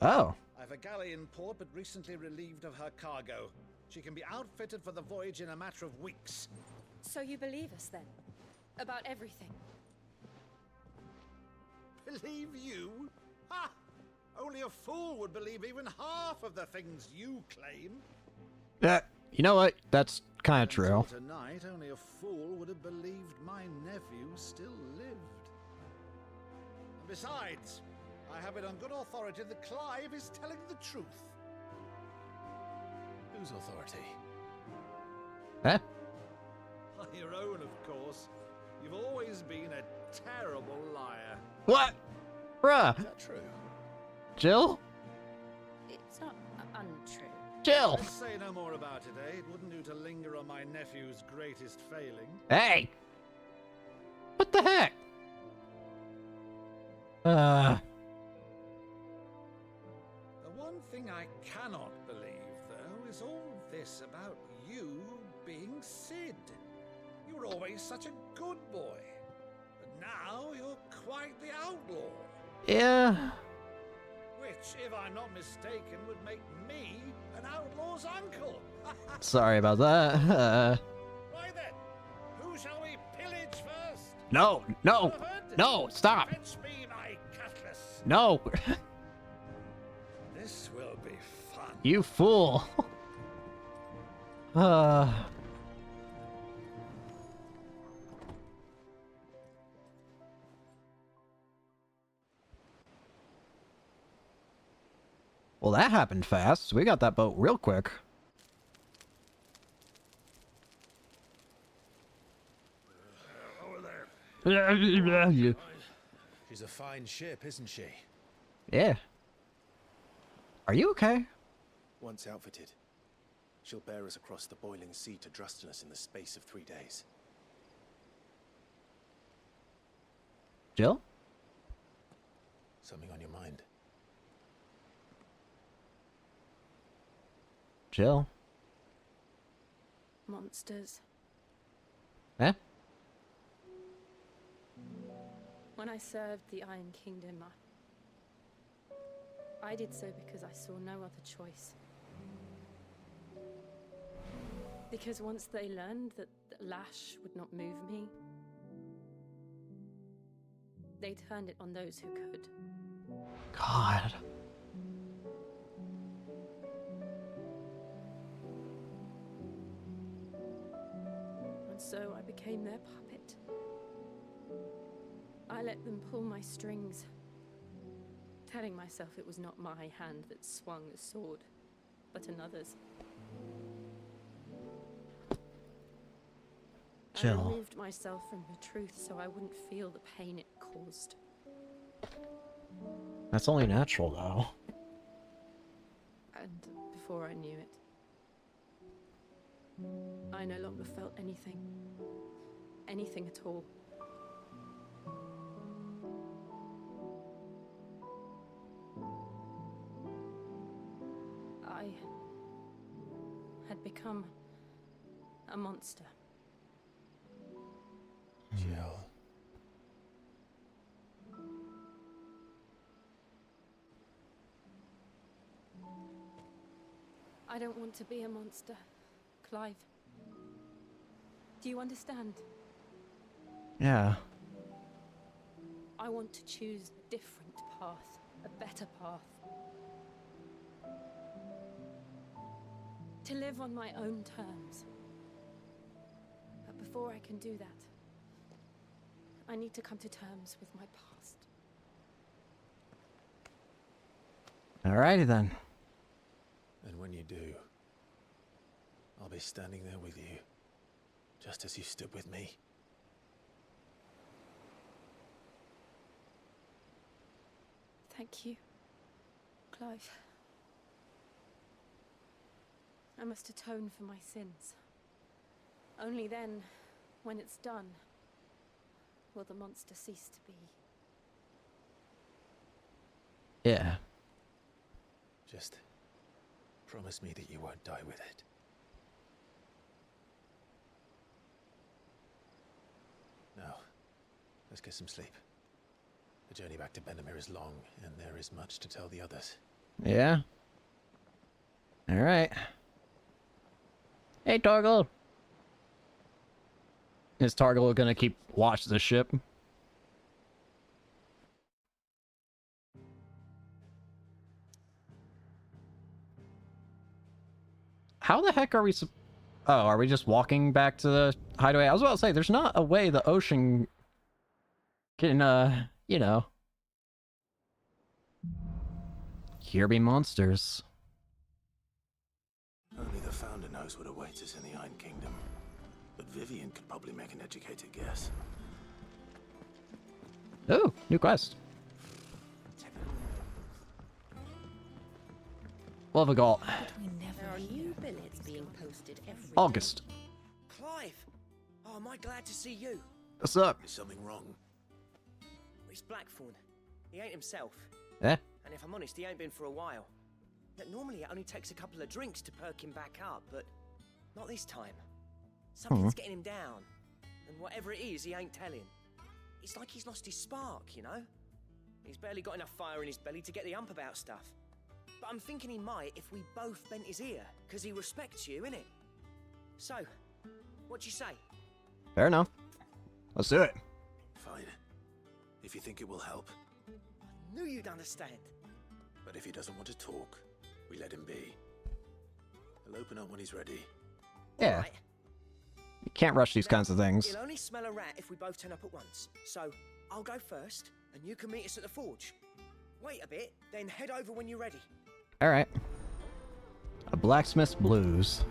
Oh. I've a galley in port, but recently relieved of her cargo. She can be outfitted for the voyage in a matter of weeks. So you believe us then? About everything? Believe you? Ha! Only a fool would believe even half of the things you claim. You know what? That's kind of true. Until tonight, only a fool would have believed my nephew still lived. And besides, I have it on good authority that Clive is telling the truth. Whose authority? Eh? Your own, of course. You've always been a terrible liar. What? Bruh. Is that true? Jill? It's not untrue. Jill! Let's say no more about it, eh? It wouldn't do to linger on my nephew's greatest failing. Hey! What the heck? The one thing I cannot believe, though, is all this about you being Sid. You were always such a good boy. But now you're quite the outlaw. Yeah. Which, if I'm not mistaken, would make me an outlaw's uncle. Sorry about that. Right then, who shall we pillage first? No, no, no, stop. Fetch me my cutlass. No. This will be fun. You fool. Well, that happened fast. We got that boat real quick. She's a fine ship, isn't she? Yeah. Are you okay? Once outfitted, she'll bear us across the boiling sea to Drustinus in the space of 3 days. Jill? Something on your mind? Jill? Monsters. Eh? When I served the Iron Kingdom, I did so because I saw no other choice. Because once they learned that Lash would not move me, they turned it on those who could. God. And so I became their puppet. I let them pull my strings, telling myself it was not my hand that swung the sword, but another's. Jill. I removed myself from the truth so I wouldn't feel the pain it caused. That's only natural, though. And before I knew it, I no longer felt anything. Anything at all. I had become a monster. Jill. I don't want to be a monster, Clive. Do you understand? Yeah. I want to choose a different path, a better path. To live on my own terms. But before I can do that, I need to come to terms with my past. Alrighty then. And when you do, I'll be standing there with you, just as you stood with me. Thank you, Clive. I must atone for my sins. Only then, when it's done, will the monster cease to be. Yeah. Just promise me that you won't die with it. Now, let's get some sleep. The journey back to Benamir is long, and there is much to tell the others. Yeah. Alright. Hey, Targle! Is Targle gonna keep watch the ship? How the heck are we Oh, are we just walking back to the hideaway? I was about to say, there's not a way the ocean can, you know. Here be monsters. Only the Founder knows what awaits us in the Iron Kingdom. But Vivian could probably make an educated guess. Oh, new quest. What have we got? There are new billets being posted every day. August. Clive! Oh, am I glad to see you? What's up? Is something wrong? It's Blackthorn. He ain't himself. Eh? And if I'm honest, he ain't been for a while. But normally it only takes a couple of drinks to perk him back up, but not this time. Something's getting him down. And whatever it is, he ain't telling. It's like he's lost his spark, you know? He's barely got enough fire in his belly to get the ump about stuff. But I'm thinking he might if we both bent his ear, because he respects you, innit? So, what you say? Fair enough. Let's do it. Fine. If you think it will help. Knew you'd understand. But if he doesn't want to talk, we let him be. He'll open up when he's ready. Yeah. Right. You can't rush these kinds of things. He'll only smell a rat if we both turn up at once. So, I'll go first, and you can meet us at the forge. Wait a bit, then head over when you're ready. Alright. A Blacksmith's Blues.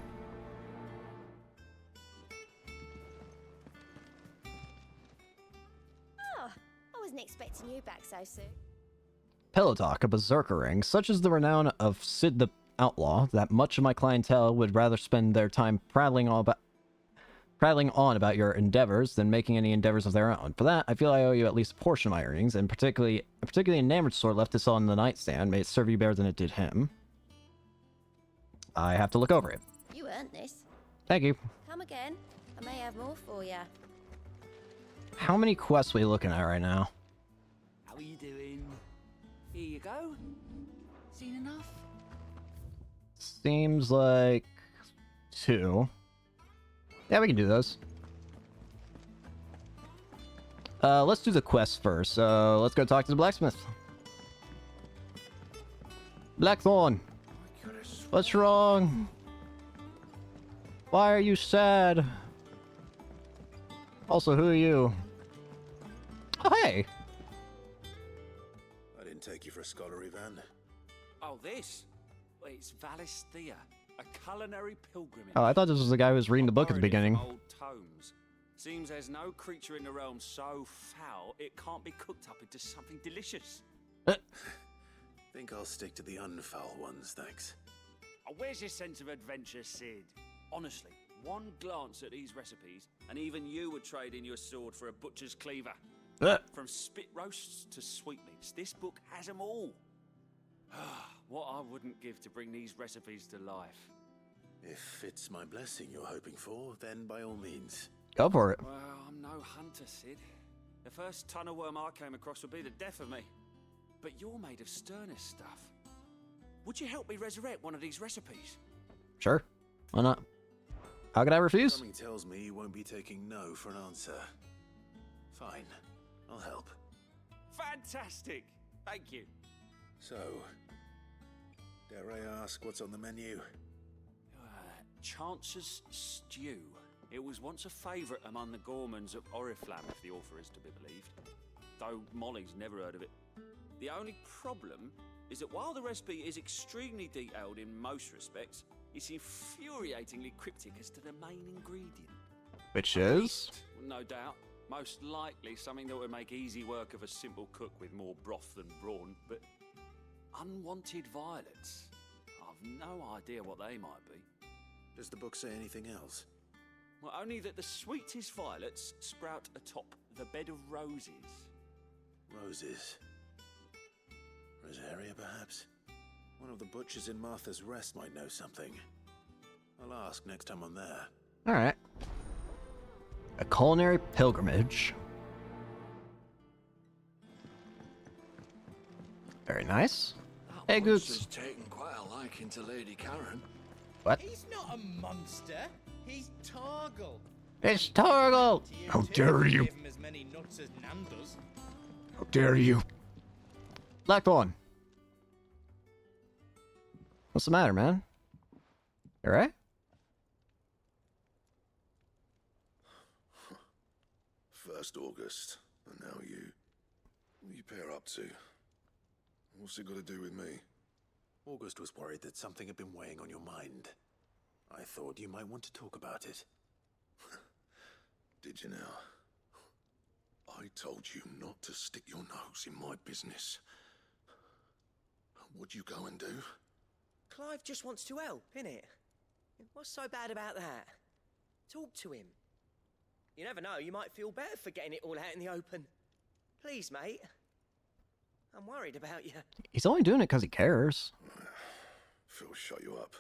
Oh, I wasn't expecting you back so soon. Pillow Talk, a berserker ring. Such is the renown of Sid the Outlaw that much of my clientele would rather spend their time prattling on about your endeavors than making any endeavors of their own. For that, I feel I owe you at least a portion of my earnings, and particularly enamored sword left this on the nightstand. May it serve you better than it did him. I have to look over it. You earned this. Thank you. Come again. I may have more for you. How many quests are we looking at right now? How are you doing? Here you go. Seen enough? Seems like 2. Yeah, we can do those. Let's do the quest first. So let's go talk to the blacksmith. Blackthorn. What's wrong? Why are you sad? Also, who are you? Oh, hey. I didn't take you for a scholarly van. Oh, this? Well, it's Valisthea, a culinary pilgrimage. Oh, I thought this was the guy who was reading the book at the Borrowed it beginning. from old tomes. Seems there's no creature in the realm so foul it can't be cooked up into something delicious. Think I'll stick to the unfoul ones, thanks. Oh, where's your sense of adventure, Sid? Honestly, one glance at these recipes, and even you would trade in your sword for a butcher's cleaver. From spit roasts to sweetmeats, this book has them all. What I wouldn't give to bring these recipes to life. If it's my blessing you're hoping for, then by all means. Go for it. Well, I'm no hunter, Sid. The first tunnel worm I came across would be the death of me. But you're made of sterner stuff. Would you help me resurrect one of these recipes? Sure. Why not? How could I refuse? Something tells me you won't be taking no for an answer. Fine. I'll help. Fantastic! Thank you. So, dare I ask what's on the menu? Chance's Stew. It was once a favourite among the gourmands of Oriflamme, if the author is to be believed. Though Molly's never heard of it. The only problem is that while the recipe is extremely detailed in most respects, it's infuriatingly cryptic as to the main ingredient. Which is? No doubt. Most likely something that would make easy work of a simple cook with more broth than brawn, but unwanted violets. I've no idea what they might be. Does the book say anything else? Well, only that the sweetest violets sprout atop the bed of roses. Roses. Rosaria, perhaps? One of the butchers in Martha's Rest might know something. I'll ask next time I'm there. Alright. A culinary pilgrimage. Very nice. Hey, Goots. Has taken quite a liking to Lady Karen. What? He's not a monster. He's Torgal. It's Torgal! How dare you! Give him as many nuts as Nan does. How dare you! Blackthorn! What's the matter, man? You alright? First August, and now you. What are you pair up to? What's it got to do with me? August was worried that something had been weighing on your mind. I thought you might want to talk about it. Did you now? I told you not to stick your nose in my business. What'd you go and do? Clive just wants to help, innit? What's so bad about that? Talk to him. You never know, you might feel better for getting it all out in the open. Please, mate. I'm worried about you. He's only doing it because he cares. Phil, shut you up.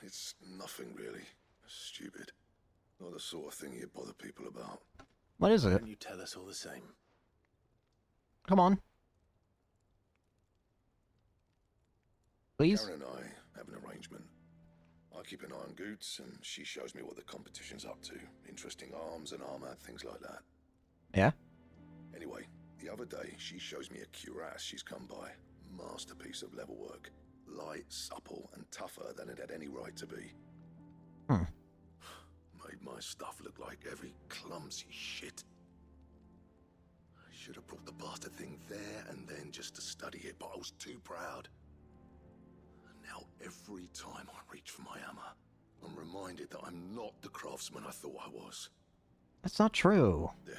It's nothing really. Stupid. Not the sort of thing you bother people about. What is it? Can you tell us all the same? Come on. Please? Karen and I have an arrangement. I keep an eye on Goots, and she shows me what the competition's up to. Interesting arms and armor, things like that. Yeah? Anyway, the other day, she shows me a cuirass she's come by. Masterpiece of level work. Light, supple, and tougher than it had any right to be. Made my stuff look like every clumsy shit. I should have brought the bastard thing there and then just to study it, but I was too proud. And now every time I reach for my hammer, I'm reminded that I'm not the craftsman I thought I was. That's not true. There.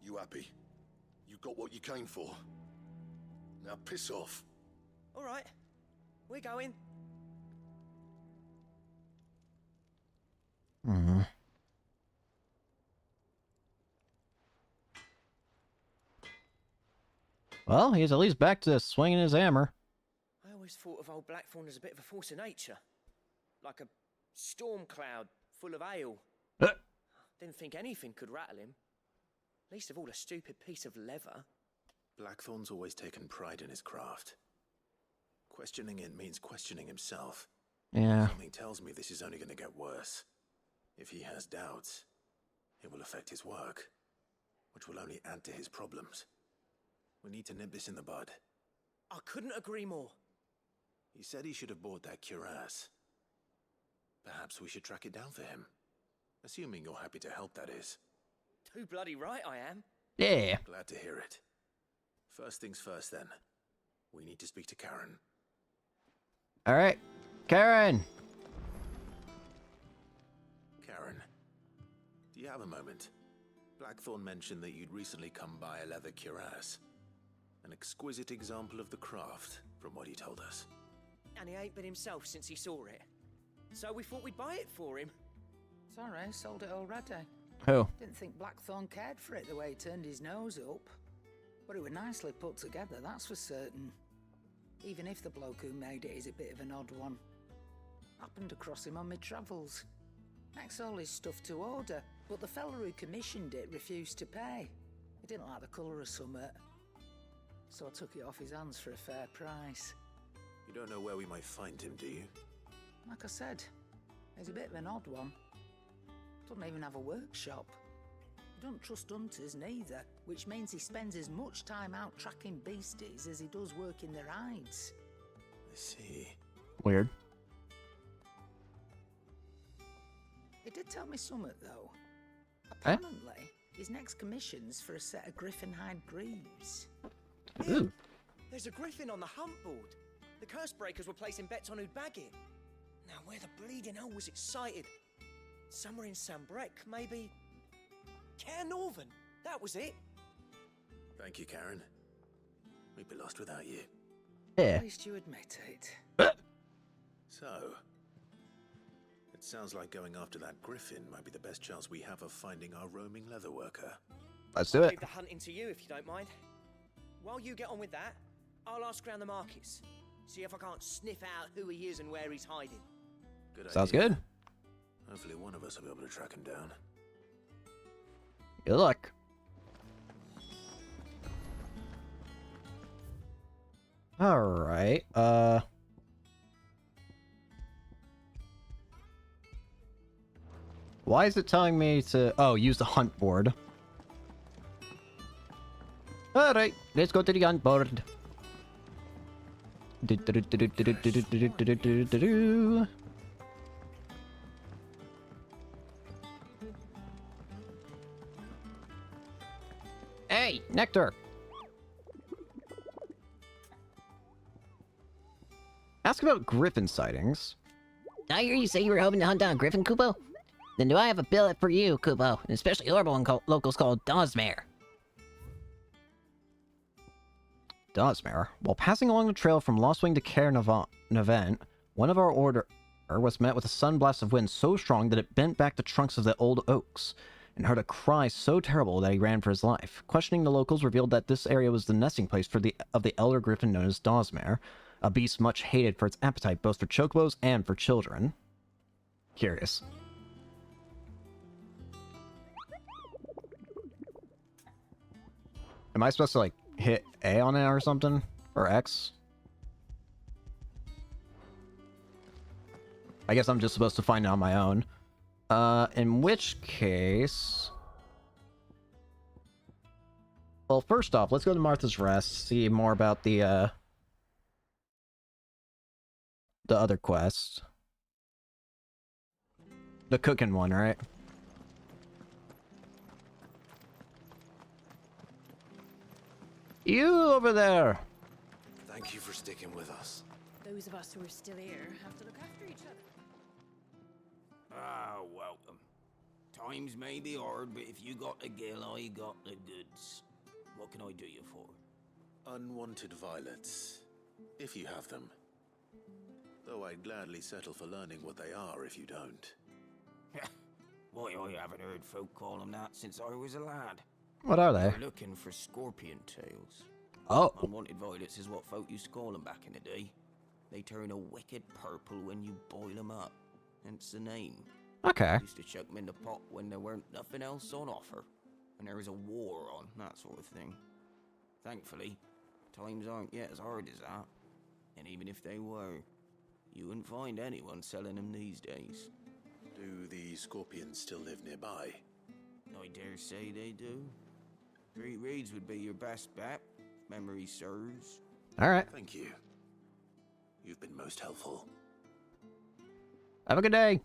You happy? You got what you came for. Now piss off. All right. We're going. Well, he's at least back to swinging his hammer. I always thought of old Blackthorn as a bit of a force of nature. Like a storm cloud full of ale. Didn't think anything could rattle him. Least of all a stupid piece of leather. Blackthorn's always taken pride in his craft. Questioning it means questioning himself. Yeah. Something tells me this is only going to get worse. If he has doubts, it will affect his work, which will only add to his problems. We need to nip this in the bud. I couldn't agree more. He said he should have bought that cuirass. Perhaps we should track it down for him. Assuming you're happy to help, that is. Too bloody right I am. Yeah. Glad to hear it. First things first, then. We need to speak to Karen. All right. Karen! Karen, do you have a moment? Blackthorn mentioned that you'd recently come by a leather cuirass. An exquisite example of the craft, from what he told us. And he ain't been himself since he saw it. So we thought we'd buy it for him. Sorry, sold it already. Who? Didn't think Blackthorn cared for it the way he turned his nose up. But it was nicely put together, that's for certain. Even if the bloke who made it is a bit of an odd one. Happened across him on my travels. Makes all his stuff to order, but the fella who commissioned it refused to pay. He didn't like the colour of summit. So I took it off his hands for a fair price. You don't know where we might find him, do you? Like I said, he's a bit of an odd one. Doesn't even have a workshop. He don't trust hunters neither, which means he spends as much time out tracking beasties as he does working their hides. I see. Weird. He did tell me something, though. Apparently, his next commission's for a set of griffin hide greaves. Ooh. There's a griffin on the hunt board. The curse breakers were placing bets on who'd bag it. Now, where the bleeding hell was excited? Somewhere in Sambrec, maybe. Care Northern. That was it. Thank you, Karen. We'd be lost without you. Yeah. At least you admit it. So, it sounds like going after that griffin might be the best chance we have of finding our roaming leather worker. Let's do I'll it. leave the hunting to you if you don't mind. While you get on with that, I'll ask around the markets. See if I can't sniff out who he is and where he's hiding. Good Sounds idea. good. Hopefully one of us will be able to track him down. Good luck. Alright, why is it telling me to... Oh, use the hunt board. Alright, let's go to the hunt board. Hey, Nectar! Ask about griffin sightings. I hear you say you were hoping to hunt down a griffin, Kupo? Then do I have a billet for you, Kupo, an especially horrible one locals called Dozmare. Dosmere. While passing along the trail from Lostwing to Caer Navant, one of our order was met with a sudden blast of wind so strong that it bent back the trunks of the old oaks, and heard a cry so terrible that he ran for his life. Questioning the locals revealed that this area was the nesting place of the elder griffin known as Dosmere, a beast much hated for its appetite both for chocobos and for children. Curious. Am I supposed to, like, hit A on it or something? Or X? I guess I'm just supposed to find it on my own. In which case... Well, first off, let's go to Martha's Rest, see more about the other quest. The cooking one, right? You over there! Thank you for sticking with us. Those of us who are still here have to look after each other. Ah, welcome. Times may be hard, but if you got the gill, I got the goods. What can I do you for? Unwanted violets, if you have them. Though I'd gladly settle for learning what they are if you don't. Why, I haven't heard folk call them that since I was a lad. What are they? We're looking for scorpion tails. Oh. Unwanted violets is what folk used to call them back in the day. They turn a wicked purple when you boil them up. Hence the name. Okay. Used to chuck them in the pot when there weren't nothing else on offer. When there was a war on, that sort of thing. Thankfully, times aren't yet as hard as that. And even if they were, you wouldn't find anyone selling them these days. Do the scorpions still live nearby? I dare say they do. Three Reeds would be your best bet, if memory serves. Alright. Thank you. You've been most helpful. Have a good day.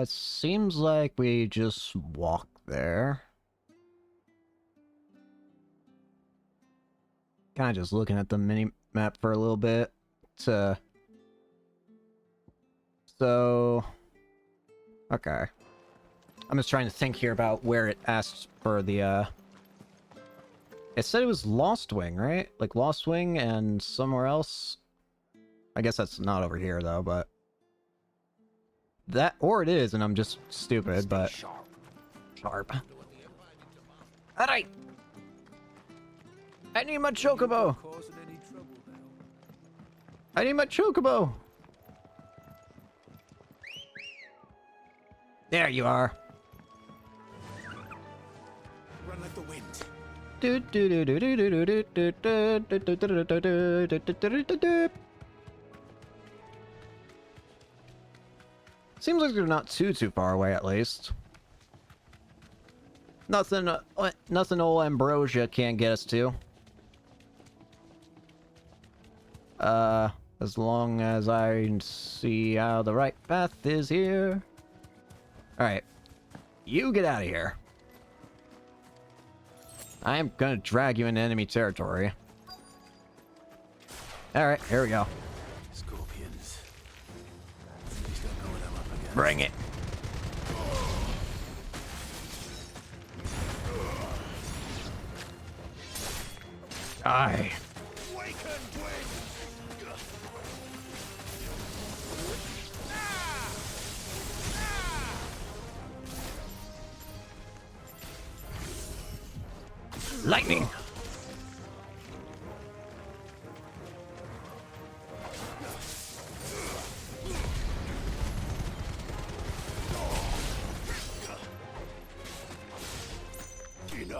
Seems like we just walk there. Kind of just looking at the mini map for a little bit. So, okay. I'm just trying to think here about where it asked for the, It said it was Lostwing, right? Like Lostwing and somewhere else. I guess that's not over here, though, but... That, or it is, and I'm just stupid, but... Sharp. Alright! I need my chocobo! I need my chocobo! There you are. Run like the wind. Seems like they're not too far away, at least. Nothing old Ambrosia can't get us to. As long as I see how the right path is here. Alright. You get out of here. I am gonna drag you into enemy territory. Alright, here we go. Scorpions. Please don't know what I'm up against. Bring it. Die. Lightning.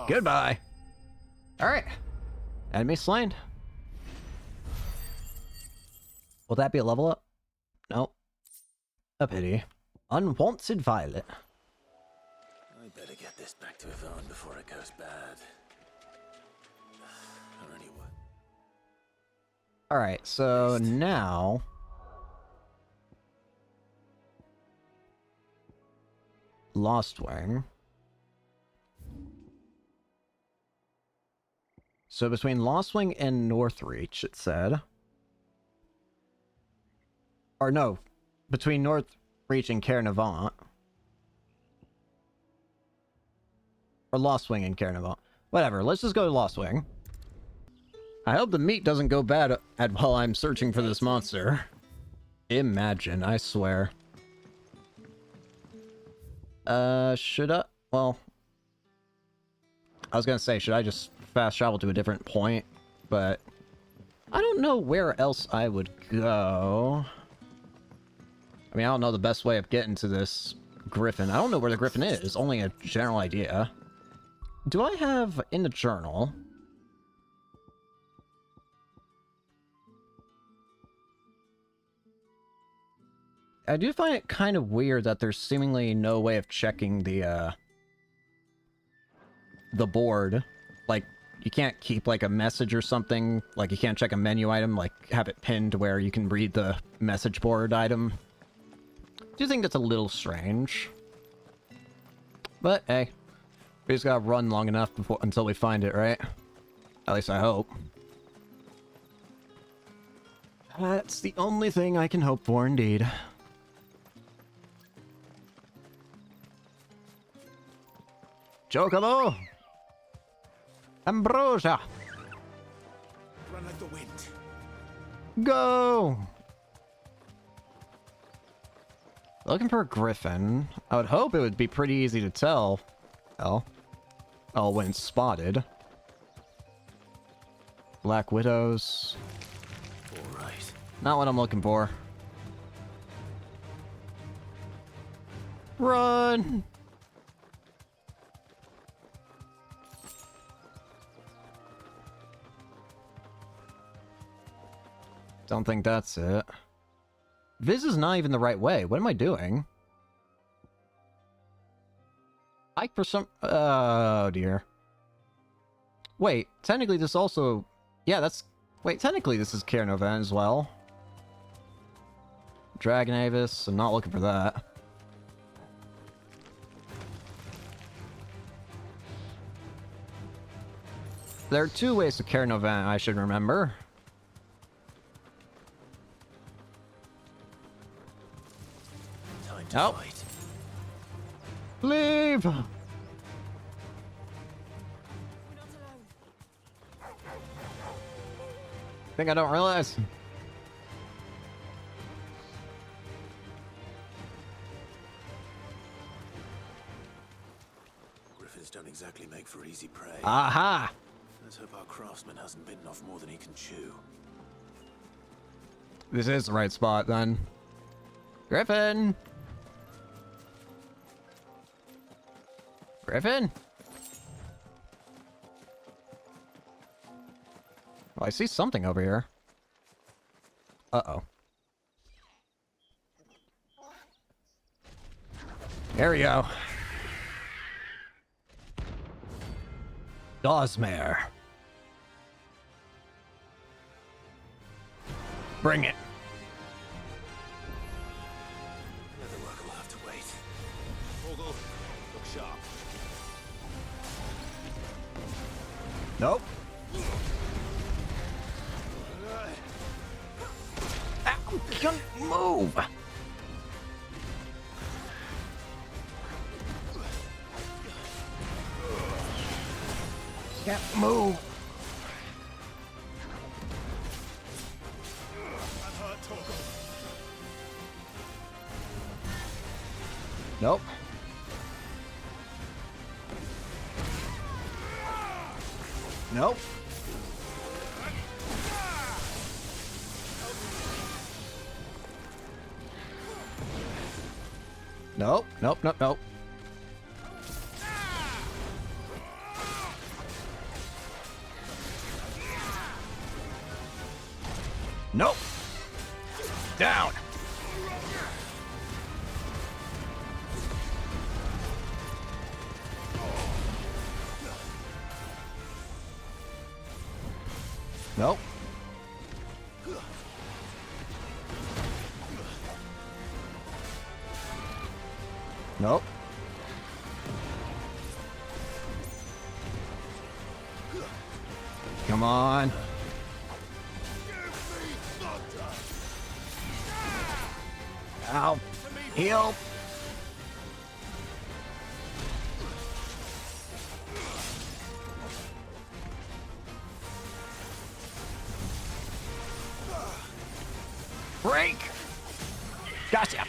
Goodbye. All right. Enemy slain. Will that be a level up? Nope. A pity. Unwanted violet. I better get this back to Yvonne before it goes bad. Or anyway. Alright, so now... Lostwing. So between Lostwing and Northreach, it said. Or no, between Northreach and Caer Navant. Or Lost Wing in Caern Avalon. Whatever, let's just go to Lost Wing. I hope the meat doesn't go bad while I'm searching for this monster. Imagine, I swear. Should I? Well, I was gonna say, should I just fast travel to a different point? But I don't know where else I would go. I mean, I don't know the best way of getting to this griffin. I don't know where the griffin is. Only a general idea. Do I have in the journal? I do find it kind of weird that there's seemingly no way of checking the board. Like, you can't keep, like, a message or something. Like, you can't check a menu item, like, have it pinned where you can read the message board item. I do think that's a little strange. But, hey. We just gotta run long enough until we find it, right? At least I hope. That's the only thing I can hope for, indeed. Chocobo! Ambrosia! Run like the wind. Go! Looking for a griffin. I would hope it would be pretty easy to tell. Oh, when it's spotted. Black Widows. Alright. Not what I'm looking for. Run! Don't think that's it. This is not even the right way. What am I doing? For some... Oh, dear. Wait, technically this also... Yeah, that's... Wait, technically this is Caern Avalon as well. Dragon Avis, I'm not looking for that. There are two ways to Caern Avalon, I should remember. Time to fight. Leave! Think I don't realize? Griffins don't exactly make for easy prey. Aha! Let's hope our craftsman hasn't bitten off more than he can chew. This is the right spot, then. Griffin! Griffin? Well, I see something over here. Uh-oh. There we go. Dawsmare. Bring it. Another work will have to wait. Torgal, look sharp. Nope. Ow, can't move. Can't move. Nope. Nope. Nope, nope, nope, nope. Nope. Down. Nope. Nope. Come on. Ow. Heal. Break! Gotcha!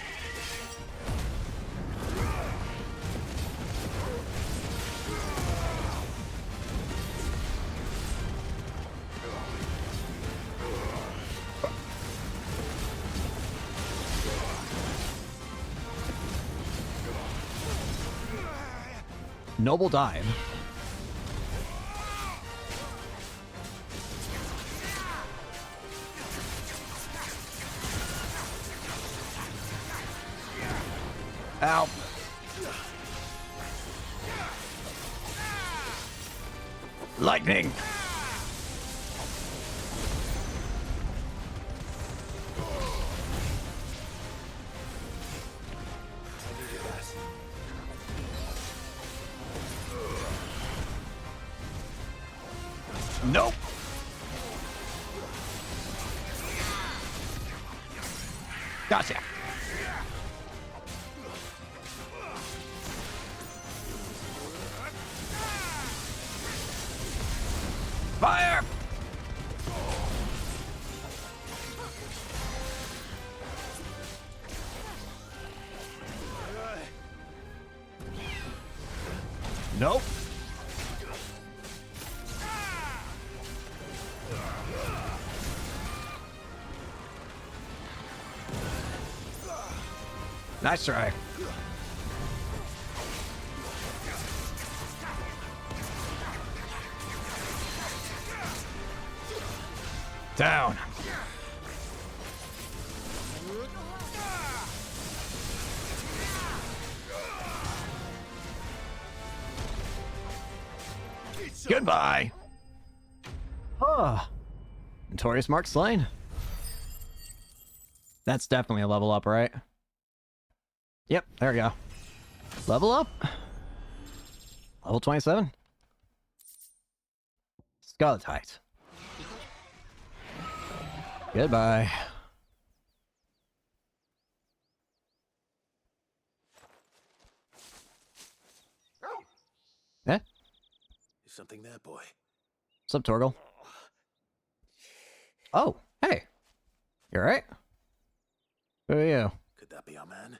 Noble dive. Ow. Lightning. Nope. Gotcha. Fire! Nope. Nice try. Down. Goodbye. Oh. Notorious Mark slain. That's definitely a level up, right? Yep, there we go. Level up. Level 27. Scarletite. Goodbye. Eh? Is something there, boy? What's up, Torgal? Oh, hey. You alright? Who are you? Could that be our man?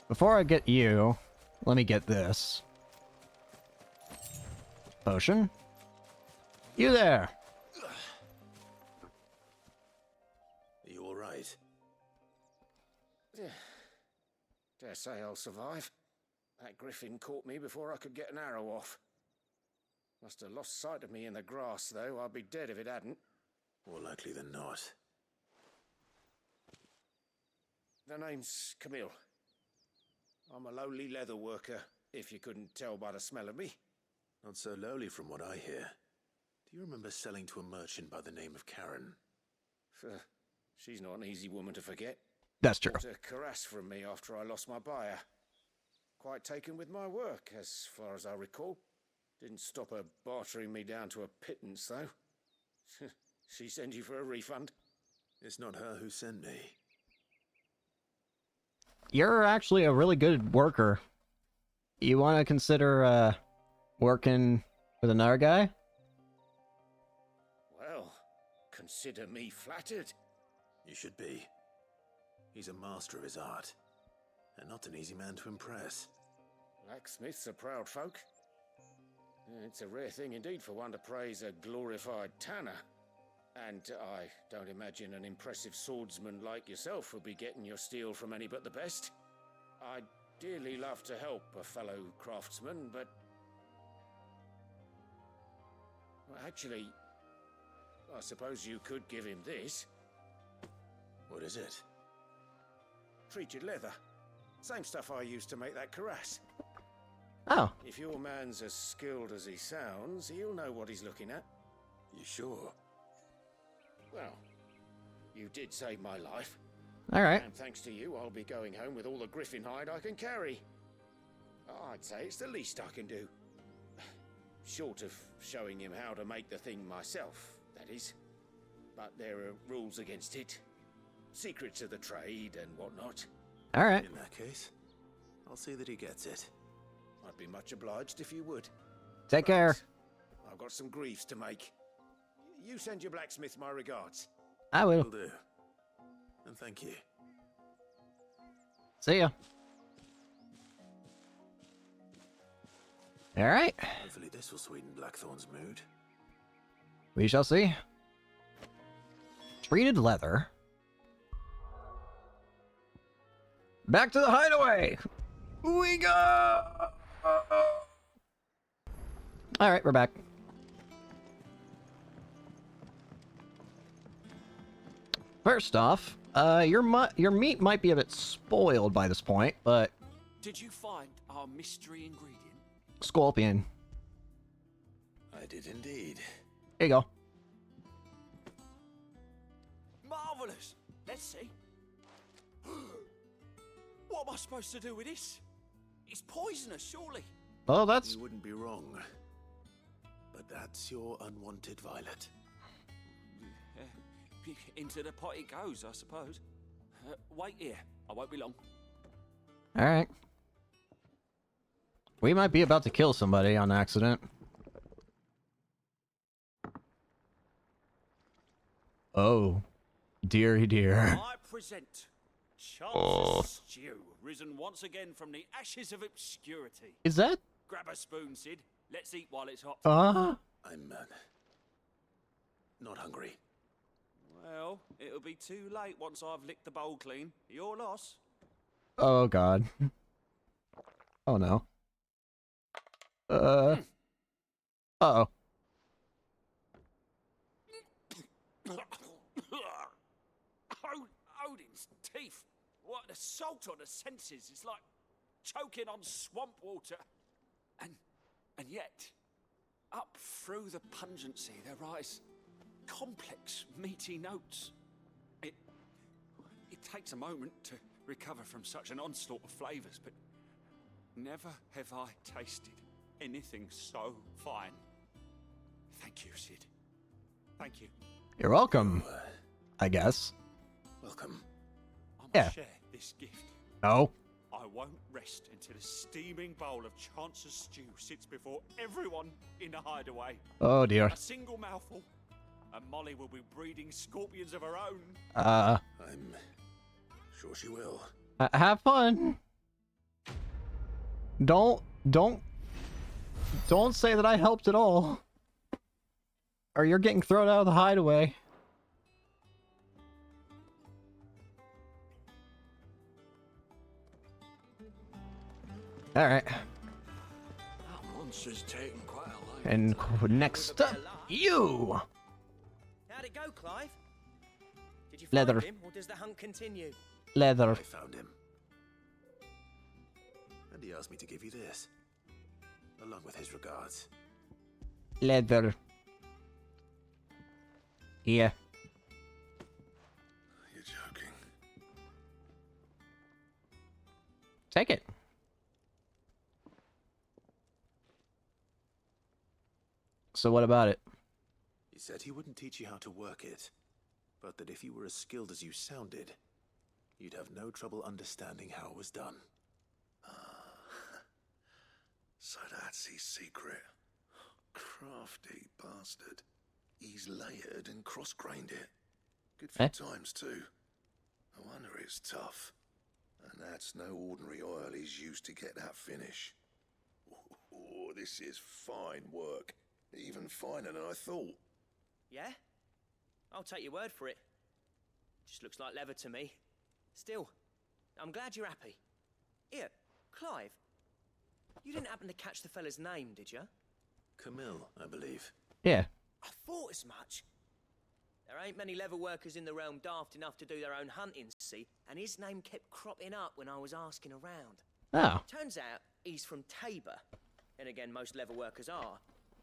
Before I get you, let me get this. Potion? You there! Are you alright? Dare say I'll survive. That griffin caught me before I could get an arrow off. Must have lost sight of me in the grass, though. I'd be dead if it hadn't. More likely than not. The name's Camille. I'm a lowly leather worker, if you couldn't tell by the smell of me. Not so lowly from what I hear. Do you remember selling to a merchant by the name of Karen? She's not an easy woman to forget. That's true. Bought a cuirass from me after I lost my buyer. Quite taken with my work, as far as I recall. Didn't stop her bartering me down to a pittance, though. She sent you for a refund? It's not her who sent me. You're actually a really good worker. You want to consider, working with another guy? Well, consider me flattered. You should be. He's a master of his art, and not an easy man to impress. Blacksmiths are proud folk. It's a rare thing indeed for one to praise a glorified tanner. And I don't imagine an impressive swordsman like yourself would be getting your steel from any but the best. I'd dearly love to help a fellow craftsman, but... Well, actually, I suppose you could give him this. What is it? Treated leather. Same stuff I used to make that cuirass. Oh. If your man's as skilled as he sounds, he'll know what he's looking at. You sure? Well, you did save my life. Alright. And thanks to you, I'll be going home with all the griffin hide I can carry. I'd say it's the least I can do. Short of showing him how to make the thing myself, that is. But there are rules against it. Secrets of the trade and whatnot. Alright. In that case, I'll see that he gets it. I'd be much obliged if you would. Take care. I've got some griefs to make. You send your blacksmith my regards. I will. Will do. And thank you. See ya. All right. Hopefully this will sweeten Blackthorn's mood. We shall see. Treated leather. Back to the hideaway. We go. All right, we're back. First off, your meat might be a bit spoiled by this point, but Did you find our mystery ingredient? scorpion. I did indeed. Here you go. Marvelous. Let's see. What am I supposed to do with this? It's poisonous, surely. Oh, that's You wouldn't be wrong. But that's your unwanted violet. Into the pot it goes, I suppose. Wait here. I won't be long. all right. We might be about to kill somebody on accident. Oh, dearie dear. I present Chance's Stew, risen once again from the ashes of obscurity. Is that? Grab a spoon, Sid. Let's eat while it's hot. I'm not hungry. Well, it'll be too late once I've licked the bowl clean. Your loss. Oh God. Oh no. Uh-oh. Odin's teeth. What the salt on the senses. It's like choking on swamp water. And yet, up through the pungency there rise complex, meaty notes. It takes a moment to recover from such an onslaught of flavors, but never have I tasted anything so fine. Thank you, Sid. Thank you. You're welcome. I guess. Welcome. I must Yeah. share this gift. No. I won't rest until a steaming bowl of Chance's Stew sits before everyone in the hideaway. Oh dear. A single mouthful, and Molly will be breeding scorpions of her own. I'm sure she will. Have fun. Don't say that I helped at all. Or you're getting thrown out of the hideaway. All right. That monster's taken quite a life. And next up, you. How'd it go, Clive? Did you find Leather. him, or does the hunt continue? Leather. I found him. And he asked me to give you this. Along with his regards. Leather. Here. You're joking. Take it. So what about it? He said he wouldn't teach you how to work it, but that if you were as skilled as you sounded, you'd have no trouble understanding how it was done. So that's his secret. Crafty bastard. He's layered and cross-grained it. Good for times too. No wonder it's tough. And that's no ordinary oil he's used to get that finish. Oh, this is fine work. Even finer than I thought. Yeah? I'll take your word for it. Just looks like leather to me. Still, I'm glad you're happy. Here, Clive. You didn't happen to catch the fella's name, did you? Camille, I believe. Yeah. I thought as much. There ain't many leather workers in the realm daft enough to do their own hunting, see? And his name kept cropping up when I was asking around. Oh. Turns out he's from Tabor. And again, most leather workers are.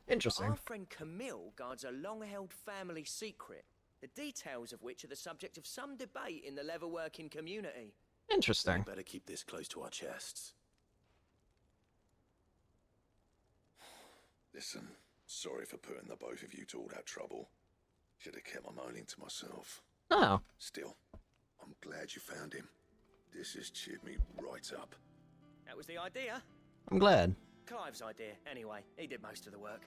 Interesting. Our friend Camille guards a long-held family secret, the details of which are the subject of some debate in the leather-working community. Interesting. We better keep this close to our chests. Listen, sorry for putting the both of you to all that trouble. Should have kept my moaning to myself. Oh. Still, I'm glad you found him. This has cheered me right up. That was the idea. I'm glad. Clive's idea, anyway. He did most of the work.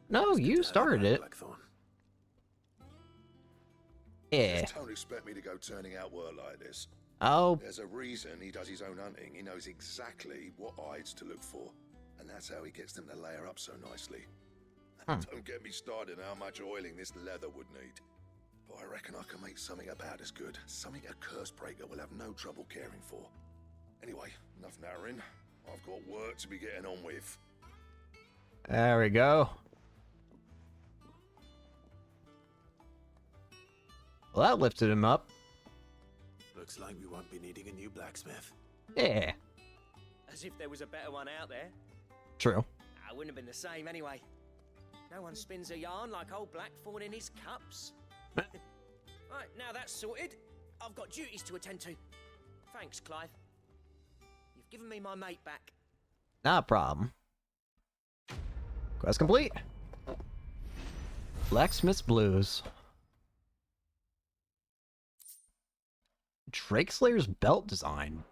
No, you started it. Blackthorn. Yeah. Just don't expect me to go turning out work like this. Oh. There's a reason he does his own hunting. He knows exactly what hides to look for. And that's how he gets them to layer up so nicely. Don't get me started on how much oiling this leather would need. But I reckon I can make something about as good. Something a Cursebreaker will have no trouble caring for. Anyway, enough nattering. I've got work to be getting on with. There we go. Well, that lifted him up. Looks like we won't be needing a new blacksmith. Yeah. As if there was a better one out there. True. I wouldn't have been the same anyway. No one spins a yarn like old Blackthorn in his cups. Right, now that's sorted. I've got duties to attend to. Thanks, Clive. You've given me my mate back. Not a problem. Quest complete. Blacksmith's Blues. Drakeslayer's belt design.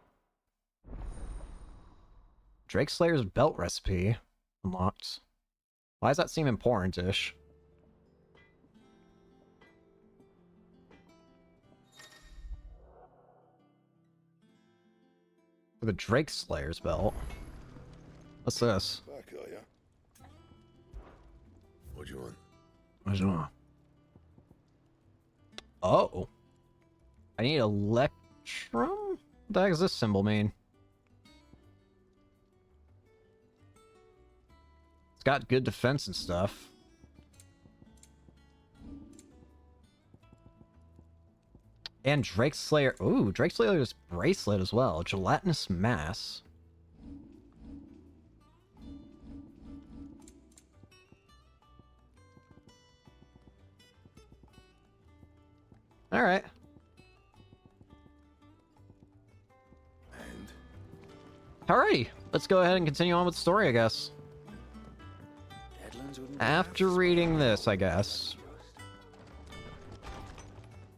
Drakeslayer's belt recipe unlocked. Why does that seem important-ish? For the Drakeslayer's belt. What's this? Back, are ya? What do you want? What do you want? Oh. I need Electrum? What the heck does this symbol mean? It's got good defense and stuff. And Drakeslayer. Ooh, Drakeslayer's bracelet as well. Gelatinous mass. Alright. Alrighty. Let's go ahead and continue on with the story, I guess. After reading this, I guess.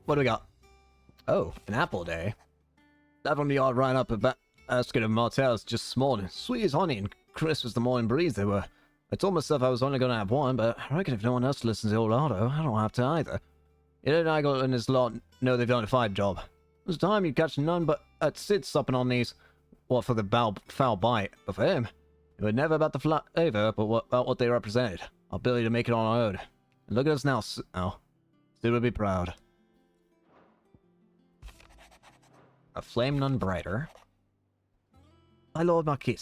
What do we got? Oh, an apple day. That from the odd run up a basket of Martell's just small and sweet as honey and crisp as the morning breeze they were. I told myself I was only going to have one, but I reckon if no one else listens to old Otto, I don't have to either. Ida and Igor and his lot know they've done a fine job. This time you'd catch none but at Sid supping on these. What for the foul bite, but for him, it was never about the flavor, but about what they represented. Our ability to make it on our own. And look at us now, Sid would be proud. A flame none brighter. My lord Marquis,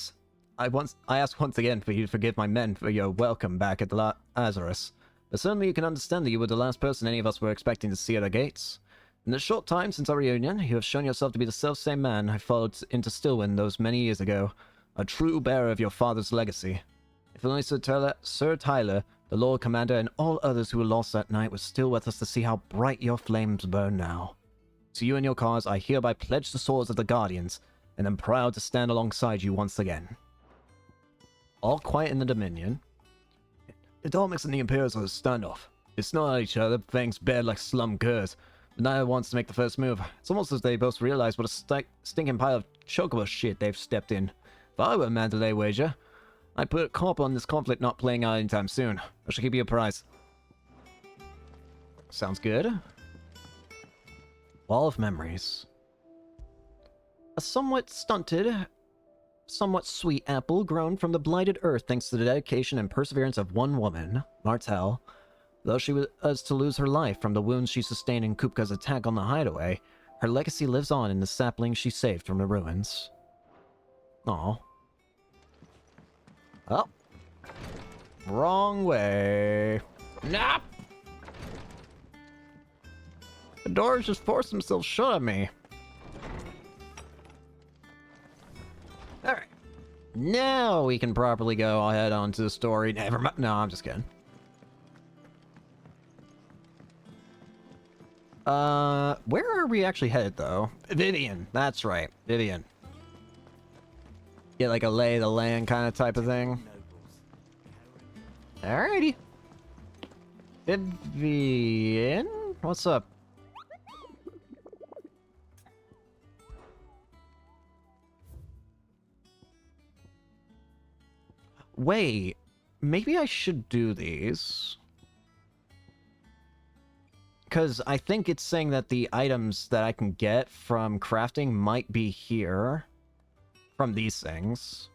I ask once again for you to forgive my men for your welcome back at the Lazarus. But certainly you can understand that you were the last person any of us were expecting to see at our gates. In the short time since our reunion, you have shown yourself to be the self-same man I followed into Stillwind those many years ago. A true bearer of your father's legacy. If only Sir Tyler, the Lord Commander, and all others who were lost that night were still with us to see how bright your flames burn now. To you and your cause, I hereby pledge the swords of the Guardians, and am proud to stand alongside you once again. All quiet in the Dominion. The Dalmics and the Imperials are a standoff. They snarl at each other, fangs bared like slum curs, but neither wants to make the first move. It's almost as they both realize what a stinking pile of chocobo shit they've stepped in. If I were a Mandalay wager, I'd put a cop on this conflict not playing out anytime soon. I shall keep you apprised. Sounds good. Wall of Memories. A somewhat stunted, somewhat sweet apple grown from the blighted earth thanks to the dedication and perseverance of one woman, Martell. Though she was to lose her life from the wounds she sustained in Kupka's attack on the hideaway, her legacy lives on in the sapling she saved from the ruins. Aw. Oh. Wrong way. Nope! The doors just forced themselves shut on me. Alright. Now we can properly go ahead onto the story. Never mind. No, I'm just kidding. Where are we actually headed, though? Vivian. That's right. Vivian. Get like a lay of the land kind of type of thing. Alrighty. Vivian? What's up? Wait. Maybe I should do these. Because I think it's saying that the items that I can get from crafting might be here. From these things.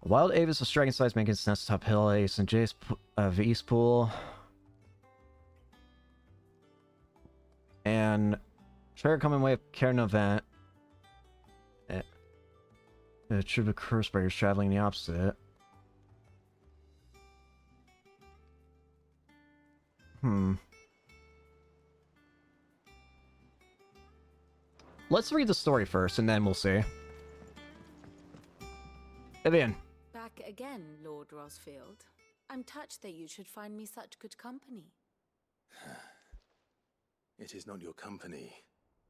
Wild Avis of Dragon Size making its nest top hill, Ace and Jace of East Pool. And Trigger coming way of Cairnovent. A troop of Cursebreakers traveling the opposite. Let's read the story first, and then we'll see. Vivian. Back again, Lord Rosfield. I'm touched that you should find me such good company. It is not your company,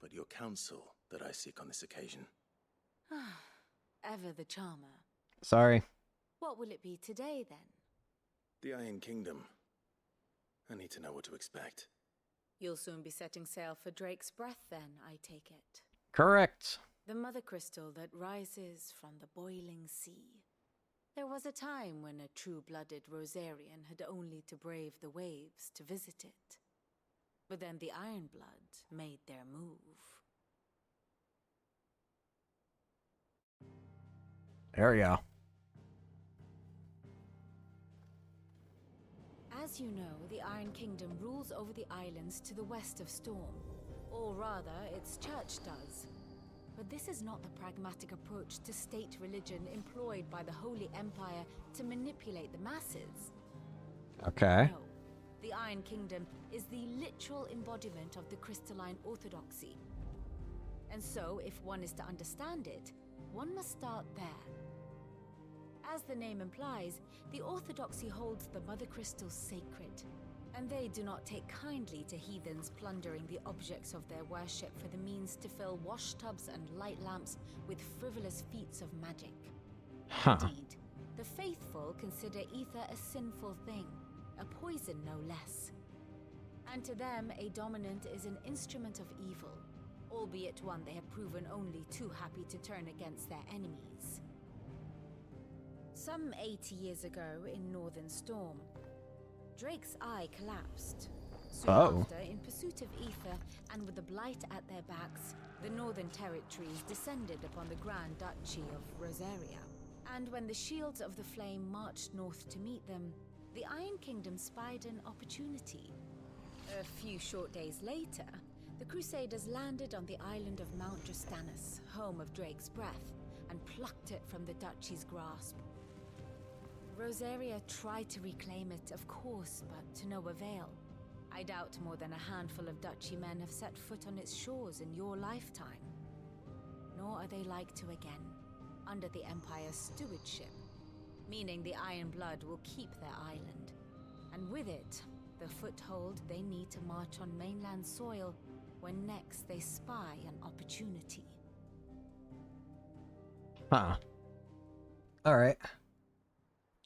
but your counsel that I seek on this occasion. Ever the charmer. Sorry. What will it be today, then? The Iron Kingdom. I need to know what to expect. You'll soon be setting sail for Drake's Breath, then, I take it. Correct. The mother crystal that rises from the boiling sea. There was a time when a true-blooded Rosarian had only to brave the waves to visit it. But then the Ironblood made their move. There we go. As you know, the Iron Kingdom rules over the islands to the west of Storm. Or rather, its church does. But this is not the pragmatic approach to state religion employed by the Holy Empire to manipulate the masses. Okay. No. The Iron Kingdom is the literal embodiment of the crystalline orthodoxy. And so, if one is to understand it, one must start there. As the name implies, the orthodoxy holds the Mother Crystals sacred, and they do not take kindly to heathens plundering the objects of their worship for the means to fill washtubs and light lamps with frivolous feats of magic. Indeed, the faithful consider ether a sinful thing, a poison no less. And to them, a dominant is an instrument of evil, albeit one they have proven only too happy to turn against their enemies. Some 80 years ago in Northern Storm, Drake's eye collapsed. Soon after, in pursuit of ether and with the blight at their backs, the Northern Territories descended upon the Grand Duchy of Rosaria. And when the Shields of the Flame marched north to meet them, the Iron Kingdom spied an opportunity. A few short days later, the Crusaders landed on the island of Mount Drastanus, home of Drake's Breath, and plucked it from the Duchy's grasp. Rosaria tried to reclaim it, of course, but to no avail. I doubt more than a handful of Duchy men have set foot on its shores in your lifetime. Nor are they like to again, under the Empire's stewardship, meaning the Iron Blood will keep their island, and with it, the foothold they need to march on mainland soil when next they spy an opportunity. Alright.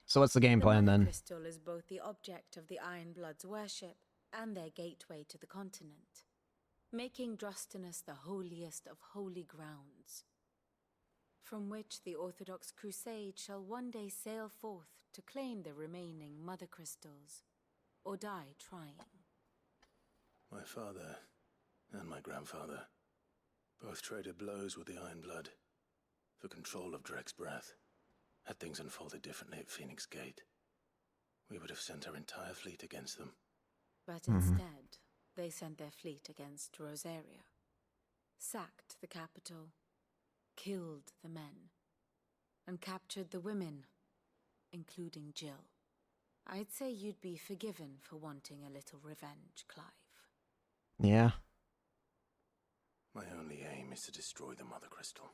So what's the game plan then? The crystal is both the object of the Iron Blood's worship and their gateway to the continent, making Drastanus the holiest of holy grounds, from which the Orthodox Crusade shall one day sail forth to claim the remaining Mother Crystals, or die trying. My father and my grandfather both traded blows with the Iron Blood for control of Drake's Breath. Had things unfolded differently at Phoenix Gate, we would have sent our entire fleet against them. But instead, they sent their fleet against Rosaria, sacked the capital, killed the men, and captured the women, including Jill. I'd say you'd be forgiven for wanting a little revenge, Clive. Yeah. My only aim is to destroy the Mother Crystal.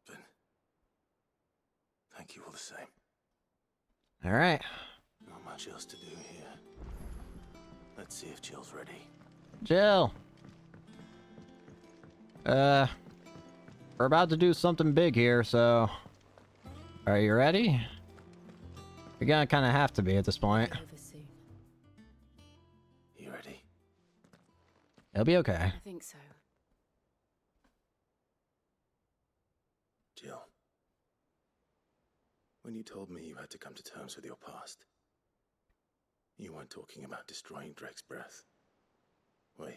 But thank you all the same. Alright. Not much else to do here. Let's see if Jill's ready. Jill! We're about to do something big here, so... Are you ready? You're gonna kinda have to be at this point. You ready? It'll be okay. I think so. Jill. When you told me you had to come to terms with your past, You weren't talking about destroying Drake's breath, were you?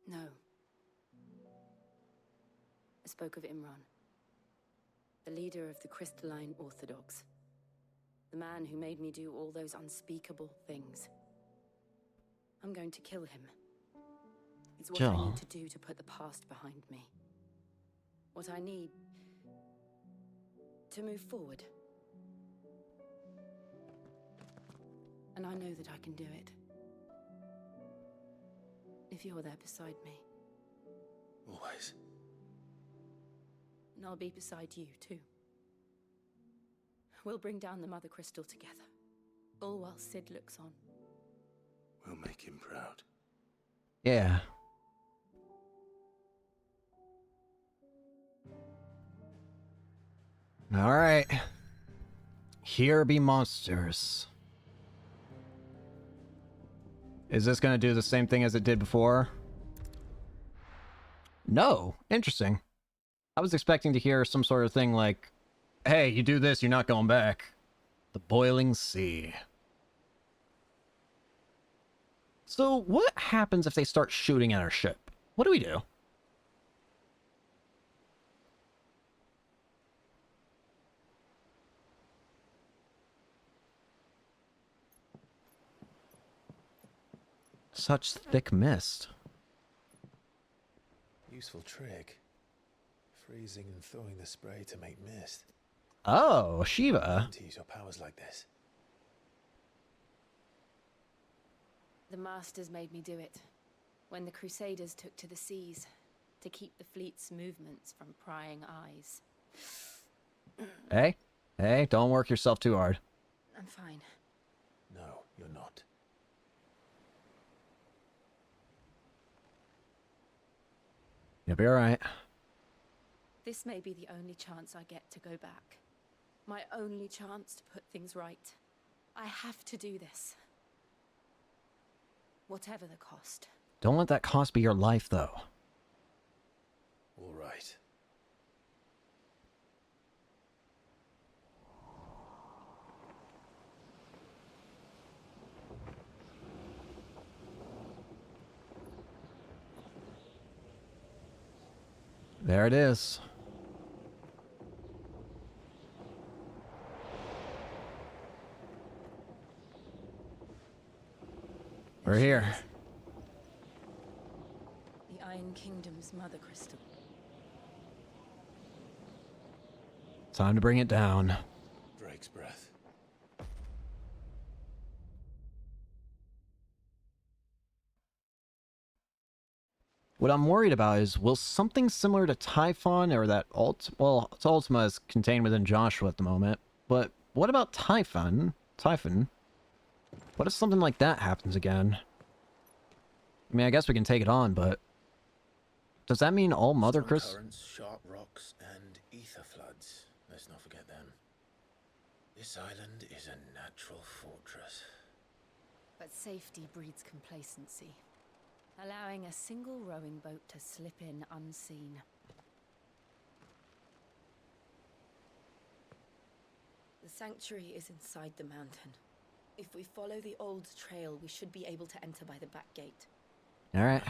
No. I spoke of Imran, the leader of the Crystalline Orthodox. The man who made me do all those unspeakable things. I'm going to kill him. It's what I need to do to put the past behind me. What I need to move forward. And I know that I can do it. If you're there beside me. Always. And I'll be beside you, too. We'll bring down the Mother Crystal together. All while Cid looks on. We'll make him proud. Yeah. Alright. Here be monsters. Is this gonna do the same thing as it did before? No. Interesting. I was expecting to hear some sort of thing like, hey, you do this, you're not going back. The Boiling Sea. So, what happens if they start shooting at our ship? What do we do? Such thick mist. Useful trick. Freezing and thawing the spray to make mist. Oh, Shiva. To use your powers like this. The Masters made me do it. When the Crusaders took to the seas. To keep the fleet's movements from prying eyes. Hey, don't work yourself too hard. I'm fine. No, you're not. You'll be alright. This may be the only chance I get to go back. My only chance to put things right. I have to do this. Whatever the cost. Don't let that cost be your life, though. All right. There it is. We're here. The Iron Kingdom's Mother Crystal. Time to bring it down. Drake's breath. What I'm worried about is, will something similar to Typhon or that well, Ultima is contained within Joshua at the moment, but what about Typhon? What if something like that happens again? I mean, I guess we can take it on, but does that mean all Mother Crystal? Currents, sharp rocks, and ether floods. Let's not forget them. This island is a natural fortress. But safety breeds complacency. Allowing a single rowing boat to slip in unseen. The sanctuary is inside the mountain. If we follow the old trail, we should be able to enter by the back gate. All right.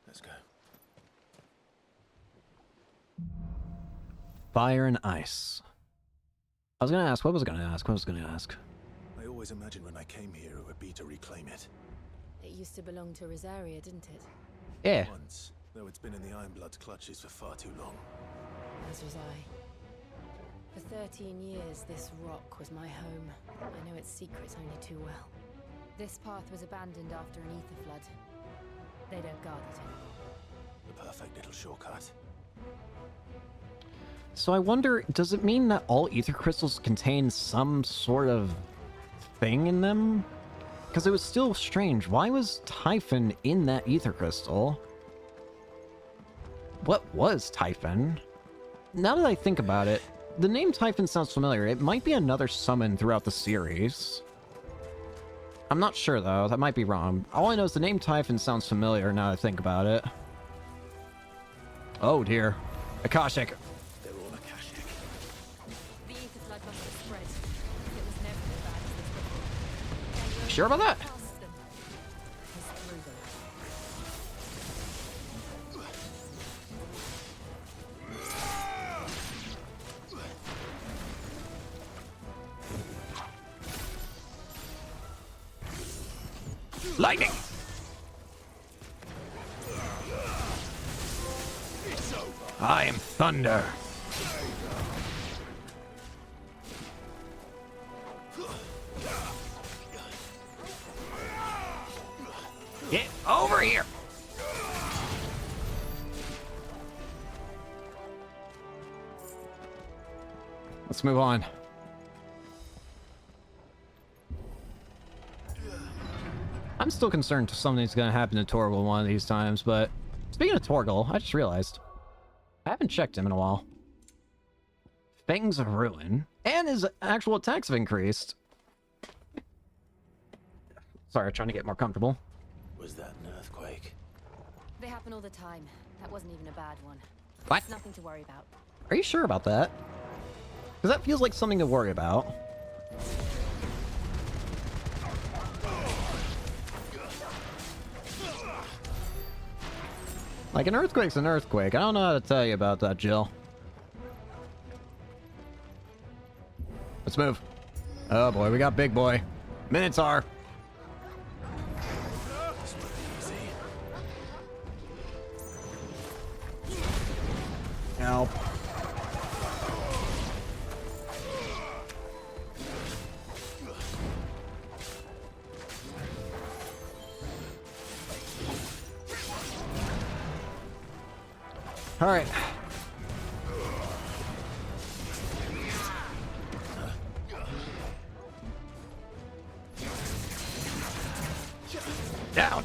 Let's go. Fire and ice. I was gonna ask. What was I gonna ask? I always imagined when I came here it would be to reclaim it. It used to belong to Rosaria, didn't it? Yeah. Once, though it's been in the Ironblood's clutches for far too long. As was I. For 13 years, this rock was my home. I know its secrets only too well. This path was abandoned after an ether flood. They don't guard it anymore. The perfect little shortcut. So I wonder, does it mean that all ether crystals contain some sort of thing in them? Because it was still strange. Why was Typhon in that ether crystal? What was Typhon? Now that I think about it, the name Typhon sounds familiar. It might be another summon throughout the series. I'm not sure, though. That might be wrong. All I know is the name Typhon sounds familiar now that I think about it. Oh, dear. Akashic. They're all Akashic. The ether flood must Sure about that? Lightning! I am thunder. Get over here! Let's move on. I'm still concerned something's gonna happen to Torgal one of these times, but speaking of Torgal, I just realized I haven't checked him in a while. Fangs of Ruin, and his actual attacks have increased. Sorry, trying to get more comfortable. Was that an earthquake? They happen all the time. That wasn't even a bad one. What? It's nothing to worry about. Are you sure about that? Because that feels like something to worry about. Like, an earthquake's an earthquake. I don't know how to tell you about that, Jill. Let's move. Oh boy, we got big boy. Minotaur. Help. All right. Down.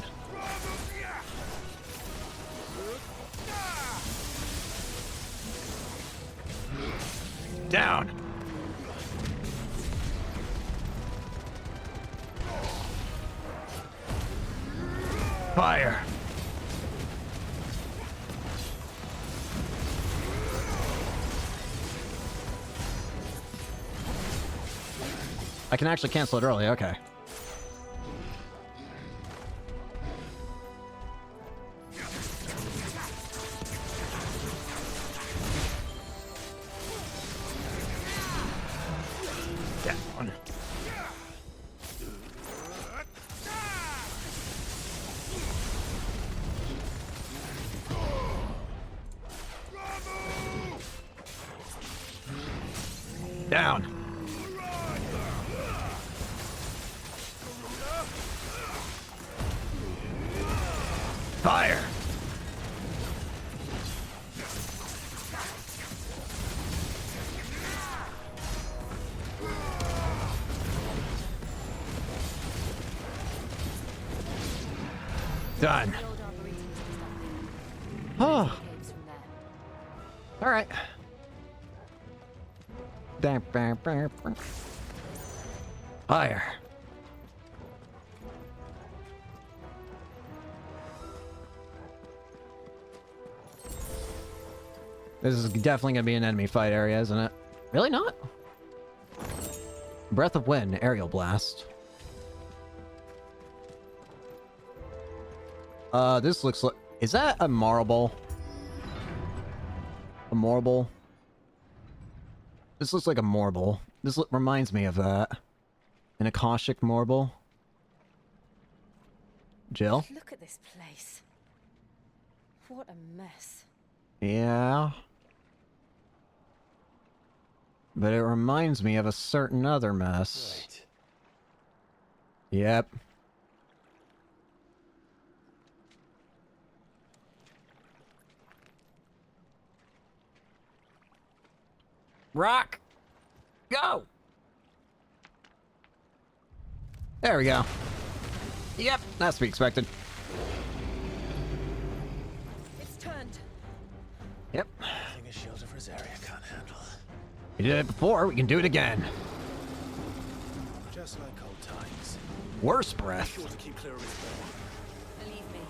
Down. Fire. I can actually cancel it early, okay. Down. Down. Fire! Done. Oh. All right. Fire. This is definitely going to be an enemy fight area, isn't it? Really not? Breath of Wind, Aerial Blast. This looks like... Is that a marble? A marble? This looks like a marble. This reminds me of that. An Akashic marble. Jill? Look at this place. What a mess. Yeah. But it reminds me of a certain other mess. Right. Yep. Rock! Go! There we go. Yep, that's to be expected. It's turned. Yep. Nothing a shield of Rosaria can't handle. We did it before, we can do it again. Just like old times. Worse breath. Be sure to keep clear of his ball. Believe me,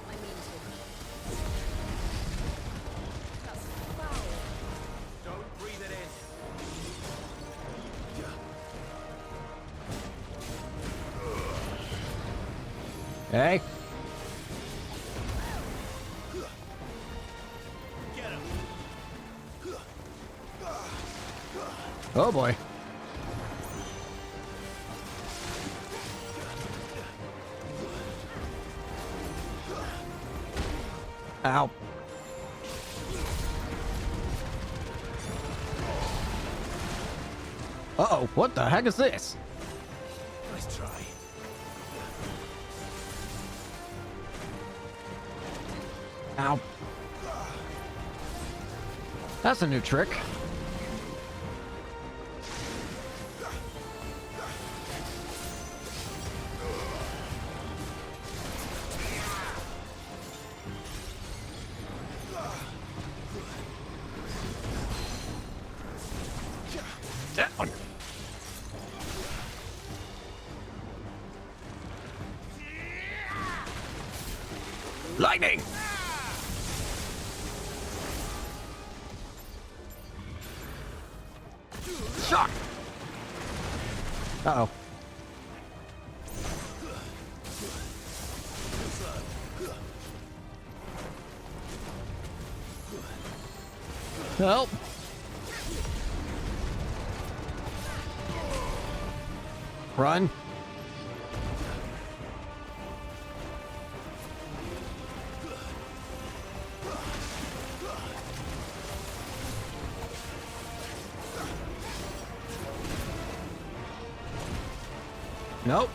I mean to. That's foul. Don't breathe it in. Hey. Oh boy. Ow. Uh-oh, what the heck is this? Nice try. Ow. That's a new trick. Down. Lightning! Shock! Uh-oh. Help! Run! Nope.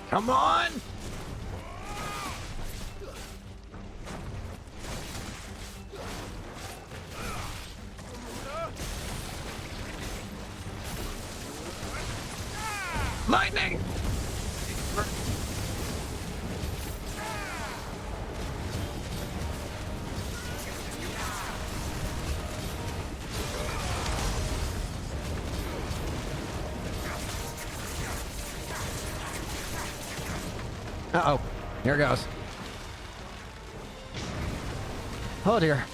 Come on! Lightning! Uh-oh. Here it goes. Oh, dear.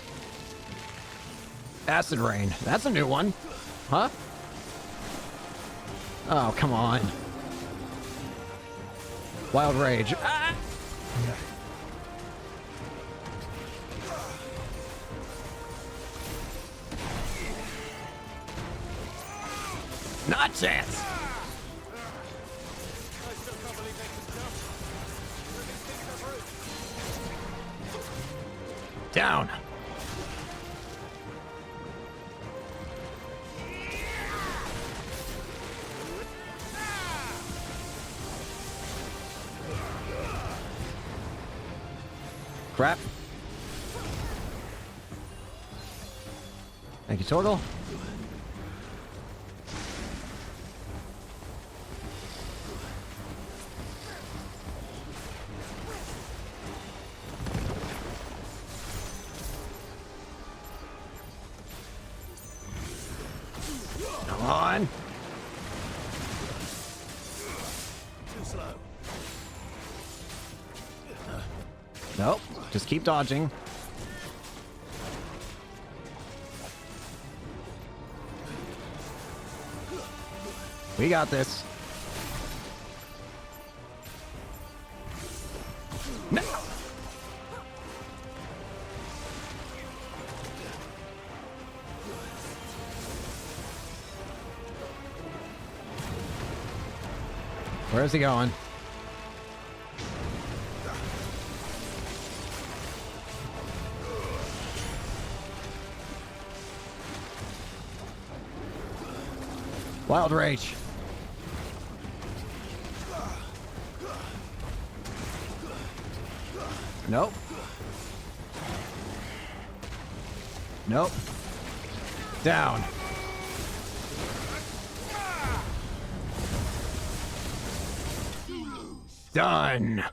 Acid rain. That's a new one. Huh? Oh, come on. Wild rage. Ah! Not chance. Down. Crap. Thank you, Torgal. Come on. Too slow. Nope. Just keep dodging. We got this. No. Where is he going? Wild rage. Nope. Nope. Down. Done.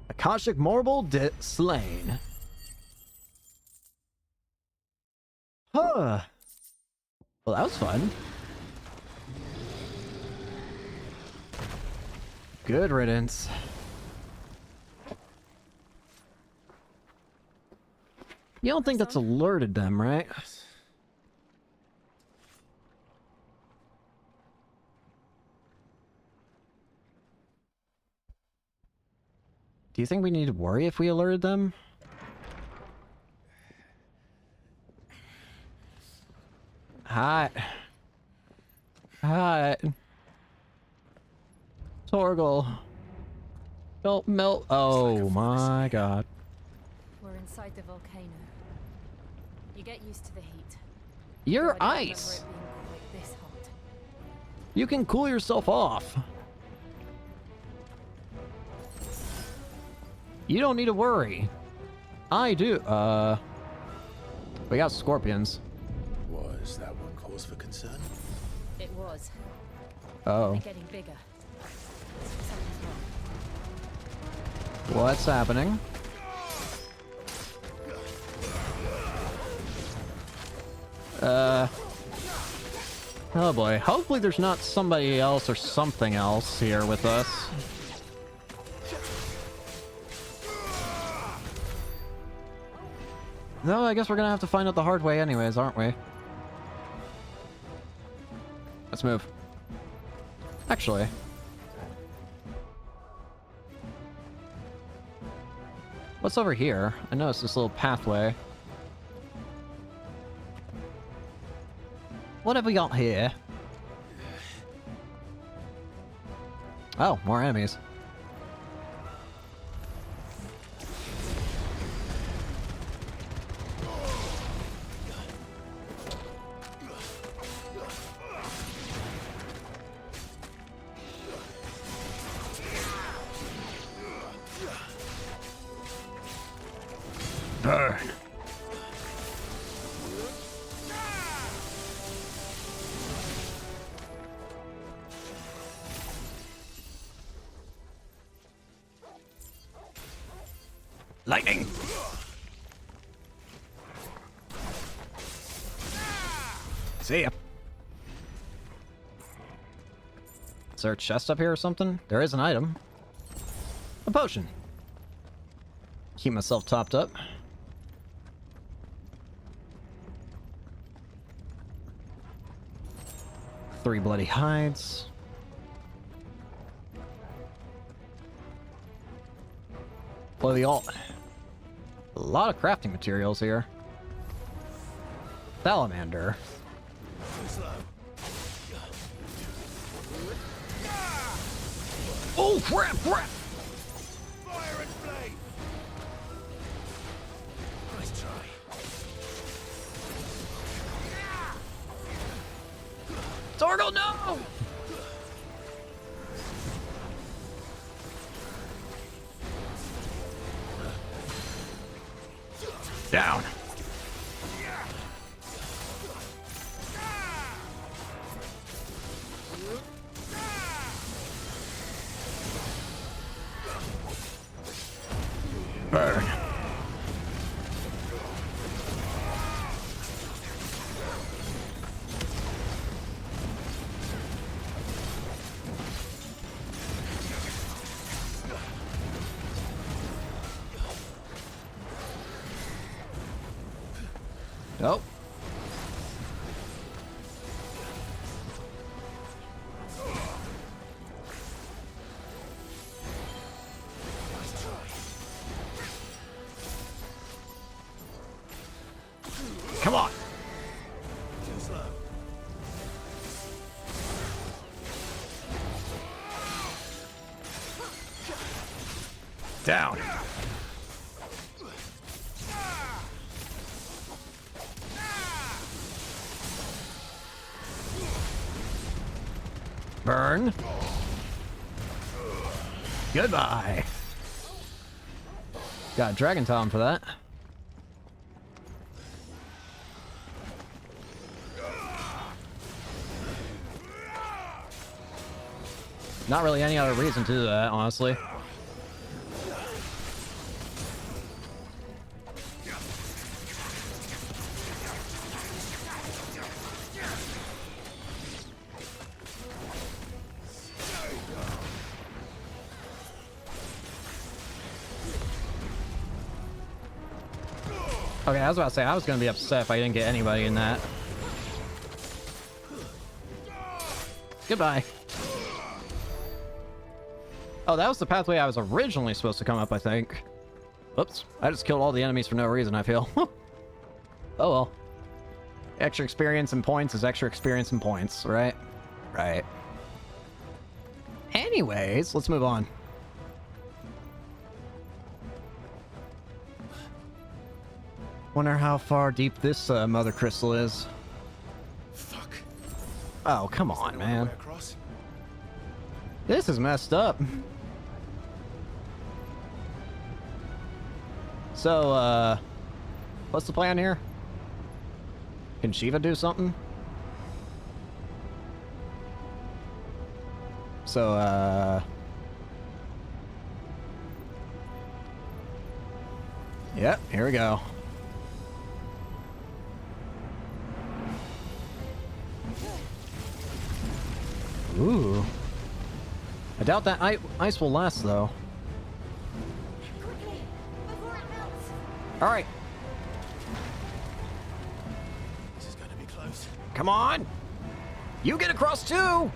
Akashic Marble slain. Huh. Well, that was fun. Good riddance. You don't think that's alerted them, right? Do you think we need to worry if we alerted them? Hi. Hi. Torgal. Don't melt. Oh my god. We're inside the volcano. You get used to the heat. You're Though I don't ice. remember it being quite this hot. You can cool yourself off. You don't need to worry. I do. We got scorpions. Was that one cause for concern? It was. Oh. They're getting bigger. Something's wrong. What's happening? Oh boy. Hopefully there's not somebody else or something else here with us. No, I guess we're gonna have to find out the hard way anyways, aren't we? Let's move. Actually. What's over here? I noticed this little pathway. What have we got here? Oh, more enemies. Burn. Lightning. See ya. Is there a chest up here or something? There is an item. A potion. Keep myself topped up. Three bloody hides. Well, a lot of crafting materials here. Salamander. Oh crap! Crap! Fire and flame! Nice try. Torgal, no! Down. Burn. Nope. Come on. Too slow. Down. Burn. Goodbye. Got Dragon Talon for that. Not really any other reason to do that, honestly. Okay, I was about to say, I was gonna be upset if I didn't get anybody in that. Goodbye. Oh, that was the pathway I was originally supposed to come up, I think. Oops. I just killed all the enemies for no reason, I feel. Oh well. Extra experience and points is extra experience and points, right? Right. Anyways, let's move on. Wonder how far deep this mother crystal is. Fuck. Oh, come on, man. This is messed up. So, what's the plan here? Can Shiva do something? So, yep, here we go. Ooh. I doubt that ice will last, though. Alright. This is gonna be close. Come on! You get across, too!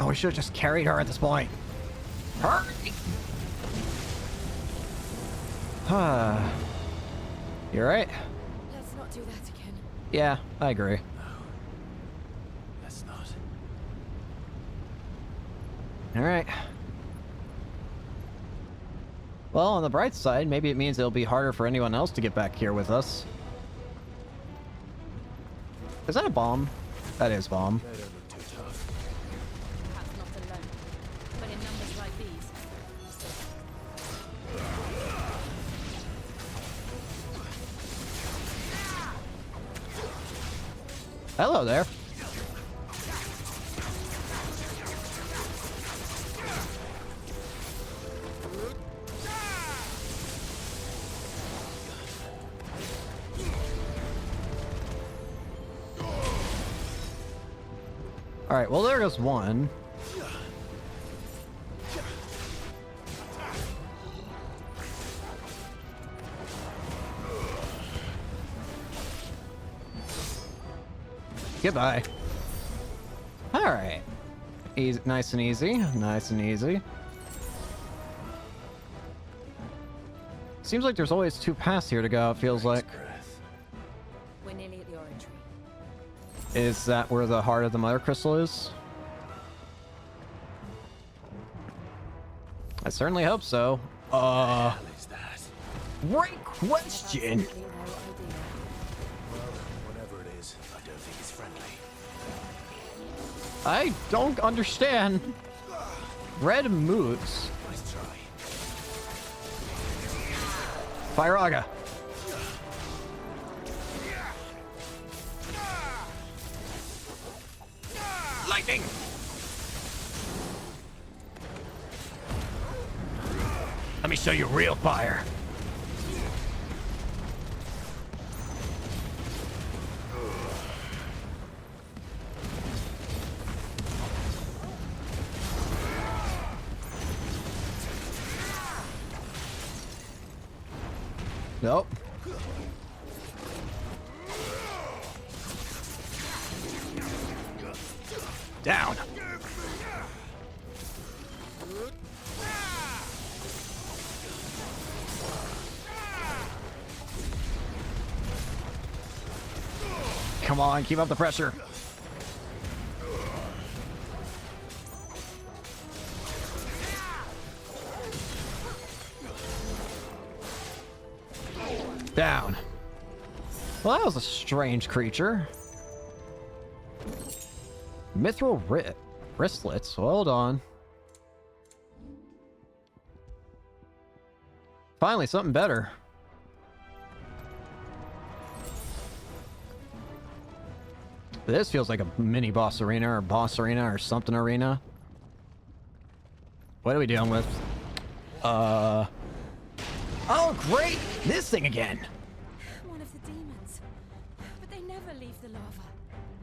Oh, we should have just carried her at this point. Hurry! You're right. Let's not do that again. Yeah, I agree. Let's not. Alright. Well, on the bright side, maybe it means it'll be harder for anyone else to get back here with us. Is that a bomb? That is bomb. They don't look too tough. Perhaps not alone, but in numbers like these. Hello there. All right, well, there goes one. Goodbye. All right. Easy, nice and easy. Nice and easy. Seems like there's always two paths here to go, it feels like. We're nearly at the oratory. Is that where the heart of the mother crystal is? I certainly hope so. Great question. Whatever it is, I don't think it's friendly. I don't understand. Red moods. Nice try. Firaga. Lightning. Let me show you real fire. Nope. Down. Come on, keep up the pressure. Down. Well, that was a strange creature. Mithril wristlets. Hold on. Finally, something better. This feels like a mini boss arena or boss arena or something arena. What are we dealing with? Oh, great! This thing again! One of the demons. But they never leave the lava.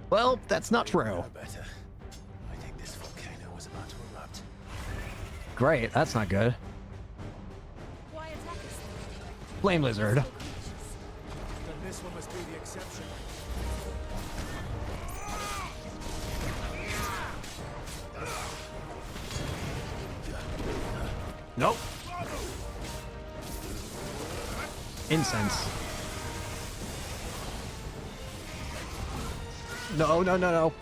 Well, that's not true. Better. I think this volcano was about to erupt. Great, that's not good. Why attack us then? Flame lizard. Then this one must be the exception. Nope. Incense. No, no, no, no.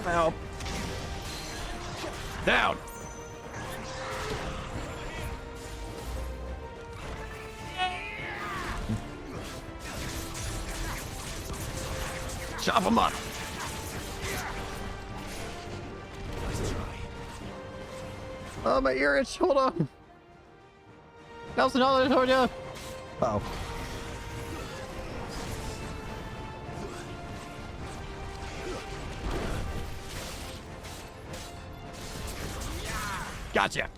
Help. Down. Chop him up. Oh, my ear itch. Hold on. Nelson, hold on, hold on. Oh. Gotcha.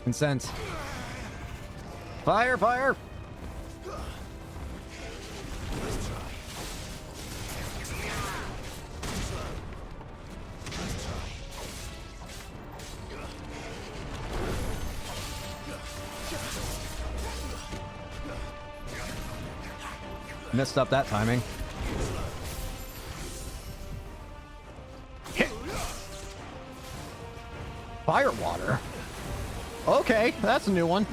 Incense. Fire, fire. Messed up that timing. Hit. Fire water. Okay, that's a new one.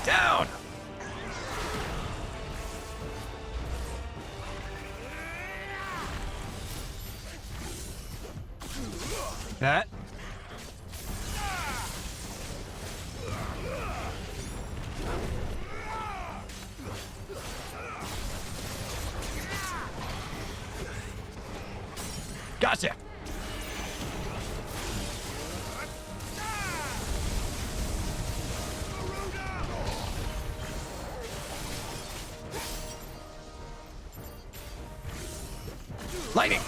Down. That. Gotcha. Lightning.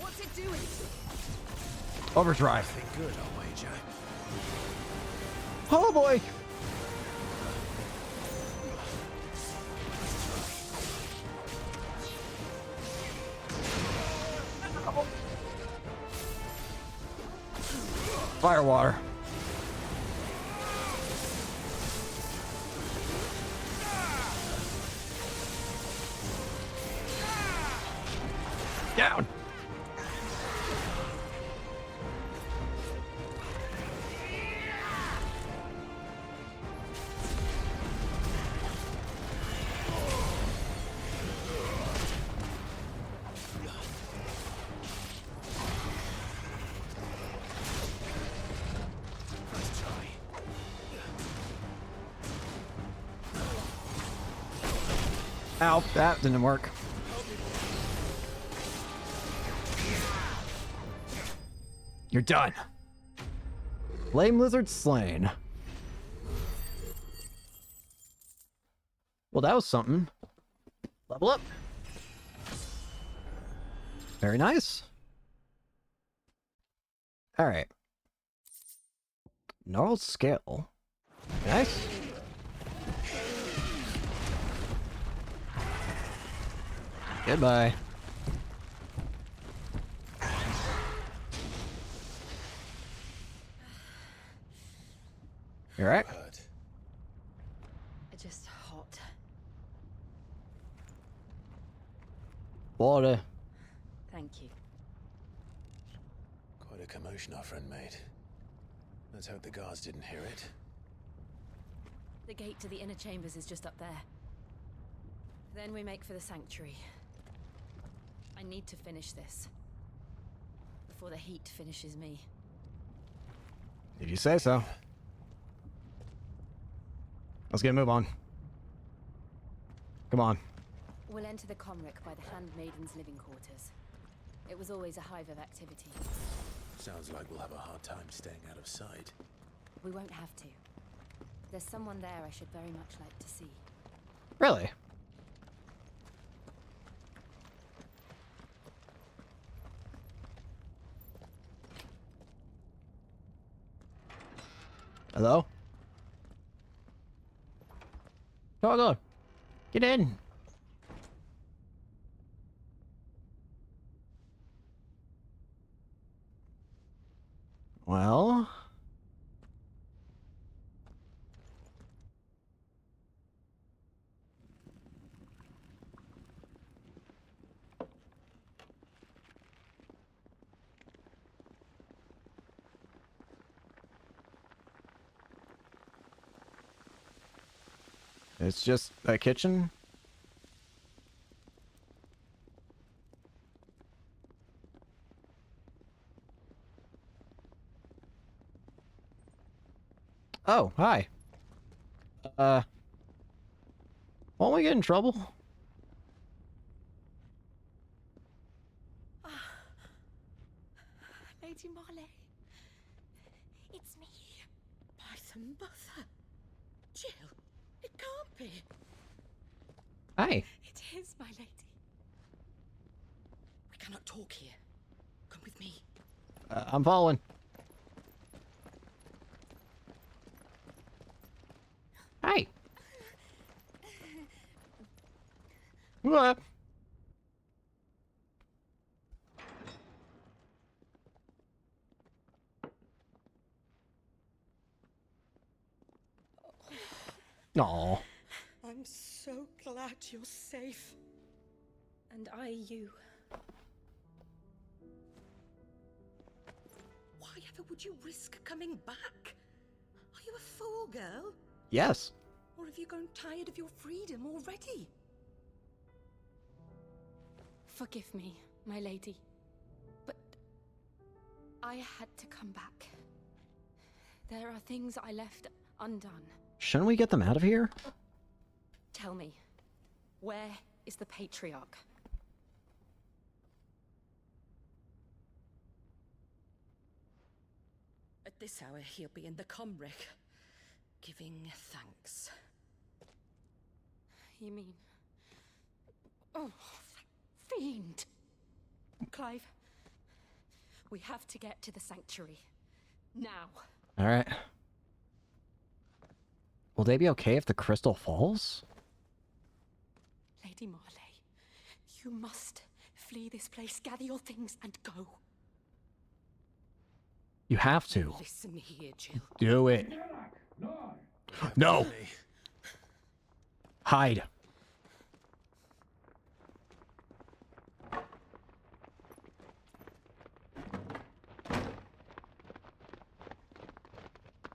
What's it doing? Overdrive. Good, I'll wager. Oh boy. Fire water. Down. Ow, that didn't work. You're done. Flame lizard slain. Well, that was something. Level up. Very nice. All right. Gnarled scale. Nice. Goodbye. You alright? Just hot. Water. Thank you. Quite a commotion our friend made. Let's hope the guards didn't hear it. The gate to the inner chambers is just up there. Then we make for the sanctuary. I need to finish this before the heat finishes me. If you say so. Let's get a move on. Come on. We'll enter the Comric by the Handmaiden's living quarters. It was always a hive of activity. Sounds like we'll have a hard time staying out of sight. We won't have to. There's someone there I should very much like to see. Really? Hello? Toggle! Get in! Well... It's just a kitchen? Oh, hi. Won't we get in trouble? Lady Marley, it's me, by the mother. Jill, it can't be. Hi. It is, my lady. We cannot talk here. Come with me. I'm following. Hi. What? Aw. I'm so glad you're safe. And I you. Why ever would you risk coming back? Are you a fool, girl? Yes. Or have you grown tired of your freedom already? Forgive me, my lady, but I had to come back. There are things I left undone. Shouldn't we get them out of here? Tell me, where is the Patriarch? At this hour, he'll be in the Comric, giving thanks. You mean... Oh, that fiend! Clive, we have to get to the sanctuary. Now. Alright. Will they be okay if the crystal falls? Lady Marley, you must flee this place, gather your things, and go. You have to. Listen here, Jill. Do it. No! Hide.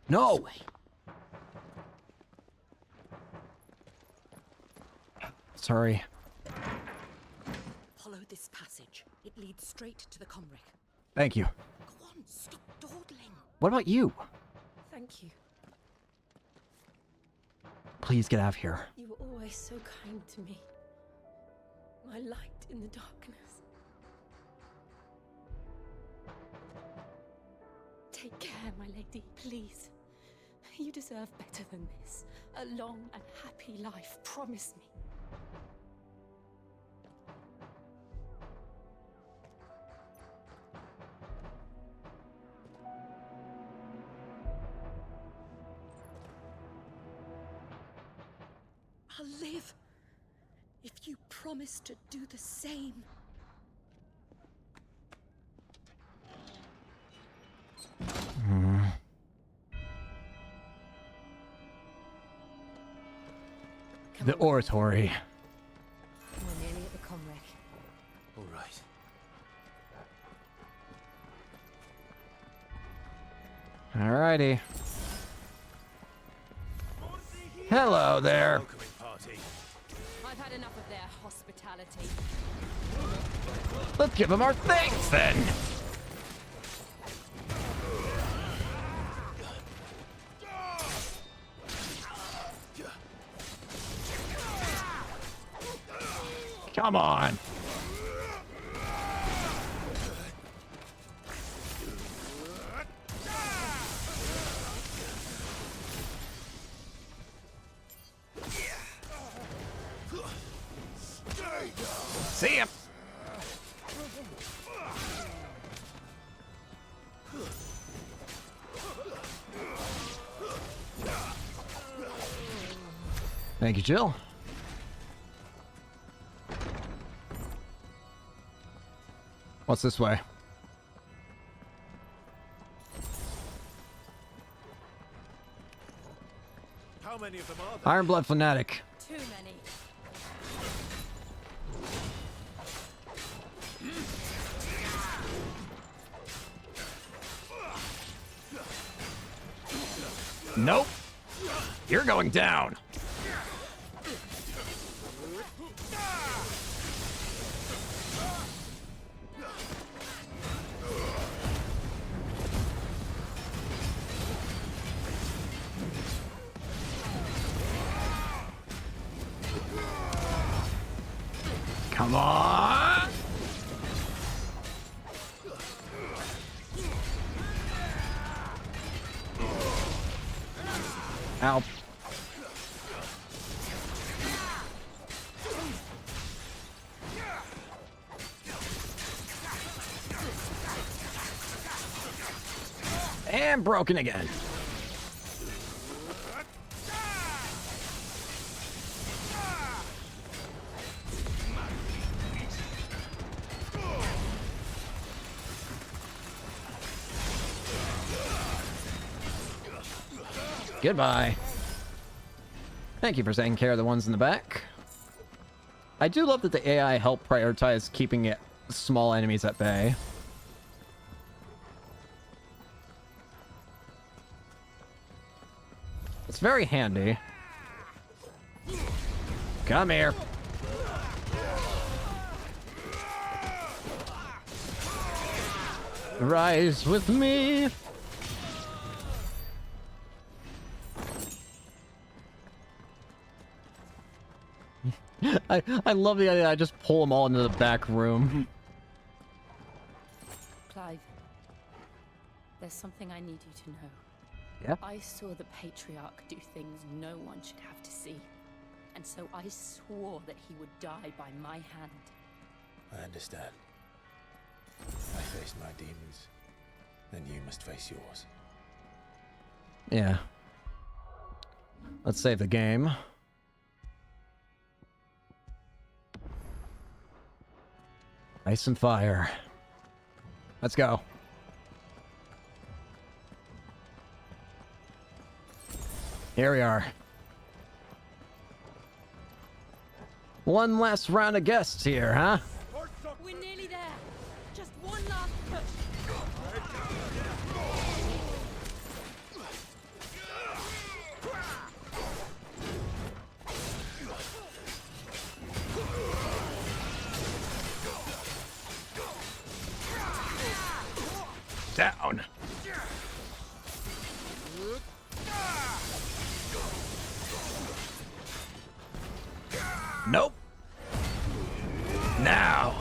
No! Sorry. Follow this passage. It leads straight to the Comric. Thank you. Go on, stop dawdling. What about you? Thank you. Please get out of here. You were always so kind to me. My light in the darkness. Take care, my lady, please. You deserve better than this. A long and happy life, promise me. I'll live if you promise to do the same. The oratory. We're nearly at the Comric. All right. Alrighty. Hello there. I've had enough of their hospitality. Let's give them our things then. Come on. See ya. Thank you, Jill. What's this way? How many of them are there? Ironblood Fanatic. Too many. Nope. You're going down. Come on. Ow. And broken again. Goodbye. Thank you for taking care of the ones in the back. I do love that the AI helped prioritize keeping small enemies at bay. It's very handy. Come here. Rise with me. I love the idea. I just pull them all into the back room. Clive, there's something I need you to know. Yeah? I saw the Patriarch do things no one should have to see. And so I swore that he would die by my hand. I understand. I faced my demons, then you must face yours. Yeah. Let's save the game. Ice and fire. Let's go. Here we are. One last round of guests here, huh? We're nearly there. Just one last push. Down. Nope. Now.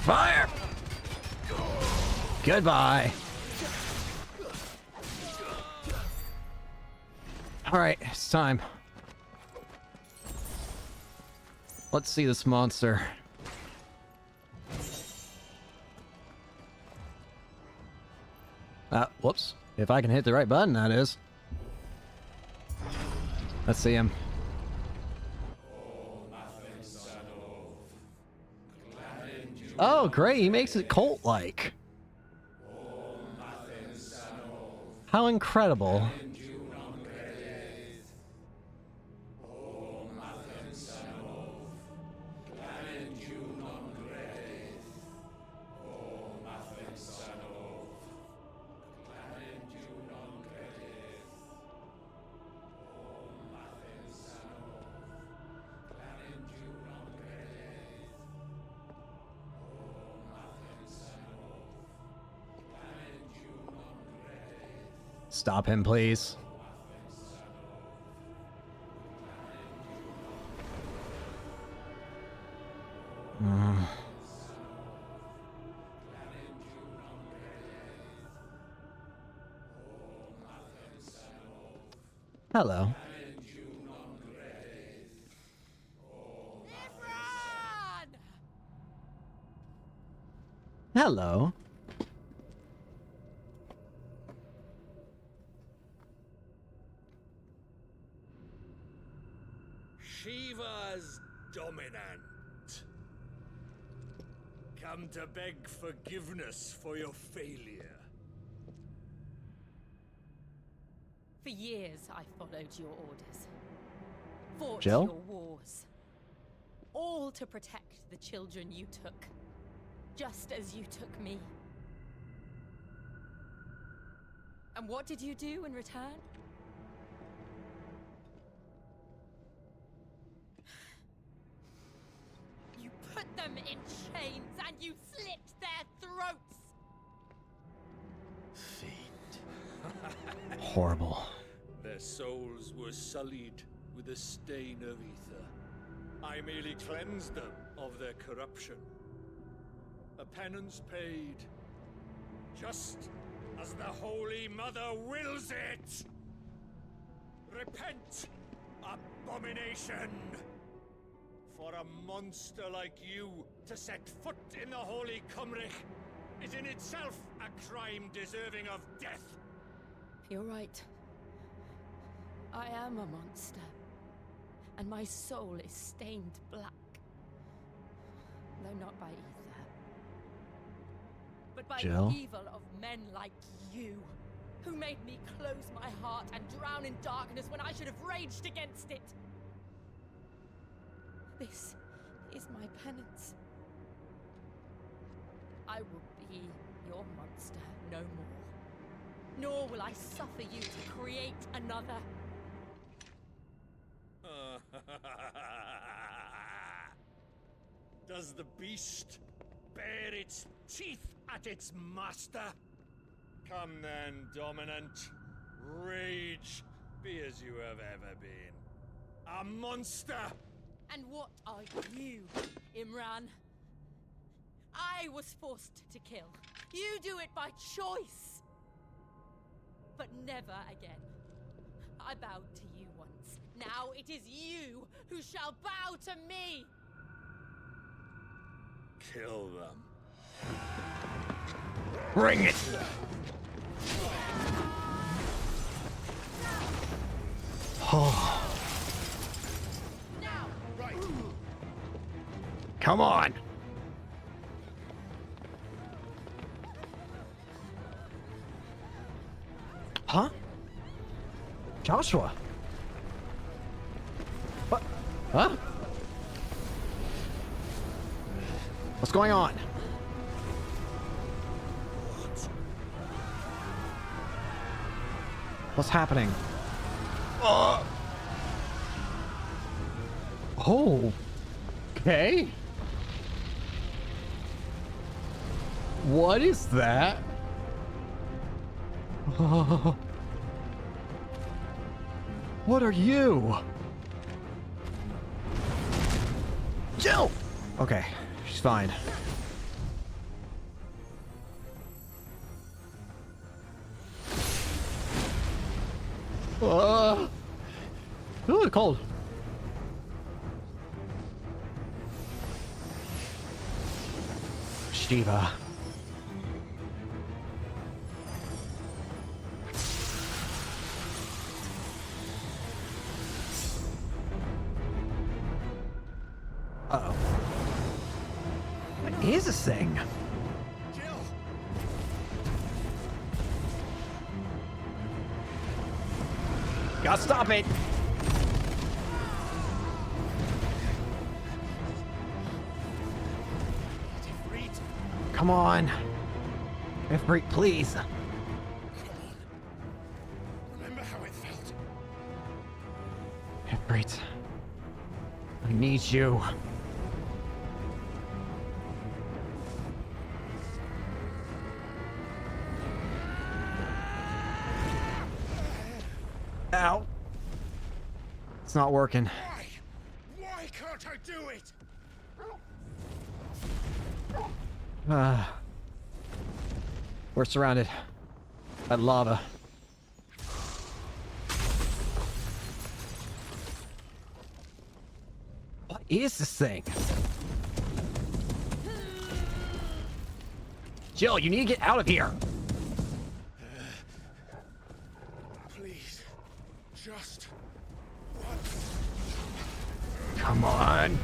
Fire! Goodbye. Alright, it's time. Let's see this monster. Whoops. If I can hit the right button, that is. Let's see him. Oh, great. He makes it cult-like. How incredible. Stop him, please. Hello. Hello. Shiva's dominant. Come to beg forgiveness for your failure. For years, I followed your orders. Fought Jill? your wars. All to protect the children you took. Just as you took me. And what did you do in return? You put them in chains and you slit their throats! Horrible. Their souls were sullied with the stain of ether. I merely cleansed them of their corruption. A penance paid, just as the Holy Mother wills it! Repent, abomination! For a monster like you to set foot in the Holy Cymric is in itself a crime deserving of death. You're right. I am a monster. And my soul is stained black. Though not by ether. But by Jill? the evil of men like you. Who made me close my heart and drown in darkness when I should have raged against it. This is my penance. I will be your monster no more. Nor will I suffer you to create another. Does the beast bare its teeth at its master? Come then, dominant. Rage, be as you have ever been. A monster! And what are you, Imran? I was forced to kill. You do it by choice. But never again. I bowed to you once. Now it is you who shall bow to me! Kill them. Bring it! Oh. Come on! Huh? Joshua? What? Huh? What's going on? What's happening? Oh. Okay. What is that? What are you? Jill! Okay, she's fine. Ooh, cold. Shiva. Uh-oh. What is this thing? Gotta stop it! Come on! Ifrit, please! Remember how it felt? Ifrit. I need you. Ow. It's not working. Why can't I do it? We're surrounded by lava. What is this thing? Jill, you need to get out of here. Please, just Come on.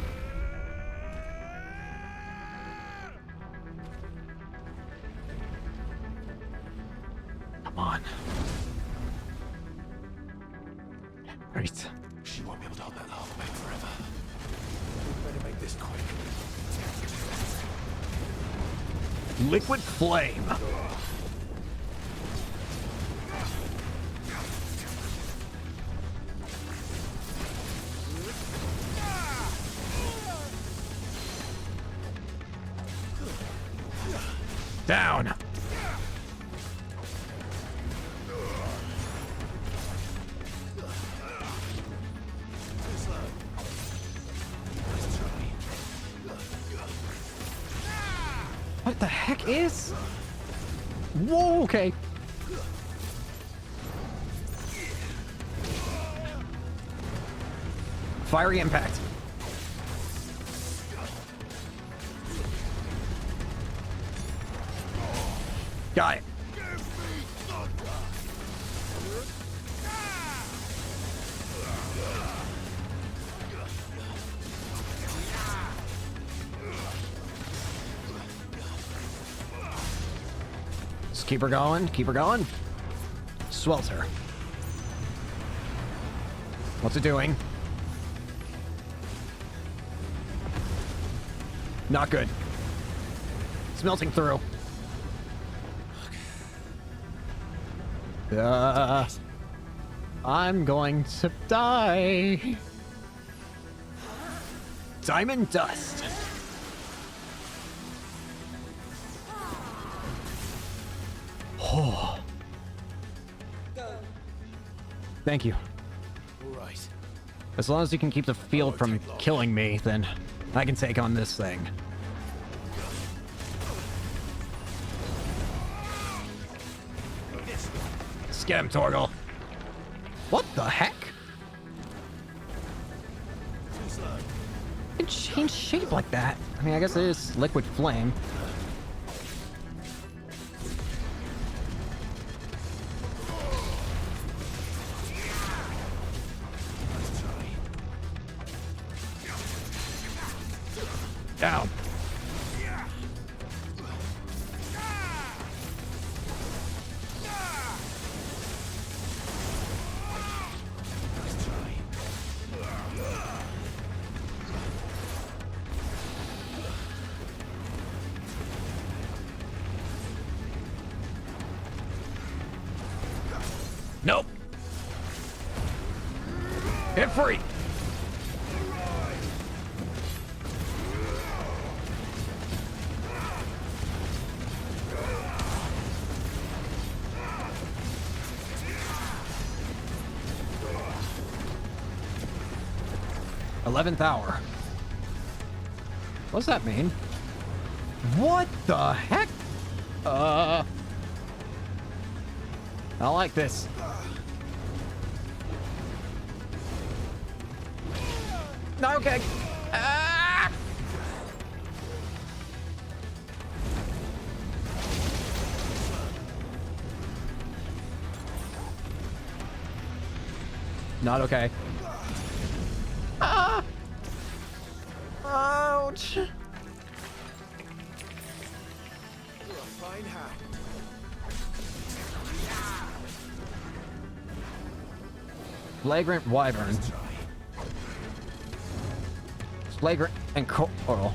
Come on. Right. She won't be able to hold that lava back forever. We better make this quick. Liquid flame. Down. What the heck is? Whoa, okay. Fiery impact. Got it. Just keep her going. Keep her going. Swelter. What's it doing? Not good. It's melting through. I'm going to die. Diamond dust. Oh. Thank you. Right. As long as you can keep the field from killing me, then I can take on this thing. Let's get him, Torgal. What the heck? It changed shape like that. I mean, I guess it is liquid flame. Down. Nope. Hit free. '11th hour. What's that mean? What the heck? I like this. Not okay. Ah! Not okay. Ah! Ouch! Fine how. Flagrant wyvern. Flagrant and coral.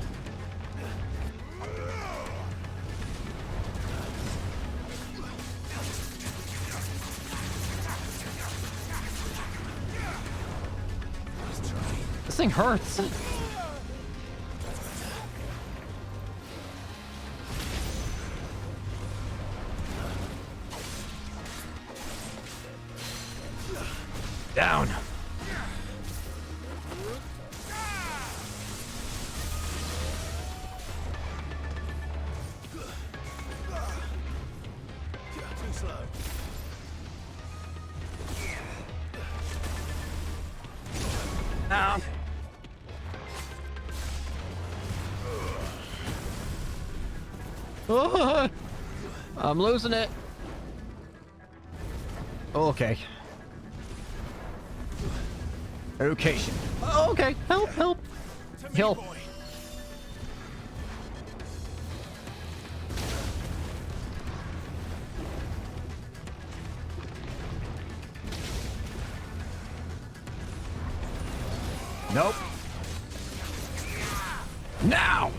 This thing hurts. Down. Too slow. Ow. Oh, I'm losing it. Okay. Okay. Oh, okay. Help, help. Help. Nope. Now.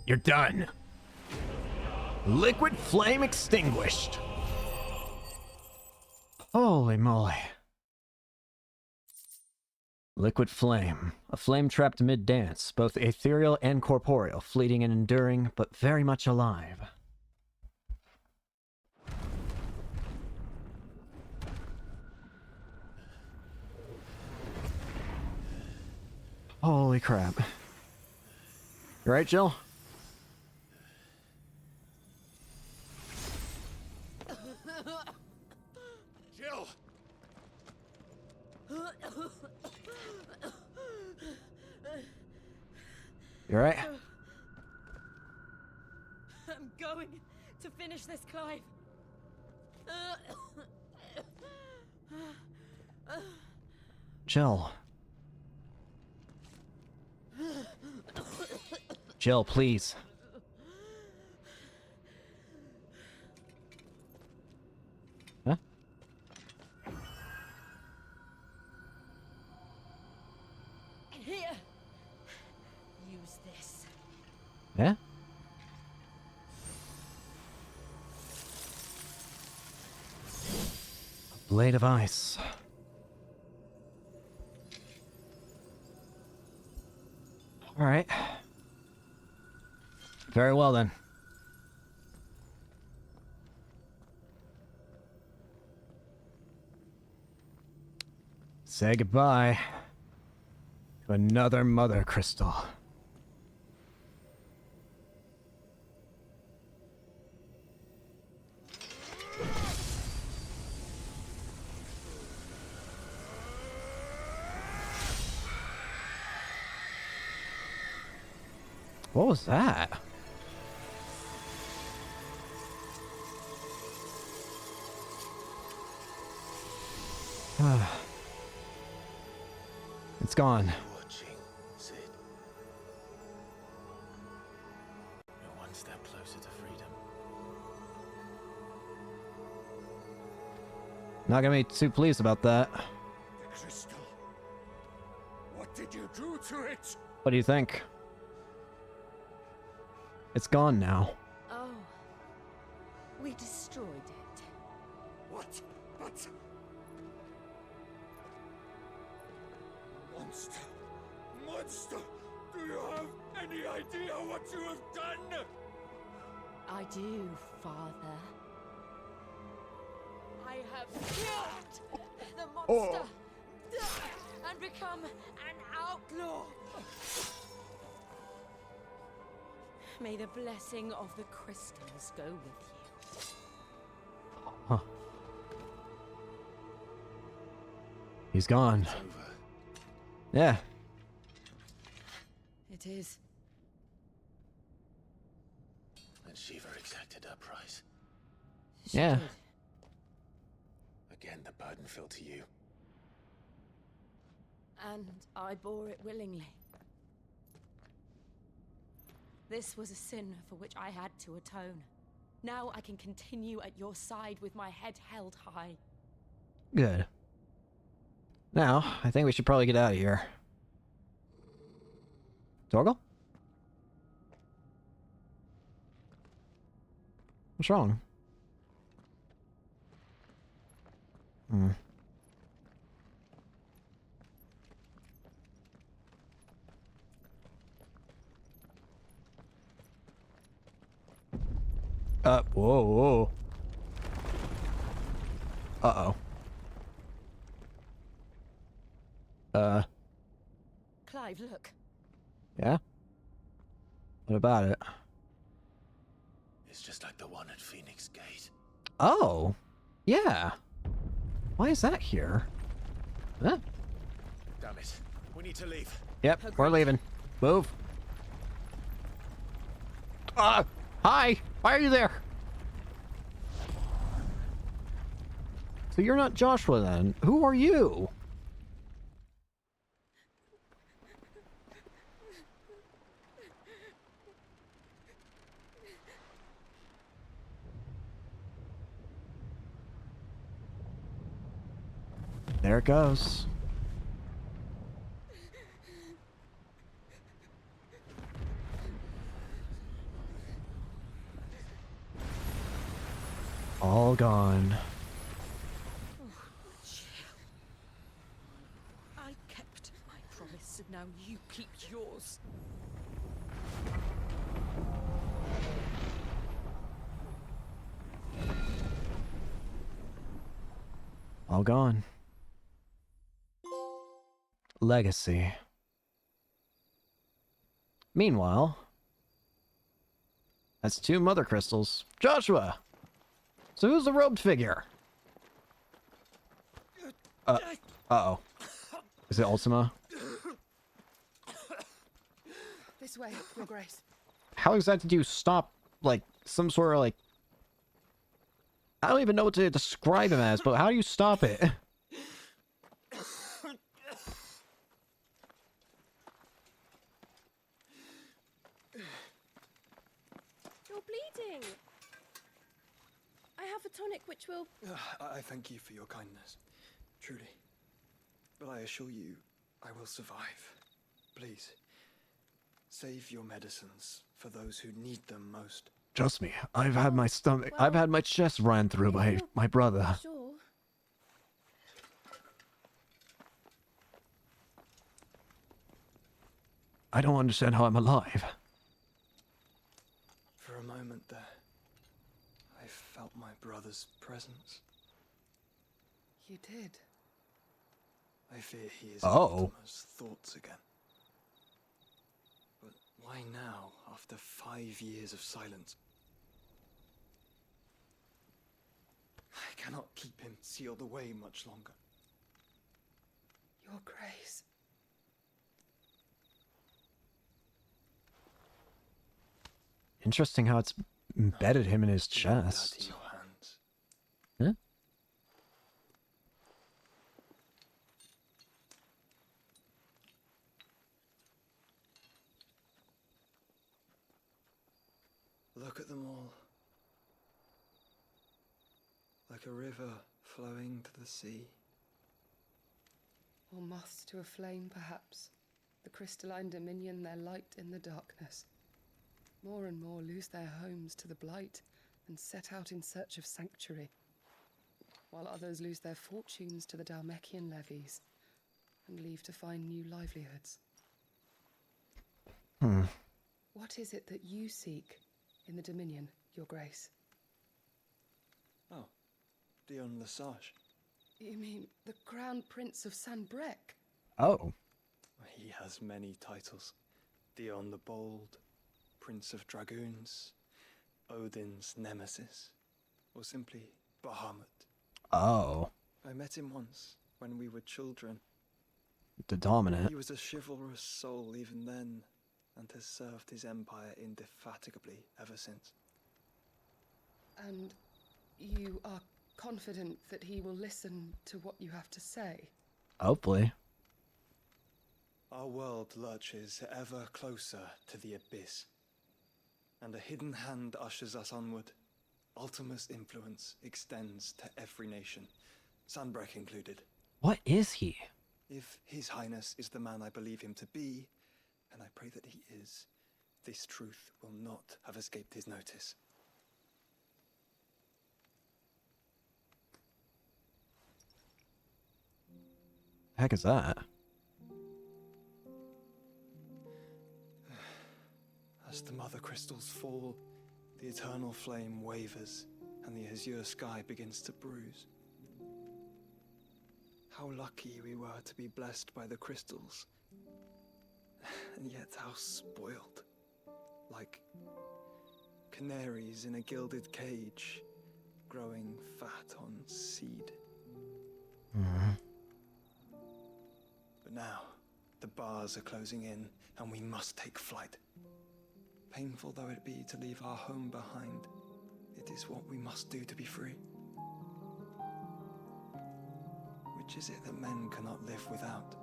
You're done. Liquid flame extinguished. Holy moly. Liquid flame. A flame trapped mid-dance, both ethereal and corporeal, fleeting and enduring, but very much alive. Holy crap. You right, Jill? Jill! You right? I'm going to finish this, Clive. Jill. Jill, please. Huh? Here. Use this. Yeah? A blade of ice. All right. Very well then. Say goodbye to another mother crystal. What was that? It's gone. Watching, Sid. You're one step closer to freedom. Not gonna be too pleased about that. The crystal. What did you do to it? What do you think? It's gone now. Oh. We destroyed it. What? But... Monster! Monster! Do you have any idea what you have done? I do, Father. I have killed the monster and become an outlaw. May the blessing of the crystals go with you. Huh. He's gone. Yeah. It is. And Shiva exacted her price. Yeah. Again, the burden fell to you. And I bore it willingly. This was a sin for which I had to atone. Now I can continue at your side with my head held high. Good. Now, I think we should probably get out of here. Torgal? What's wrong? Whoa, whoa. Uh-oh. Clive, look. Yeah? What about it? It's just like the one at Phoenix Gate. Oh! Yeah! Why is that here? Huh? Damn it. We need to leave. Yep, we're leaving. Move. Hi! Why are you there? So you're not Joshua then. Who are you? There it goes. All gone. I kept my promise, and now you keep yours. All gone. Legacy. Meanwhile, that's 2 mother crystals. Joshua! So who's the robed figure? Uh-oh. Is it Ultima? This way, Your Grace. How exactly do you stop, like, some sort of, like... I don't even know what to describe him as, but how do you stop it? You're bleeding. I have a tonic which will... I thank you for your kindness, truly. But I assure you, I will survive. Please, save your medicines for those who need them most. Trust me, I've had my stomach... I've had my chest ran through by my brother. Sure. I don't understand how I'm alive. For a moment there, I felt my brother's presence. You did. I fear he is Oh. Ultima's thoughts again. But why now, after 5 years of silence? I cannot keep him sealed away much longer. Your Grace. Interesting how it's embedded him in his chest. Huh? Look at them all. Like a river flowing to the sea. Or moths to a flame, perhaps. The crystalline dominion, their light in the darkness. More and more lose their homes to the blight and set out in search of sanctuary, while others lose their fortunes to the Dhalmekian levies and leave to find new livelihoods. What is it that you seek in the Dominion, Your Grace? Oh, Dion Lesage. You mean the Crown Prince of Sanbreque? Oh. He has many titles. Dion the Bold, Prince of Dragoons, Odin's Nemesis, or simply Bahamut. Oh. I met him once, when we were children. The dominant. He was a chivalrous soul even then, and has served his empire indefatigably ever since. And you are confident that he will listen to what you have to say? Hopefully. Our world lurches ever closer to the abyss, and a hidden hand ushers us onward. Ultima's influence extends to every nation, Sanbreque included. What is he? If His Highness is the man I believe him to be, and I pray that he is, this truth will not have escaped his notice. The heck is that? As the mother crystals fall, The eternal flame wavers, and the azure sky begins to bruise. How lucky we were to be blessed by the crystals, and yet how spoiled. Like canaries in a gilded cage, growing fat on seed. But now, the bars are closing in, and we must take flight. Painful though it be to leave our home behind, it is what we must do to be free. Which is it that men cannot live without?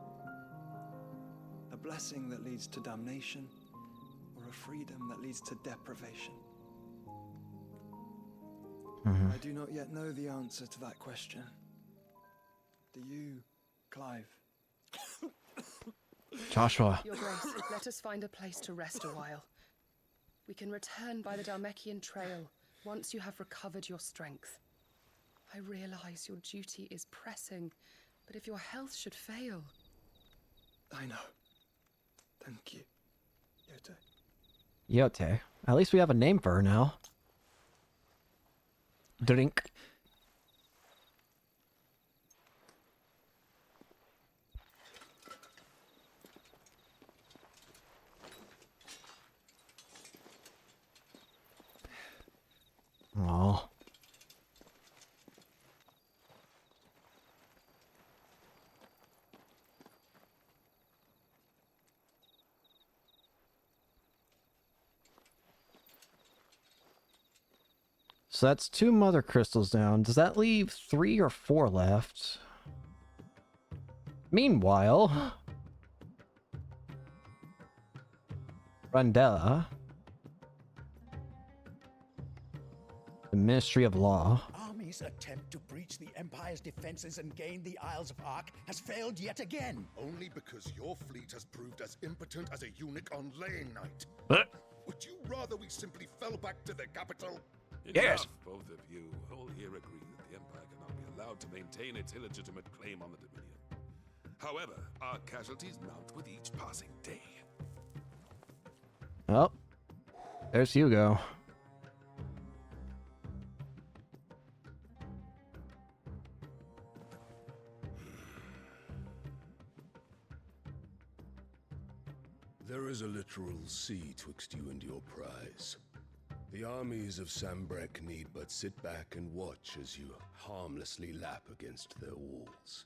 A blessing that leads to damnation, or a freedom that leads to deprivation? I do not yet know the answer to that question. Do you, Clive? Joshua. Your Grace, let us find a place to rest a while. We can return by the Dalmekian Trail once you have recovered your strength. I realize your duty is pressing, but if your health should fail... I know. Thank you, Yote. Yote. At least we have a name for her now. Drink. Oh. So that's 2 mother crystals down. Does that leave 3 or 4 left? Meanwhile, Randella, the Ministry of Law. Army's attempt to breach the Empire's defenses and gain the Isles of Ark has failed yet again. Only because your fleet has proved as impotent as a eunuch on laying night. Would you rather we simply fell back to the capital? Enough, both of you. All here agree that the Empire cannot be allowed to maintain its illegitimate claim on the Dominion. However, our casualties mount with each passing day. Oh, there's Hugo. There is a literal sea twixt you and your prize. The armies of Sambrek need but sit back and watch as you harmlessly lap against their walls.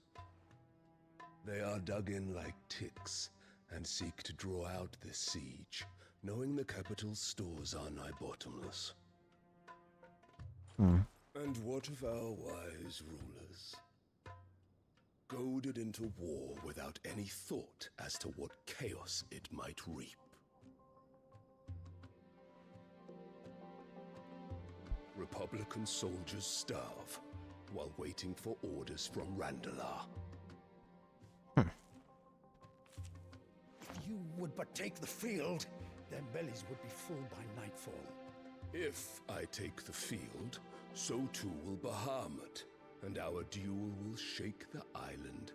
They are dug in like ticks and seek to draw out this siege, knowing the capital's stores are nigh bottomless. And what of our wise rulers? Goaded into war without any thought as to what chaos it might reap. Republican soldiers starve while waiting for orders from Randalar. If you would but take the field, their bellies would be full by nightfall. If I take the field, so too will Bahamut, and our duel will shake the island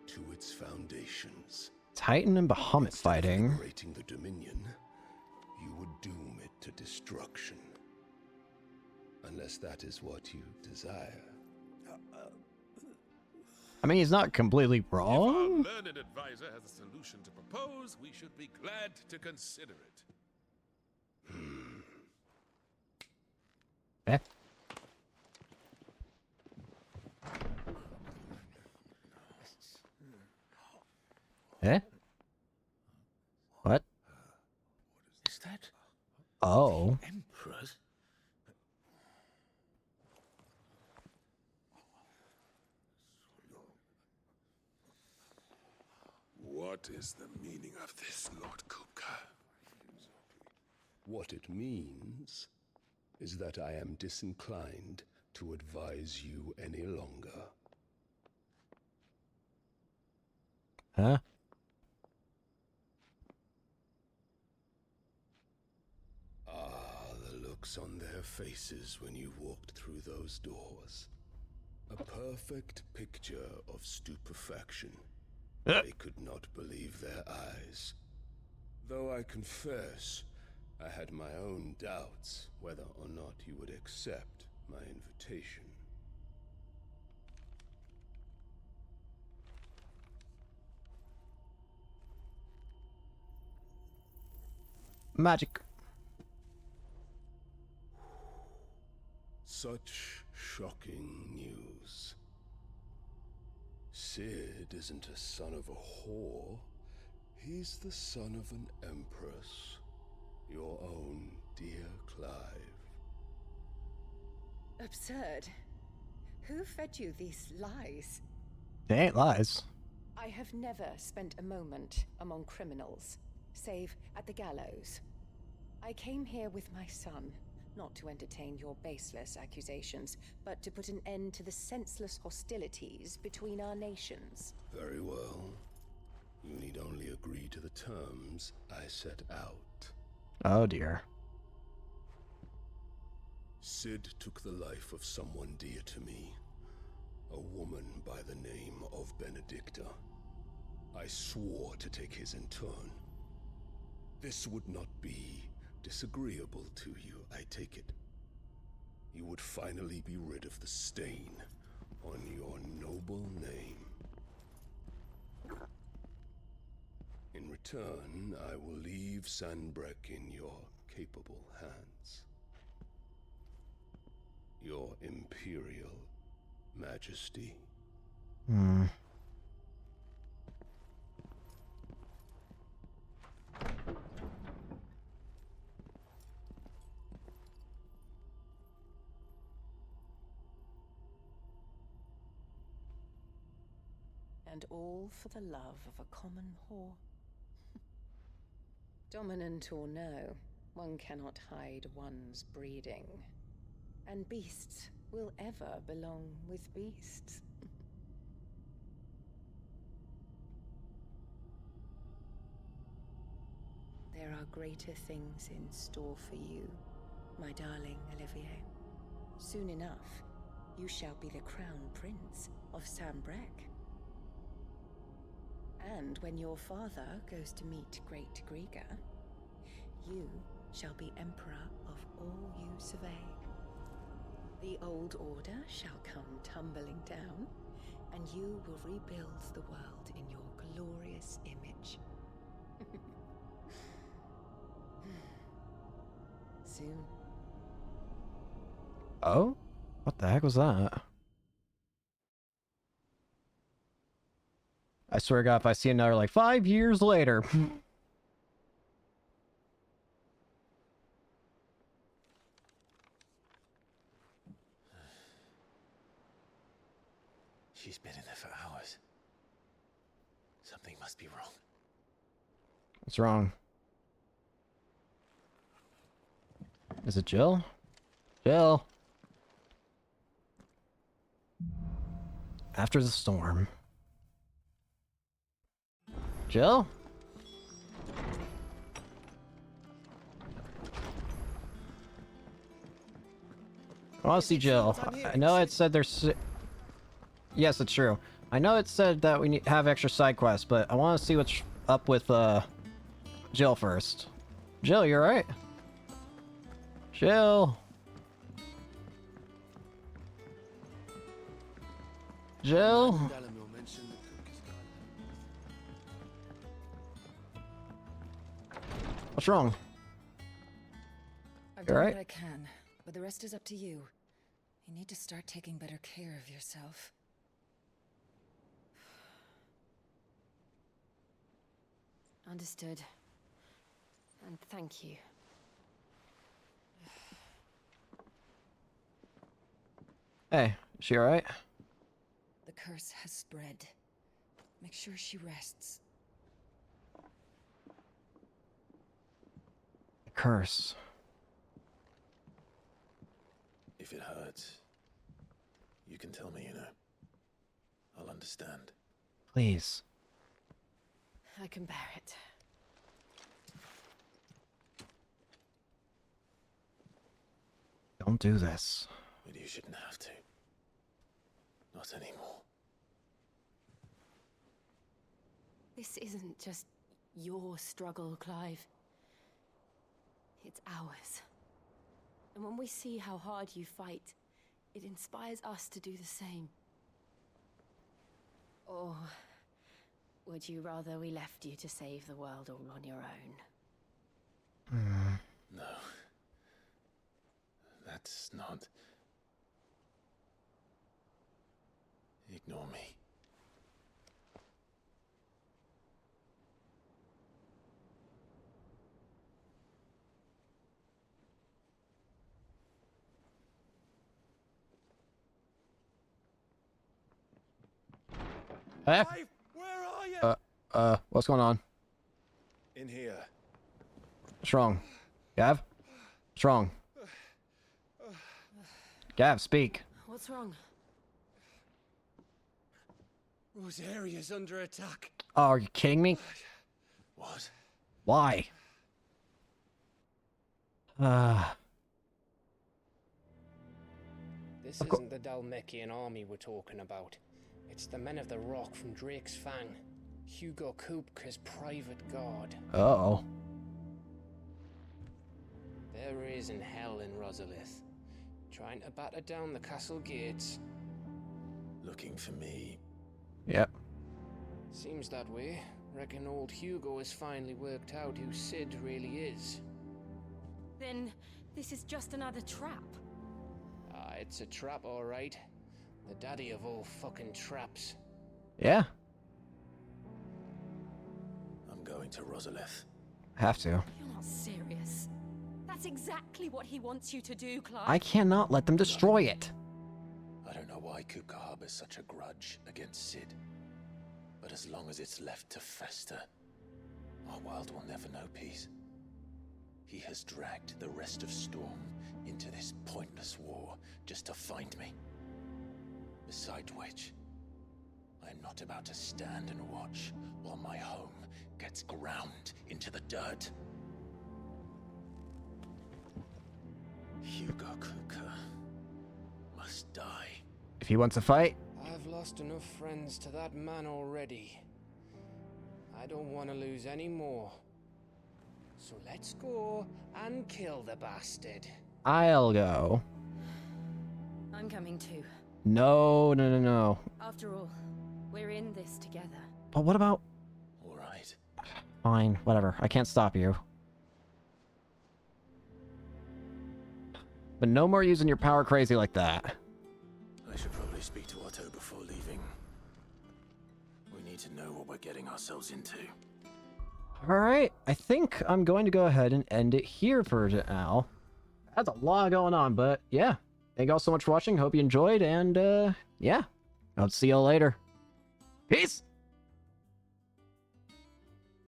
to its foundations. Titan and Bahamut fighting. Liberating the Dominion, you would doom it to destruction. Unless that is what you desire. I mean, he's not completely wrong. If our learned advisor has a solution to propose, we should be glad to consider it. Eh? Eh? What? Is that? Oh. Emperor's? What is the meaning of this, Lord Kupka? What it means is that I am disinclined to advise you any longer. Huh? Ah, the looks on their faces when you walked through those doors. A perfect picture of stupefaction. They could not believe their eyes. Though I confess, I had my own doubts whether or not you would accept my invitation. Magic. Such shocking news. Cid isn't a son of a whore. He's the son of an empress. Your own dear Clive. Absurd. Who fed you these lies? They ain't lies. I have never spent a moment among criminals, save at the gallows. I came here with my son, not to entertain your baseless accusations, but to put an end to the senseless hostilities between our nations. Very well. You need only agree to the terms I set out. Oh dear. Cid took the life of someone dear to me, a woman by the name of Benedicta. I swore to take his in turn. This would not be disagreeable to you, I take it. You would finally be rid of the stain on your noble name. In return, I will leave Sanbreque in your capable hands. Your Imperial Majesty. And all for the love of a common whore. Dominant or no, one cannot hide one's breeding. And beasts will ever belong with beasts. There are greater things in store for you, my darling Olivier. Soon enough, you shall be the crown prince of Sanbreque. And when your father goes to meet Great Griga, you shall be emperor of all you survey. The old order shall come tumbling down, and you will rebuild the world in your glorious image. Soon. Oh? What the heck was that? I swear to God, if I see another, like, 5 years later. She's been in there for hours. Something must be wrong. What's wrong? Is it Jill? Jill! After the storm. Jill? I want to see Jill. I know it said there's... Yes, it's true. I know it said that we need have extra side quests, but I want to see what's up with Jill first. Jill, you alright? Jill! Jill? What's wrong? I've You done alright? what I can, but the rest is up to you. You need to start taking better care of yourself. Understood. And thank you. Hey, is she alright? The curse has spread. Make sure she rests. Curse. If it hurts, you can tell me, you know. I'll understand. Please. I can bear it. Don't do this. But you shouldn't have to. Not anymore. This isn't just your struggle, Clive. It's ours. And when we see how hard you fight, it inspires us to do the same. Or would you rather we left you to save the world all on your own? No. That's not... Ignore me. Eh? Clive, where are you? What's going on? In here. What's wrong? Gav? What's wrong? Gav, speak. What's wrong? Rosaria's under attack. Oh, are you kidding me? What? Why? This isn't the Dhalmekian army we're talking about. It's the Men of the Rock from Drake's Fang. Hugo Kupka's private guard. Uh-oh. There is in hell in Rosalith, trying to batter down the castle gates. Looking for me. Yep. Seems that way. Reckon old Hugo has finally worked out who Sid really is. Then this is just another trap. It's a trap, all right. The daddy of all fucking traps. Yeah. I'm going to Rosalith. Have to. You're not serious. That's exactly what he wants you to do, Clive. I cannot let them destroy it. I don't know why Kupka harbors such a grudge against Sid. But as long as it's left to fester, our world will never know peace. He has dragged the rest of Storm into this pointless war just to find me. Besides which, I'm not about to stand and watch while my home gets ground into the dirt. Hugo Kupka must die. If he wants to fight, I've lost enough friends to that man already. I don't want to lose any more. So let's go and kill the bastard. I'll go. I'm coming too. No, no, no, no. After all, we're in this together. But what about... All right. Fine, whatever. I can't stop you. But no more using your power crazy like that. I should probably speak to Otto before leaving. We need to know what we're getting ourselves into. Alright, I think I'm going to go ahead and end it here for now. That's a lot going on, but yeah. Thank you all so much for watching. Hope you enjoyed, and yeah. I'll see you all later. Peace!